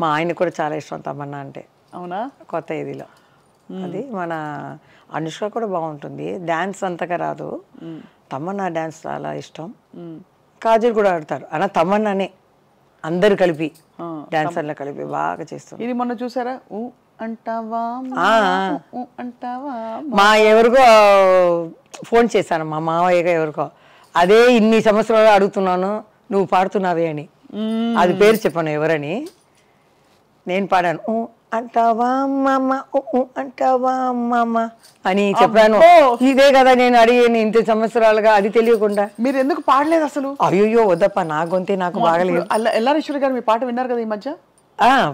మా ఆయన కూడా చాలా ఇష్టం తమన్నా అంటే. అవునా? కొత్త ఇదిలో అది మన అనుష్క కూడా బాగుంటుంది, డ్యాన్స్ అంతగా రాదు, తమన్నా డ్యాన్స్ చాలా ఇష్టం. కాజల్ కూడా ఆడతారు, అలా తమన్నానే అందరు కలిపి డాన్సర్లు కలిపి బాగా చేస్తారు. ఇది మొన్న చూసారా, అంటావా అంటావా, మా ఎవరికో ఫోన్ చేశాను, మా మావయ్యగా ఎవరికో, అదే ఇన్ని సంవత్సరాలు అడుగుతున్నాను నువ్వు పాడుతున్నావే అని. అది పేరు చెప్పాను ఎవరని, నేను పాడాను, అంటావా మామ అంటావా మామ అని చెప్పాను. ఇదే కదా నేను అడిగాను ఇంత సంవత్సరాలుగా, అది తెలియకుండా. మీరు ఎందుకు పాడలేదు అసలు? అయ్యో వద్దప్ప, నా గొంతే నాకు బాగలేదు. ఎల్లారేశ్వరి గారు మీ పాట విన్నారు కదా ఈ మధ్య?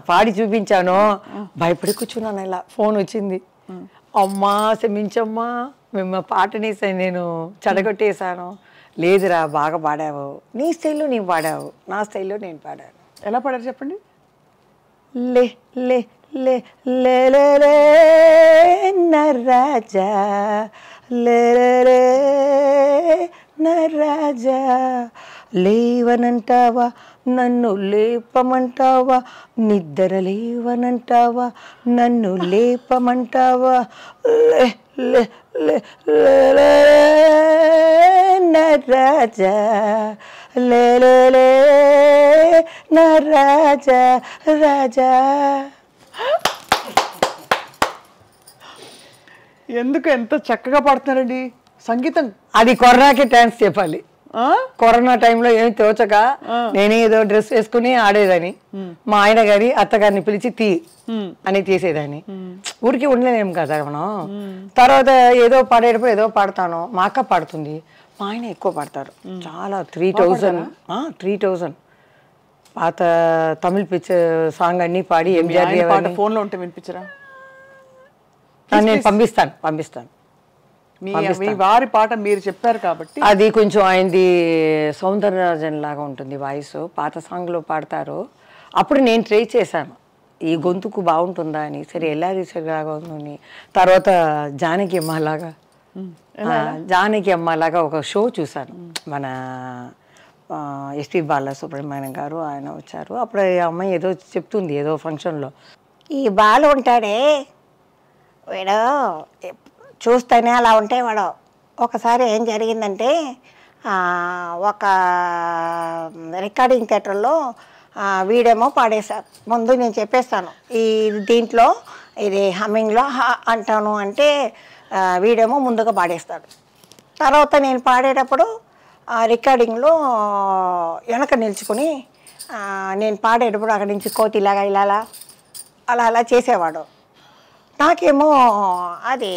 పాడి చూపించాను, భయపడి కూర్చున్నాను. ఇలా ఫోన్ వచ్చింది, అమ్మా క్షమించమ్మా మేము పాటని నేను చెడగొట్టేశాను. లేదురా బాగా పాడావు, నీ స్టైల్లో నీవు పాడావు, నా స్టైల్లో నేను పాడాను. ఎలా పాడారు చెప్పండి? లే లే లే లే లే లే నరాజా లే లే నరాజా, లేవనంటావా నన్ను లేపమంటావా, నిద్ర లేవనంటావా నన్ను లేపమంటావా, లే లే లే లే నరాజా లే లే లే నరాజా రాజా. ఎందుకు ఎంత చక్కగా పాడుతున్నారండి సంగీతం? అది కరోనాకి డాన్స్ చెప్పాలి. కరోనా టైంలో ఏమి తోచక నేనే ఏదో డ్రెస్ వేసుకుని ఆడేదాన్ని, మా ఆయన గారి అత్తగారిని పిలిచి అని తీసేదాన్ని. ఊరికి ఉండలేము కదా మనం. తర్వాత ఏదో పాడేటప్పుడు ఏదో పాడతాను, మా అక్క పాడుతుంది, మా ఆయన ఎక్కువ పాడతారు చాలా. 3000 పాత తమిళ్ పిక్చర్ సాంగ్ అన్ని పాడి ఎంజిఆర్ పాట ఫోన్లో ఉంటే వినిపించరా? నేను పంపిస్తాను. మీ వారి పాట మీరు చెప్పారు కాబట్టి అది కొంచెం ఆయనది సౌందరరాజన్ లాగా ఉంటుంది వాయిస్. పాత సాంగ్లో పాడతారు. అప్పుడు నేను ట్రై చేశాను ఈ గొంతుకు బాగుంటుందా అని. సరే ఎల్ఆర్ఈశ్వరి లాగా ఉందని. తర్వాత జానకి అమ్మలాగా ఒక షో చూశాను. మన ఎస్పి బాలసుబ్రహ్మణ్యం గారు ఆయన వచ్చారు. అప్పుడు ఆ అమ్మాయి ఏదో చెప్తుంది ఏదో ఫంక్షన్లో, ఈ బాలు ఉంటాడే వీడు చూస్తేనే అలా ఉంటే వాడు. ఒకసారి ఏం జరిగిందంటే ఒక రికార్డింగ్ థియేటర్లో వీడేమో పాడేశారు. ముందు నేను చెప్పేస్తాను ఈ దీంట్లో ఇది హమ్మింగ్లో అంటాను అంటే వీడేమో ముందుగా పాడేస్తాడు. తర్వాత నేను పాడేటప్పుడు రికార్డింగ్లో వెనక నిల్చుకొని నేను పాడేటప్పుడు అక్కడి నుంచి కోతిలాగా ఇలా అలా చేసేవాడు. నాకేమో అది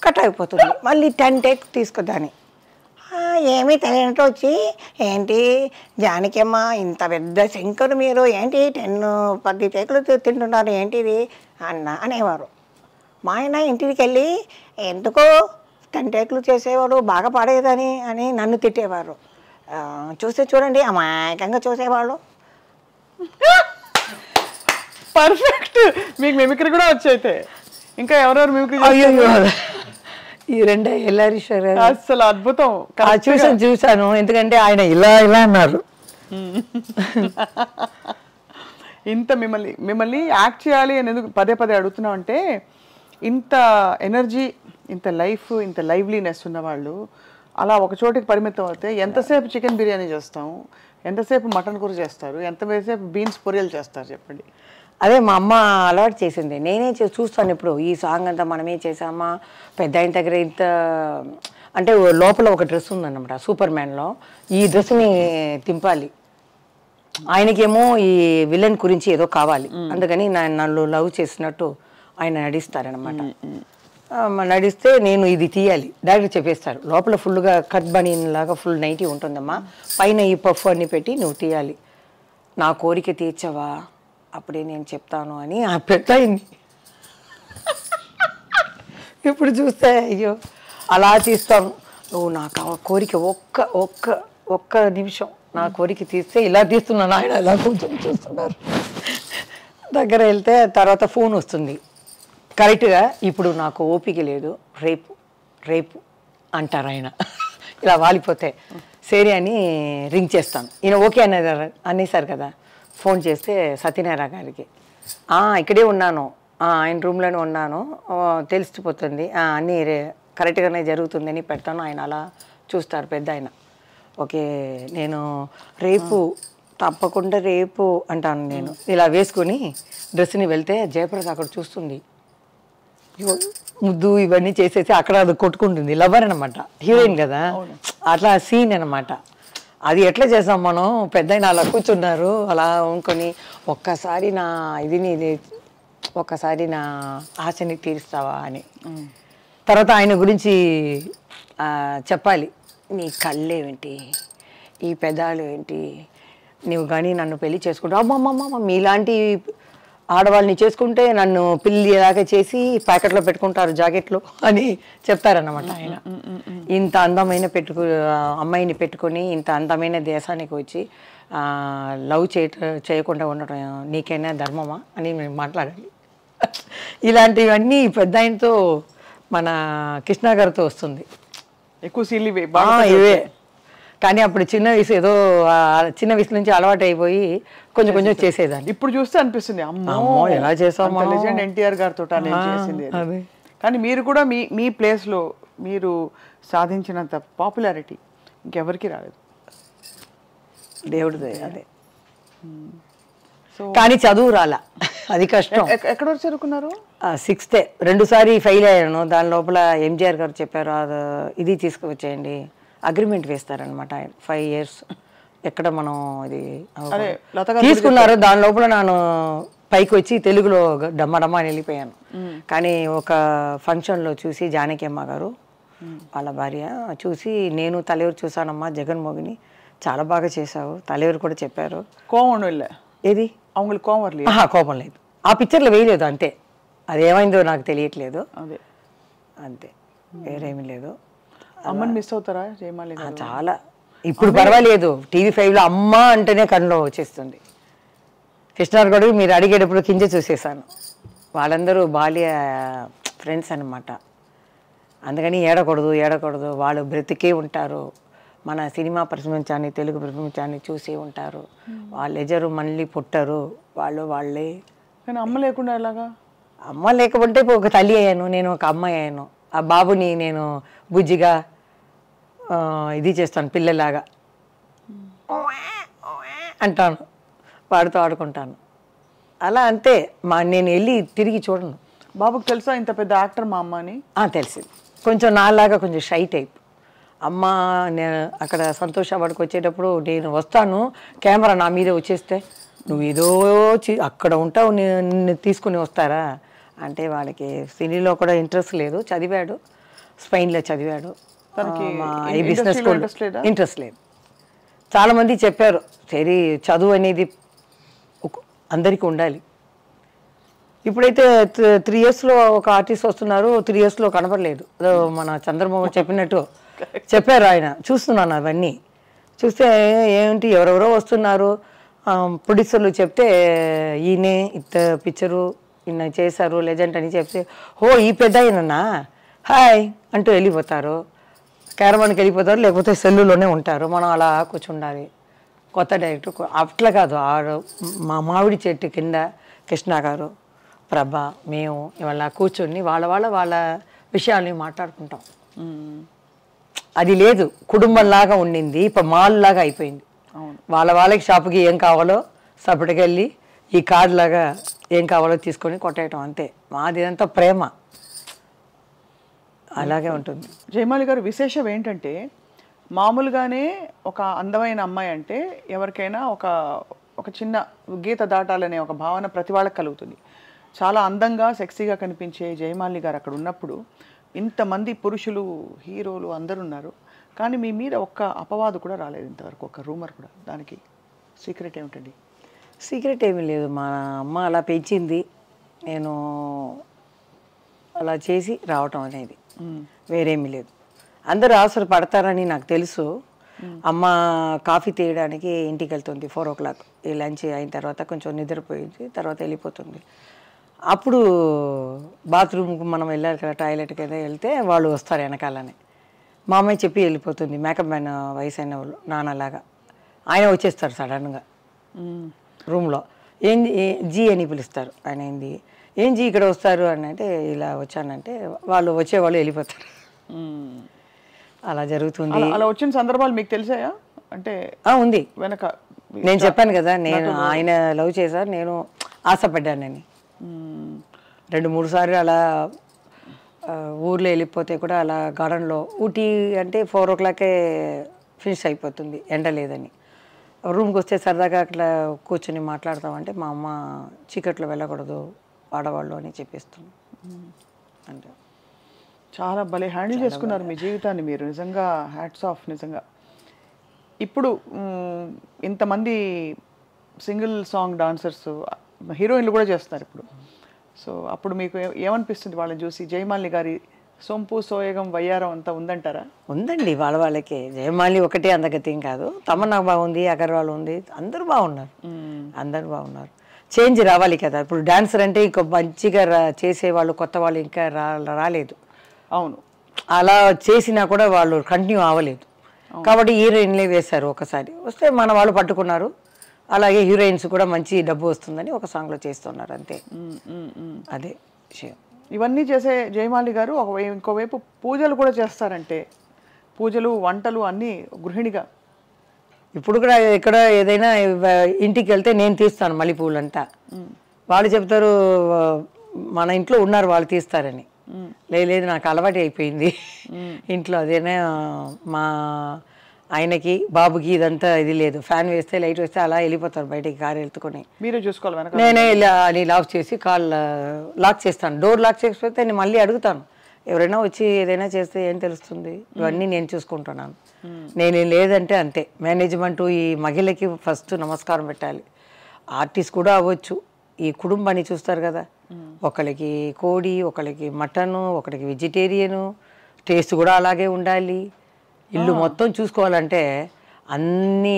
కట్ అయిపోతుంది. మళ్ళీ 10 టేక్ తీసుకుందాని. ఏమీ తెలియనట్టు వచ్చి, ఏంటి జానకమ్మ ఇంత పెద్ద శంకరు మీరు ఏంటి 10 టేకులు తింటున్నారు ఏంటిది అనేవారు. మా ఆయన ఇంటికి వెళ్ళి ఎందుకో 10 టేకులు చేసేవాడు బాగా పాడేదని అని నన్ను తిట్టేవారు. చూడండి అమాయకంగా చూసేవాళ్ళు. పర్ఫెక్ట్. మీకు మిమిక్రీ కూడా వచ్చైతే ఇంకా ఎవరెవరు మిమిక్రీ? ఈ రెండే ఎల్ఆర్ఈశ్వరి అసలు అద్భుతం. చూశాను. ఎందుకంటే ఆయన ఇలా అన్నారు. ఇంత మిమ్మల్ని యాక్ట్ చేయాలి అని ఎందుకు పదే అడుగుతున్నాం అంటే, ఇంత ఎనర్జీ, ఇంత లైఫ్, ఇంత లైవ్లీనెస్ ఉన్నవాళ్ళు అలా ఒక చోటికి పరిమితం అవుతే ఎంతసేపు చికెన్ బిర్యానీ చేస్తాము, ఎంతసేపు మటన్ కూర చేస్తారు, ఎంతసేపు బీన్స్ పొరియలు చేస్తారు చెప్పండి. అదే మా అమ్మ అలవాటు చేసింది. నేనే చూస్తాను ఇప్పుడు ఈ సాంగ్ అంతా మనమే చేసామా, పెద్ద ఆయన దగ్గర ఇంత అంటే లోపల ఒక డ్రెస్ ఉందన్నమాట సూపర్ మ్యాన్లో. ఈ డ్రెస్ని తింపాలి. ఆయనకేమో ఈ విలన్ గురించి ఏదో కావాలి. అందుకని నన్ను లవ్ చేసినట్టు ఆయన నడిస్తారనమాట. నడిస్తే నేను ఇది తీయాలి. డైరెక్ట్ చెప్పేస్తారు. లోపల ఫుల్గా కట్ బనీన్ లాగా ఫుల్ నైటీ ఉంటుందమ్మా, పైన ఈ పఫ్ అన్ని పెట్టి నువ్వు తీయాలి. నా కోరిక తీర్చవా అప్పుడే నేను చెప్తాను అని ఆ పెట్టయింది. ఇప్పుడు చూస్తే అయ్యో అలా తీస్తాను. నువ్వు నాకు కోరిక ఒక్క నిమిషం నా కోరిక తీస్తే ఇలా తీస్తున్నాను. ఆయన ఇలా కొంచెం చూస్తున్నారు. దగ్గర వెళ్తే తర్వాత ఫోన్ వస్తుంది కరెక్ట్గా. ఇప్పుడు నాకు ఓపిక లేదు, రేపు అంటారు ఆయన. ఇలా వాలిపోతే సరే అని రింగ్ చేస్తాను. ఈయన ఓకే అనేసారు కదా. ఫోన్ చేస్తే సత్యనారాయణ గారికి, ఇక్కడే ఉన్నాను, ఆయన రూమ్లోనే ఉన్నాను, తెలిసిపోతుంది, అన్నీ కరెక్ట్గానే జరుగుతుందని పెడతాను. ఆయన అలా చూస్తారు పెద్ద ఆయన. ఓకే నేను తప్పకుండా రేపు అంటాను. నేను ఇలా వేసుకొని డ్రెస్ని వెళ్తే జయప్రద అక్కడ చూస్తుంది. ముద్దు ఇవన్నీ చేసేసి అక్కడ అది కొట్టుకుంటుంది. లవర్ అనమాట, హీరోయిన్ కదా, అట్లా సీన్ అనమాట. అది ఎట్లా చేసాం మనం? పెద్ద అలా కూర్చున్నారు, అలా అనుకొని ఒక్కసారి నా ఆశని తీరుస్తావా అని. తర్వాత ఆయన గురించి చెప్పాలి. నీ కళ్ళేంటి, ఈ పెదాలు ఏంటి, నువ్వు కానీ నన్ను పెళ్లి చేసుకుంటావు, అమ్మమ్మమ్మ మీలాంటి ఆడవాళ్ళని చేసుకుంటే నన్ను పిల్లి దాకా చేసి ప్యాకెట్లో పెట్టుకుంటారు జాకెట్లో అని చెప్తారన్నమాట ఆయన. ఇంత అందమైన అమ్మాయిని పెట్టుకొని ఇంత అందమైన దేశానికి వచ్చి లవ్ చేయకుండా ఉండటం నీకైనా ధర్మమా అని మేము మాట్లాడాలి. ఇలాంటివన్నీ పెద్ద ఆయనతో మన కృష్ణ గారితో వస్తుంది ఎక్కువ సీన్లు ఇవే. కానీ అప్పుడు చిన్న వయసు నుంచి అలవాటు అయిపోయి కొంచెం చేసేదాన్ని. ఇప్పుడు చూస్తే అనిపిస్తుంది అమ్మో ఎలా చేసాము, లెజెండ్ ఎన్టీఆర్ గారితో చేసింది. కానీ మీరు కూడా మీ ప్లేస్లో మీరు సాధించినంత పాపులారిటీ ఇంకెవరికి రాలేదు. దేవుడిదే అదే. కానీ చదువు రాలా, అది కష్టం. ఎక్కడ వరకు చదువుకున్నారు? 6th 2 సారి ఫెయిల్ అయ్యాను. దాని లోపల ఎంజిఆర్ గారు చెప్పారు ఇది తీసుకువచ్చేయండి, అగ్రిమెంట్ వేస్తారనమాట 5 years. ఎక్కడ మనం ఇది తీసుకున్నారు. దాని లోపల నేను పైకి వచ్చి తెలుగులో డమ్మడమ్మ అని వెళ్ళిపోయాను. కానీ ఒక ఫంక్షన్లో చూసి జానకి అమ్మ గారు వాళ్ళ భార్య చూసి, నేను తలెవరు చూసానమ్మా జగన్మోహిని, చాలా బాగా చేసావు, தலைவர் కూడా చెప్పారు. కోవం ఒன்றும் இல்லை, ఏది அவங்களுக்கு கோவம் வரலையா? కోపం లేదు, ఆ పిక్చర్లో వేయలేదు అంతే. అది ఏమైందో నాకు తెలియట్లేదు అదే అంతే, వేరేమీ లేదు. అమ్మని మిస్ అవుతారా జయమాలి గారు? చాలా. ఇప్పుడు పర్వాలేదు, టీవీ5లో అమ్మ అంటేనే కన్నులో వచ్చేస్తుంది. కృష్ణార్గడు మీరు అడిగేటప్పుడు కింద చూసేసాను, వాళ్ళందరూ బాల్య ఫ్రెండ్స్ అన్నమాట. అందుకని ఏడకూడదు, వాళ్ళు బ్రతికే ఉంటారు, మన సినిమా ప్రపంచాన్ని తెలుగు ప్రపంచాన్ని చూసి ఉంటారు, వాళ్ళు ఎజరు మళ్ళీ పుట్టరు, వాళ్ళే. కానీ అమ్మ లేకుండా ఎలాగా? అమ్మ లేకపోతే ఒక తల్లి అయ్యాను, నేను ఒక అమ్మాయి అయ్యాను. ఆ బాబుని నేను బుజ్జిగా ఇది చేస్తాను, పిల్లలాగా అంటాను, వాడితో ఆడుకుంటాను. అలా అంతే. నేను వెళ్ళి తిరిగి చూడను. బాబుకి తెలుసా ఇంత పెద్ద యాక్టర్ మా అమ్మ అని? తెలిసింది. కొంచెం నాలాగా కొంచెం షై టైప్. అమ్మ నేను అక్కడ సంతోష వాడికి వచ్చేటప్పుడు నేను వస్తాను, కెమెరా నా మీద వచ్చేస్తే నువ్వు ఏదో అక్కడ ఉంటావు, నిన్ను తీసుకుని వస్తారా అంటే వాళ్ళకి సినీలో కూడా ఇంట్రెస్ట్ లేదు. చదివాడు, స్పెయిన్లో చదివాడు, ఈ బిజినెస్ ఇంట్రెస్ట్ లేదు. చాలామంది చెప్పారు సరే చదువు అనేది అందరికీ ఉండాలి. ఇప్పుడైతే 3 yearsలో ఒక ఆర్టిస్ట్ వస్తున్నారు, 3 yearsలో కనపడలేదు. మన చంద్రబాబు చెప్పినట్టు చెప్పారు ఆయన. చూస్తున్నాను అవన్నీ చూస్తే ఏంటి ఎవరెవరో వస్తున్నారు, ప్రొడ్యూసర్లు చెప్తే ఈయనే ఇంత పిక్చరు ఈయన చేశారు లెజెండ్ అని చెప్తే ఈ పెద్ద అయినన్నా హాయ్ అంటూ వెళ్ళిపోతారు, క్యారవాన్కి వెళ్ళిపోతారు, లేకపోతే సెల్లులోనే ఉంటారు. మనం అలా కూర్చుండాలి. కొత్త డైరెక్టర్ అట్లా కాదు, మా మామిడి చెట్టు కింద కృష్ణ గారు, ప్రభా, మేము ఇవాళ కూర్చొని వాళ్ళ విషయాల్ని మాట్లాడుకుంటాం. అది లేదు, కుటుంబంలాగా ఉండింది, ఇప్పుడు మాల్ లాగా అయిపోయింది. వాళ్ళకి షాపుకి ఏం కావాలో సపటికెళ్ళి ఈ కార్డు లాగా ఏం కావాలో తీసుకొని కొట్టేయటం అంతే. మాది అంతా ప్రేమ, అలాగే ఉంటుంది. జయమాలి గారు విశేషం ఏంటంటే మామూలుగానే ఒక అందమైన అమ్మాయి అంటే ఎవరికైనా ఒక చిన్న గీత దాటాలనే ఒక భావన ప్రతి వాళ్ళకి కలుగుతుంది. చాలా అందంగా సెక్సీగా కనిపించే జయమాలి గారు అక్కడ ఉన్నప్పుడు ఇంతమంది పురుషులు హీరోలు అందరూ ఉన్నారు, కానీ మీ మీద ఒక్క అపవాదు కూడా రాలేదు ఇంతవరకు, ఒక రూమర్ కూడా. దానికి సీక్రెట్ ఏమిటండి? సీక్రెట్ ఏమీ లేదు, మా అమ్మ అలా పెంచింది, నేను అలా చేసి రావటం అనేది, వేరేమీ లేదు. అందరూ అవసరం పడతారని నాకు తెలుసు. అమ్మ కాఫీ తీయడానికి ఇంటికి వెళ్తుంది 4 o'clock, ఈ లంచ్ అయిన తర్వాత కొంచెం నిద్రపోయింది, తర్వాత వెళ్ళిపోతుంది. అప్పుడు బాత్రూమ్కి మనం వెళ్ళాలి కదా, టాయిలెట్కి ఏదో వెళ్తే వాళ్ళు వస్తారు వెనకాలనే. మా అమ్మాయి చెప్పి వెళ్ళిపోతుంది, మేకప్ మ్యాన్ వయసు అయిన వాళ్ళు నాన్నలాగా. ఆయన వచ్చేస్తారు సడన్గా రూమ్లో, జీ అని పిలుస్తారు. ఆయన ఏం జీ ఇక్కడ వస్తారు అని అంటే ఇలా వచ్చానంటే వాళ్ళు వచ్చేవాళ్ళు వెళ్ళిపోతారు. అలా జరుగుతుంది. అలా వచ్చిన సందర్భాలు మీకు తెలిసాయా? అంటే ఉంది వెనక నేను చెప్పాను కదా, నేను ఆయన లవ్ చేశారు, నేను ఆశపడ్డానని. 2-3 సార్లు అలా ఊర్లో వెళ్ళిపోతే కూడా అలా గార్డెన్లో, ఊటీ అంటే 4 o'clock ఫినిష్ అయిపోతుంది ఎండ లేదని. రూమ్కి వస్తే సరదాగా అట్లా కూర్చొని మాట్లాడతామంటే మా అమ్మ చీకట్లో వెళ్ళకూడదు ఆడవాళ్ళు అని చెప్పేస్తుంది. అంటే చాలా భలే హ్యాండిల్ చేసుకున్నారు మీ జీవితాన్ని మీరు, నిజంగా హ్యాట్స్ ఆఫ్. నిజంగా ఇప్పుడు ఇంతమంది సింగిల్ సాంగ్ డాన్సర్స్ హీరోయిన్లు కూడా చేస్తున్నారు ఇప్పుడు. సో అప్పుడు మీకు ఏమనిపిస్తుంది వాళ్ళని చూసి? జయమాలిని గారి సొంపు సోయగం వయ్యారం అంతా ఉందంటారా? ఉందండి, వాళ్ళకే. జయమాలి ఒకటే అందగతి కాదు, తమన్నా బాగుంది, అగర్వాల్ ఉంది, అందరూ బాగున్నారు. చేంజ్ రావాలి కదా. ఇప్పుడు డాన్సర్ అంటే ఇంకో మంచిగా చేసేవాళ్ళు కొత్త వాళ్ళు ఇంకా రాలేదు. అవును, అలా చేసినా కూడా వాళ్ళు కంటిన్యూ అవ్వలేదు. కాబట్టి హీరోయిన్లే వేశారు, ఒకసారి వస్తే మన వాళ్ళు పట్టుకున్నారు. అలాగే హీరోయిన్స్ కూడా మంచి డబ్బు వస్తుందని ఒక సాంగ్లో చేస్తున్నారు అంతే. అదే విషయం. ఇవన్నీ చేసే జయమాలి గారు ఇంకోవైపు పూజలు కూడా చేస్తారంటే, పూజలు వంటలు అన్నీ గృహిణిగా. ఇప్పుడు కూడా ఎక్కడ ఏదైనా ఇంటికి వెళ్తే నేను తీస్తాను మల్లెపూలంతా. వాళ్ళు చెప్తారు మన ఇంట్లో ఉన్నారు వాళ్ళు తీస్తారని. లేదు నాకు అలవాటు అయిపోయింది ఇంట్లో. అదేనా మా ఆయనకి బాబుకి ఇదంతా ఇది లేదు, ఫ్యాన్ వేస్తే లైట్ వేస్తే అలా వెళ్ళిపోతారు బయటికి కారు వెళ్తుకొని. మీరే చూసుకోవాలి. నేనే అని లాక్ చేసి కాల్ లాక్ చేస్తాను. డోర్ లాక్ చేసిపోతే నేను మళ్ళీ అడుగుతాను ఎవరైనా వచ్చి ఏదైనా చేస్తే ఏం తెలుస్తుంది, ఇవన్నీ నేను చూసుకుంటున్నాను. నేను లేదంటే అంతే. మేనేజ్మెంట్ ఈ మహిళకి ఫస్ట్ నమస్కారం పెట్టాలి. ఆర్టిస్ట్ కూడా అవ్వచ్చు, ఈ కుటుంబాన్ని చూస్తారు కదా, ఒకరికి కోడి, ఒకరికి మటను, ఒకరికి వెజిటేరియను, టేస్ట్ కూడా అలాగే ఉండాలి. ఇల్లు మొత్తం చూసుకోవాలంటే అన్ని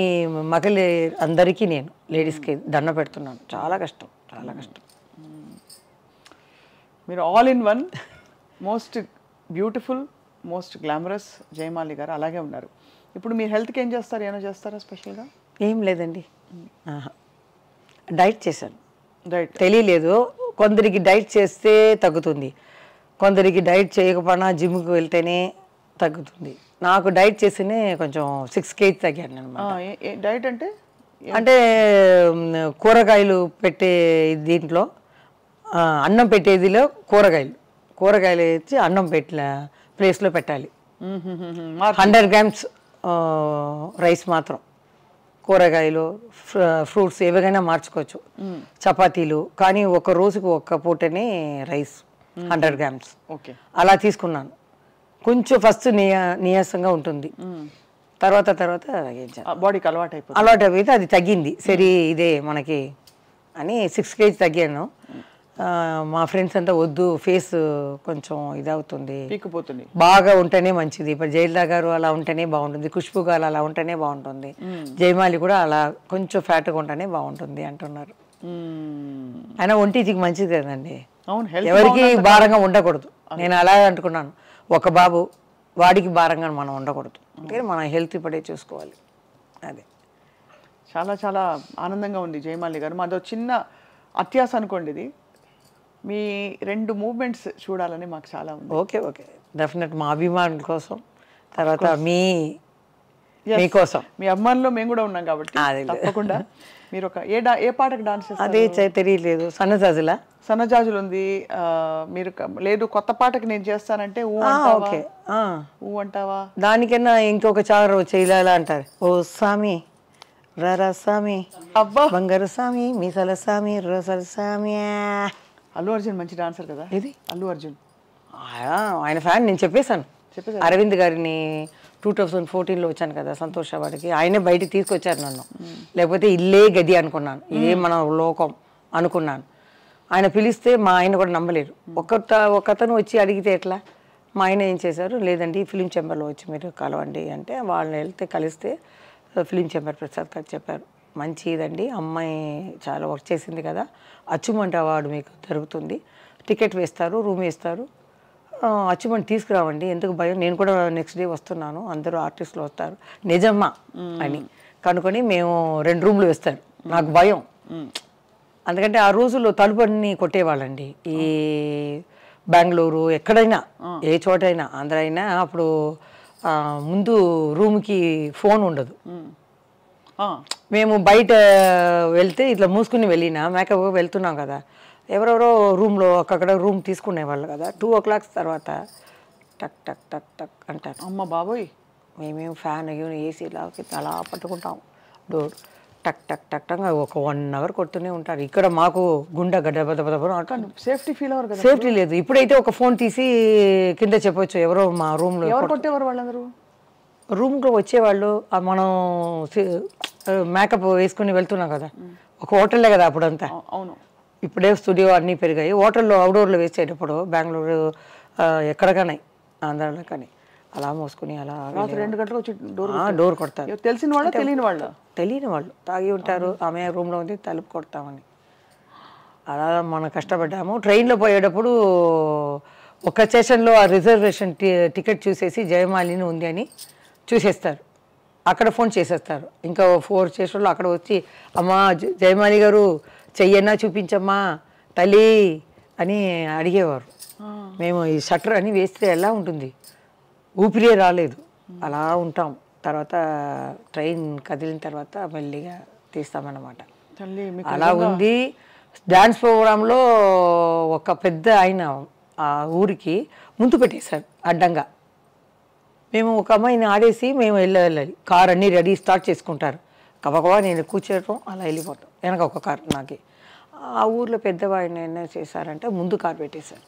మహిళ అందరికీ నేను లేడీస్కి దండ పెడుతున్నాను. చాలా కష్టం, చాలా కష్టం. మీరు all in one, most beautiful, most glamorous Jayamali గారు అలాగే ఉన్నారు. ఇప్పుడు మీ హెల్త్కి ఏం చేస్తారు, ఏమైనా చేస్తారా స్పెషల్గా? ఏం లేదండి, డైట్ చేశాను. డైట్ తెలియలేదు, కొందరికి డైట్ చేస్తే తగ్గుతుంది, కొందరికి డైట్ చేయకపోయినా జిమ్కి వెళ్తేనే తగ్గుతుంది. నాకు డైట్ చేస్తేనే కొంచెం 6 kg తగ్గాను అనమాట. డైట్ అంటే అంటే కూరగాయలు పెట్టే దీంట్లో అన్నం పెట్టేదిలో కూరగాయలు వేసి అన్నం పెట్టిన ప్లేస్లో పెట్టాలి. 100 grams రైస్ మాత్రం, కూరగాయలు ఫ్రూట్స్ ఏవైనా మార్చుకోవచ్చు, చపాతీలు. కానీ ఒక రోజుకు ఒక్క పూటనే రైస్ 100 grams అలా తీసుకున్నాను. కొంచెం ఫస్ట్ నీరసంగా ఉంటుంది, తర్వాత బాడీకి అలవాటు అయిపోతే అది తగ్గింది. సరే ఇదే మనకి అని 6 kg తగ్గాను. మా ఫ్రెండ్స్ అంతా వద్దు, ఫేస్ కొంచెం ఇదవుతుంది, పీకిపోతుంది, బాగా ఉంటేనే మంచిది. ఇప్పుడు జయలలిత గారు అలా ఉంటేనే బాగుంటుంది, ఖుష్బు గారు అలా ఉంటేనే బాగుంటుంది, జయమాలి కూడా అలా కొంచెం ఫ్యాట్గా ఉంటేనే బాగుంటుంది అంటున్నారు. అయినా ఒంటికి మంచిది కదండి, ఎవరికి భారంగా ఉండకూడదు. నేను అలా అనుకున్నాను, ఒక బాబు వాడికి భారంగా మనం ఉండకూడదు, అంటే మన హెల్త్ ఇప్పుడే చూసుకోవాలి. అదే చాలా చాలా ఆనందంగా ఉంది జయమాలి గారు. మాది చిన్న అత్యాస అనుకోండి, ఇది మీ 2 మూవ్మెంట్స్ చూడాలని మాకు చాలా ఉంది. ఓకే డెఫినెట్, మా అభిమానుల కోసం, తర్వాత మీకోసం, మీ అభిమానుల్లో మేము కూడా ఉన్నాం కాబట్టి తప్పకుండా. మీరు ఒక ఏ పాటకు డాన్స్ చేస్తారు? అదే తెలియలేదు. సన్నజాజులు ఉంది. మీరు లేదు కొత్త పాటకి నేను చేస్తానంటే ఊ అంటావా? దానికన్నా ఇంకొక చారు చేయాలా అంటారు. ఓ సామి రరా సామి, అబ్బా బంగారు సామి, మీసాల సామి, రోసాల సామి. అల్లు అర్జున్ మంచి డాన్సర్ కదా. ఇది అల్లు అర్జున్ ఆయన ఫ్యాన్. నేను చెప్పేశాను అరవింద్ గారిని 2014లో వచ్చాను కదా సంతోష్ వాడికి, ఆయనే బయటికి తీసుకొచ్చారు నన్ను. లేకపోతే ఇల్లే గది అనుకున్నాను, ఇదే మన లోకం అనుకున్నాను. ఆయన పిలిస్తే మా ఆయన కూడా నమ్మలేరు. ఒకతను వచ్చి అడిగితే ఎట్లా? మా ఆయన ఏం చేశారు, లేదండి ఫిలిం ఛాంబర్లో వచ్చి మీరు కలవండి అంటే, వాళ్ళని వెళ్తే కలిస్తే ఫిలిం ఛాంబర్ ప్రసాద్ గారు చెప్పారు, మంచిదండి అమ్మాయి చాలా వర్క్ చేసింది కదా, అచీవ్మెంట్ అవార్డు మీకు జరుగుతుంది, టికెట్ వేస్తారు, రూమ్ వేస్తారు, అచీవ్మెంట్ తీసుకురావండి, ఎందుకు భయం, నేను కూడా నెక్స్ట్ డే వస్తున్నాను, అందరూ ఆర్టిస్టులు వస్తారు. నిజమ్మా అని కనుకొని మేము 2 రూమ్లు వేస్తారు. నాకు భయం, ఎందుకంటే ఆ రోజుల్లో తలుపుని కొట్టేవాళ్ళండి. ఈ బెంగళూరు ఎక్కడైనా ఏ చోటైనా ఆంధ్ర అయినా అప్పుడు ముందు రూమ్కి ఫోన్ ఉండదు. మేము బయట వెళ్తే ఇట్లా మూసుకుని వెళ్ళినా మేకప్ వెళ్తున్నాం కదా, ఎవరెవరో రూమ్లో అక్కడ రూమ్ తీసుకునేవాళ్ళు కదా. 2 o'clock తర్వాత టక్ టక్ టక్ టక్ అంటారు. అమ్మ బాబోయ్, మేమేం ఫ్యాన్ ఏసీ లాకి అలా పట్టుకుంటాం. డోర్ టక్ టక్ టక్ టక్ ఒక 1 hour కొడుతూనే ఉంటారు. ఇక్కడ మాకు గుండె గడ్డ అంటాను. సేఫ్టీ ఫీల్ అవ్వరు కదా? సేఫ్టీ లేదు. ఇప్పుడైతే ఒక ఫోన్ తీసి కింద చెప్పొచ్చు, ఎవరో మా రూమ్లో కొట్టేవారు వాళ్ళందరూ. రూమ్లో వచ్చేవాళ్ళు, మనం మేకప్ వేసుకుని వెళ్తున్నాం కదా, ఒక హోటల్లే కదా అప్పుడంతా. అవును, ఇప్పుడే స్టూడియో అన్నీ పెరిగాయి. హోటల్లో అవుట్డోర్లో వేసేటప్పుడు బెంగళూరు ఎక్కడగానే ఆంధ్రాలో కానీ అలా మోసుకుని అలా 2 గంటలకు వచ్చి డోర్ కొడతారు. తెలిసిన వాళ్ళు తెలియని వాళ్ళు తాగి ఉంటారు, ఆమె రూమ్లో ఉంది తలుపు కొడతామని అలా మనం కష్టపడ్డాము. ట్రైన్లో పోయేటప్పుడు ఒక స్టేషన్లో ఆ రిజర్వేషన్ టికెట్ చూసేసి జయమాలిని ఉంది అని చూసేస్తారు, అక్కడ ఫోన్ చేసేస్తారు. ఇంకా 4 స్టేషన్లో అక్కడ వచ్చి, అమ్మా జయమాలి గారు చెయ్యన్నా చూపించమ్మా తల్లి అని అడిగేవారు. మేము ఈ షట్టర్ అని వేస్తే ఎలా ఉంటుంది, ఊపిరే రాలేదు, అలా ఉంటాం. తర్వాత ట్రైన్ కదిలిన తర్వాత మెల్లిగా తీస్తామన్నమాట. అలా ఉంది. డ్యాన్స్ ప్రోగ్రాంలో ఒక పెద్ద ఆయన ఆ ఊరికి ముందు పెట్టేశారు అడ్డంగా. మేము ఒక అమ్మాయిని ఆడేసి మేము వెళ్ళాలి, కార్ అన్నీ రెడీ స్టార్ట్ చేసుకుంటారు, కబకబా నేను కూర్చోవటం అలా వెళ్ళిపోతాం. వెనక ఒక కార్ నాకి. ఆ ఊర్లో పెద్దవాడిని ఏం చేశారంటే ముందు కార్ పెట్టేశారు.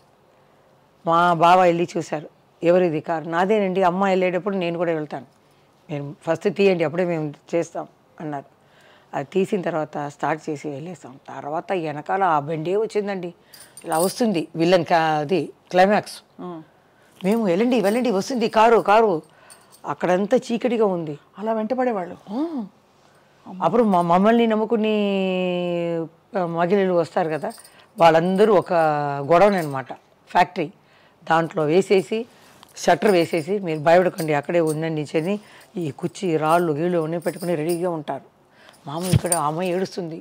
మా బావ వెళ్ళి చూశారు, ఎవరిది కారు? నాదేనండి, అమ్మ వెళ్ళేటప్పుడు నేను కూడా వెళ్తాను, మీరు ఫస్ట్ తీయండి అప్పుడే మేము చేస్తాం అన్నారు. అది తీసిన తర్వాత స్టార్ట్ చేసి వెళ్ళేస్తాం. తర్వాత వెనకాల ఆ బండే వచ్చిందండి, ఇలా వస్తుంది విలన్ అది క్లైమాక్స్. మేము వెళ్ళండి వెళ్ళండి వస్తుంది కారు కారు, అక్కడంతా చీకటిగా ఉంది. అలా వెంటపడేవాళ్ళు. అప్పుడు మమ్మల్ని నమ్ముకుని మహిళలు వస్తారు కదా, వాళ్ళందరూ ఒక గొడవని అనమాట, ఫ్యాక్టరీ దాంట్లో వేసేసి షట్టర్ వేసేసి మీరు భయపడకండి అక్కడే ఉందండి అని ఈ కుర్చీ రాళ్ళు గీళ్ళు అన్నీ పెట్టుకుని రెడీగా ఉంటారు. మామూలు ఇక్కడ అమ్మాయి ఏడుస్తుంది.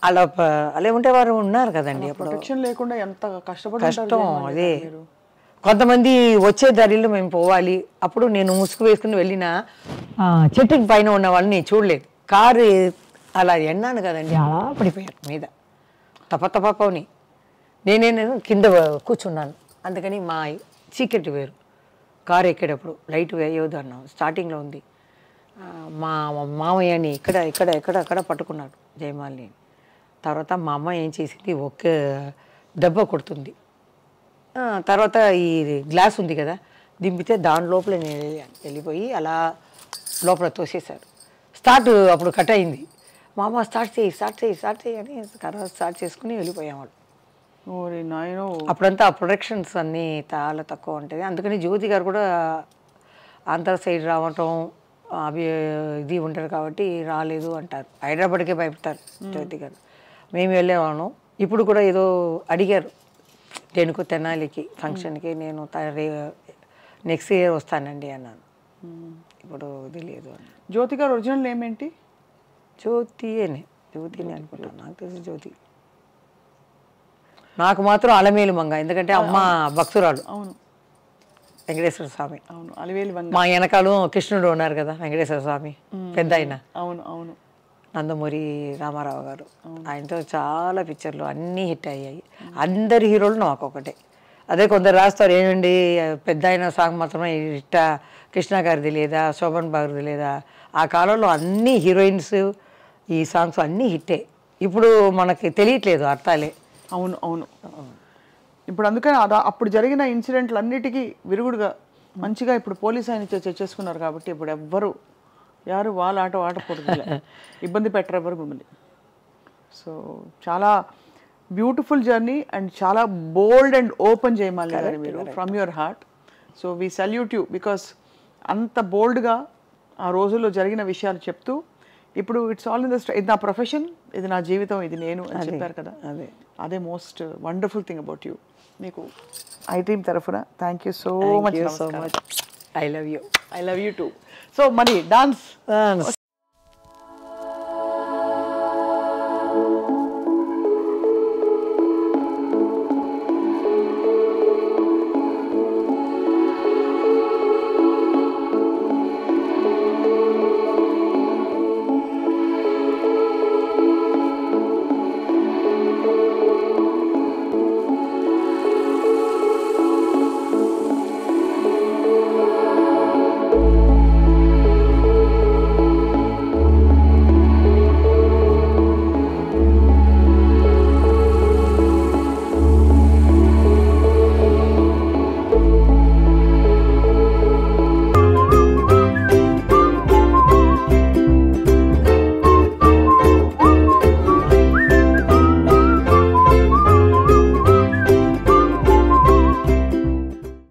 అలా అలా ఉంటేవారు ఉన్నారు కదండి అప్పుడు. ప్రొటెక్షన్ లేకుండా ఎంత కష్టం అదే. కొంతమంది వచ్చే దారిలో మేము పోవాలి, అప్పుడు నేను ముసుగు వేసుకుని వెళ్ళిన చెట్టుకి పైన ఉన్న వాళ్ళని చూడలేదు, కారు అలా ఎన్నాను కదండి, అలా పడిపోయారు మీద తపని. నేను కింద కూర్చున్నాను, అందుకని మా చీకటి వేరు. కారు ఎక్కేటప్పుడు లైట్ వేయవద్దు అన్నాం, స్టార్టింగ్లో ఉంది. మా మామయ్యని ఇక్కడ ఇక్కడ ఎక్కడ అక్కడ పట్టుకున్నాడు జయమాలిని. తర్వాత మా అమ్మ ఏం చేసింది, ఒక్క దెబ్బ కొడుతుంది. తర్వాత ఈ గ్లాస్ ఉంది కదా దింపితే దాని లోపల నేను వెళ్ళిపోయి అలా లోపల తోసేశారు. అప్పుడు కట్ అయింది. మా అమ్మ స్టార్ట్ చేయి అని స్టార్ట్ చేసుకుని వెళ్ళిపోయాం. అప్పుడంతా ఆ ప్రొడక్షన్స్ అన్నీ చాలా తక్కువ ఉంటుంది. అందుకని జ్యోతి గారు కూడా ఆంధ్ర సైడ్ రావటం అవి ఇది ఉంటారు కాబట్టి రాలేదు అంటారు. హైదరాబాద్కే భయపడతారు జ్యోతి గారు. మేము వెళ్ళేవాళ్ళం. ఇప్పుడు కూడా ఏదో అడిగారు దేనికో తెనాలికి ఫంక్షన్కి, నేను నెక్స్ట్ ఇయర్ వస్తానండి అన్నాను. ఇప్పుడు తెలియదు అని. జ్యోతి గారు ఒరిజినల్ నేమ్ ఏంటి? జ్యోతిని అనుకుంటాను, నాకు తెలిసి జ్యోతి. నాకు మాత్రం అలమేలు మంగ, ఎందుకంటే అమ్మ భక్తురాలు. అవును, వెంకటేశ్వర స్వామి. అవును, అలివేలు మంగ. మా వెనకాలం కృష్ణుడు ఉన్నారు కదా వెంకటేశ్వర స్వామి, పెద్ద ఆయన. అవును అవును, నందమూరి రామారావు గారు. ఆయనతో చాలా పిక్చర్లు అన్నీ హిట్ అయ్యాయి. అందరి హీరోలు నాకు ఒకటే. అదే కొందరు రాస్తారు, ఏమండి పెద్ద ఆయన సాంగ్ మాత్రమే హిట్, కృష్ణ గారిది లేదా, శోభన్ బాబుది లేదా. ఆ కాలంలో అన్ని హీరోయిన్స్ ఈ సాంగ్స్ అన్నీ హిట్టే. ఇప్పుడు మనకి తెలియట్లేదు అర్థాలే. అవును అవును. ఇప్పుడు అందుకని అప్పుడు జరిగిన ఇన్సిడెంట్లు అన్నిటికీ విరుగుడుగా మంచిగా ఇప్పుడు పోలీస్ ఆయన చేసుకున్నారు కాబట్టి ఇప్పుడు ఎవ్వరు యారు వాళ్ళ ఆట ఆడకూడదు, ఇబ్బంది పెట్టరు ఎవరు మిమ్మల్ని. సో చాలా బ్యూటిఫుల్ జర్నీ అండ్ చాలా బోల్డ్ అండ్ ఓపెన్ చేయమల్లి గారు మీరు from your heart. So we salute you because అంత బోల్డ్గా ఆ రోజుల్లో జరిగిన విషయాలు చెప్తూ ఇప్పుడు ఇట్స్ ఆల్ ఇన్ ద ఇది నా ప్రొఫెషన్, ఇది నా జీవితం, ఇది నేను అని చెప్పారు కదా. అదే most wonderful thing about you. మీకు ఐ టీమ్ తరఫున thank you so much. I love you. I love you two. So మరి డాన్స్